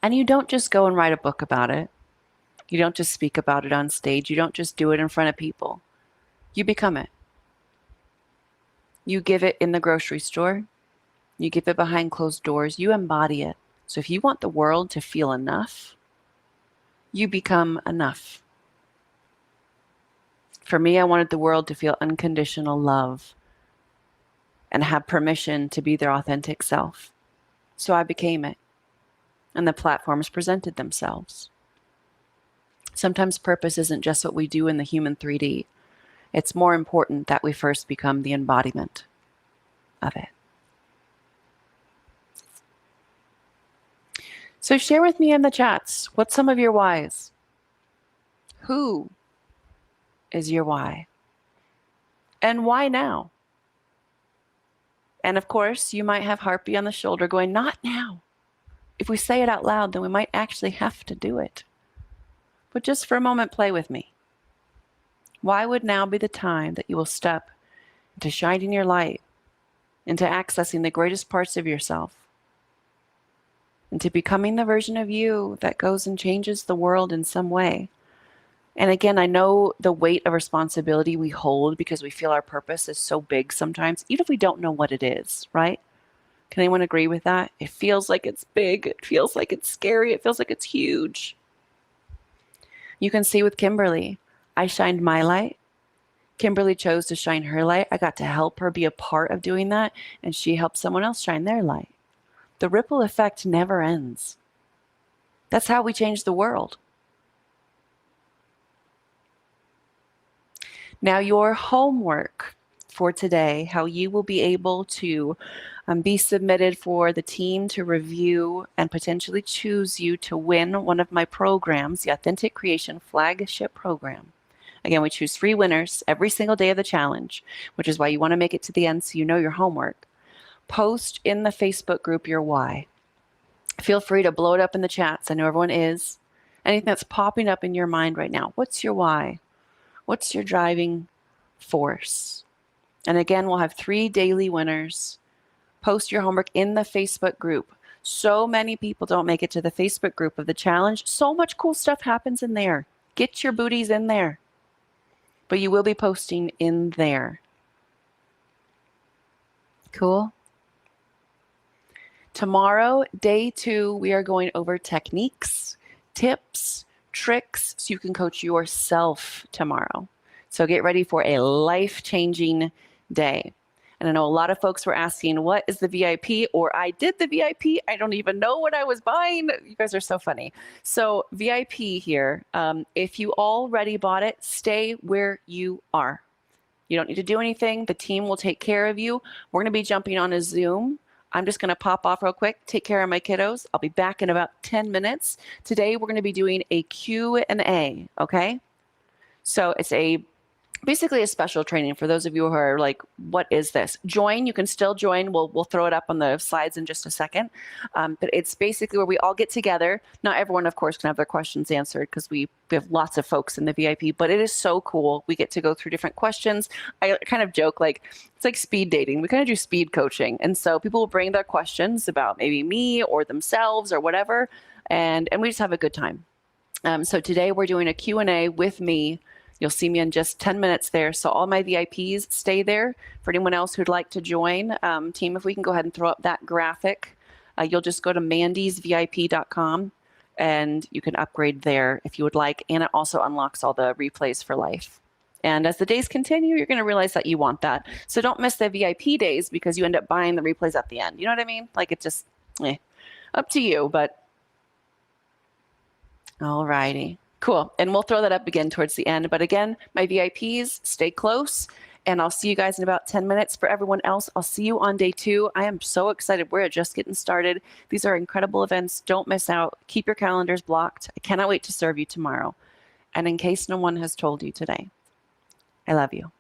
And you don't just go and write a book about it. You don't just speak about it on stage. You don't just do it in front of people. You become it. You give it in the grocery store. You give it behind closed doors. You embody it. So if you want the world to feel enough, you become enough. For me, I wanted the world to feel unconditional love and have permission to be their authentic self. So I became it. And the platforms presented themselves. Sometimes purpose isn't just what we do in the human 3D. It's more important that we first become the embodiment of it. So share with me in the chats, what's some of your whys? Who is your why? And why now? And of course, you might have Harpy on the shoulder going, not now. If we say it out loud, then we might actually have to do it. But just for a moment, play with me. Why would now be the time that you will step into shining your light, into accessing the greatest parts of yourself, into becoming the version of you that goes and changes the world in some way? And again, I know the weight of responsibility we hold because we feel our purpose is so big sometimes, even if we don't know what it is, right? Can anyone agree with that? It feels like it's big. It feels like it's scary. It feels like it's huge. You can see with Kimberly, I shined my light. Kimberly chose to shine her light. I got to help her be a part of doing that, and she helped someone else shine their light. The ripple effect never ends. That's how we change the world. Now, your homework for today, how you will be able to Be submitted for the team to review and potentially choose you to win one of my programs, the Authentic Creation Flagship Program. Again, we choose 3 winners every single day of the challenge, which is why you want to make it to the end so you know your homework. Post in the Facebook group your why. Feel free to blow it up in the chats. I know everyone is. Anything that's popping up in your mind right now. What's your why? What's your driving force? And again, we'll have 3 daily winners. Post your homework in the Facebook group. So many people don't make it to the Facebook group of the challenge. So much cool stuff happens in there. Get your booties in there. But you will be posting in there. Cool. Tomorrow, day 2, we are going over techniques, tips, tricks, so you can coach yourself tomorrow. So get ready for a life-changing day. And I know a lot of folks were asking, what is the VIP? Or I did the VIP. I don't even know what I was buying. You guys are so funny. So VIP here, if you already bought it, stay where you are. You don't need to do anything. The team will take care of you. We're going to be jumping on a Zoom. I'm just going to pop off real quick, take care of my kiddos. I'll be back in about 10 minutes. Today, we're going to be doing a Q&A, okay? So it's basically a special training for those of you who are like, what is this? Join, you can still join. We'll throw it up on the slides in just a second. But it's basically where we all get together. Not everyone, of course, can have their questions answered because we have lots of folks in the VIP, but it is so cool. We get to go through different questions. I kind of joke, like, it's like speed dating. We kind of do speed coaching. And so people will bring their questions about maybe me or themselves or whatever. And we just have a good time. So today we're doing a Q&A with me. You'll see me in just 10 minutes there. So all my VIPs stay there. For anyone else who'd like to join, team, if we can go ahead and throw up that graphic, you'll just go to mandysvip.com and you can upgrade there if you would like. And it also unlocks all the replays for life. And as the days continue, you're going to realize that you want that. So don't miss the VIP days because you end up buying the replays at the end. You know what I mean? Like, it just, up to you, but all righty. Cool. And we'll throw that up again towards the end. But again, my VIPs, stay close. And I'll see you guys in about 10 minutes. For everyone else, I'll see you on day 2. I am so excited. We're just getting started. These are incredible events. Don't miss out. Keep your calendars blocked. I cannot wait to serve you tomorrow. And in case no one has told you today, I love you.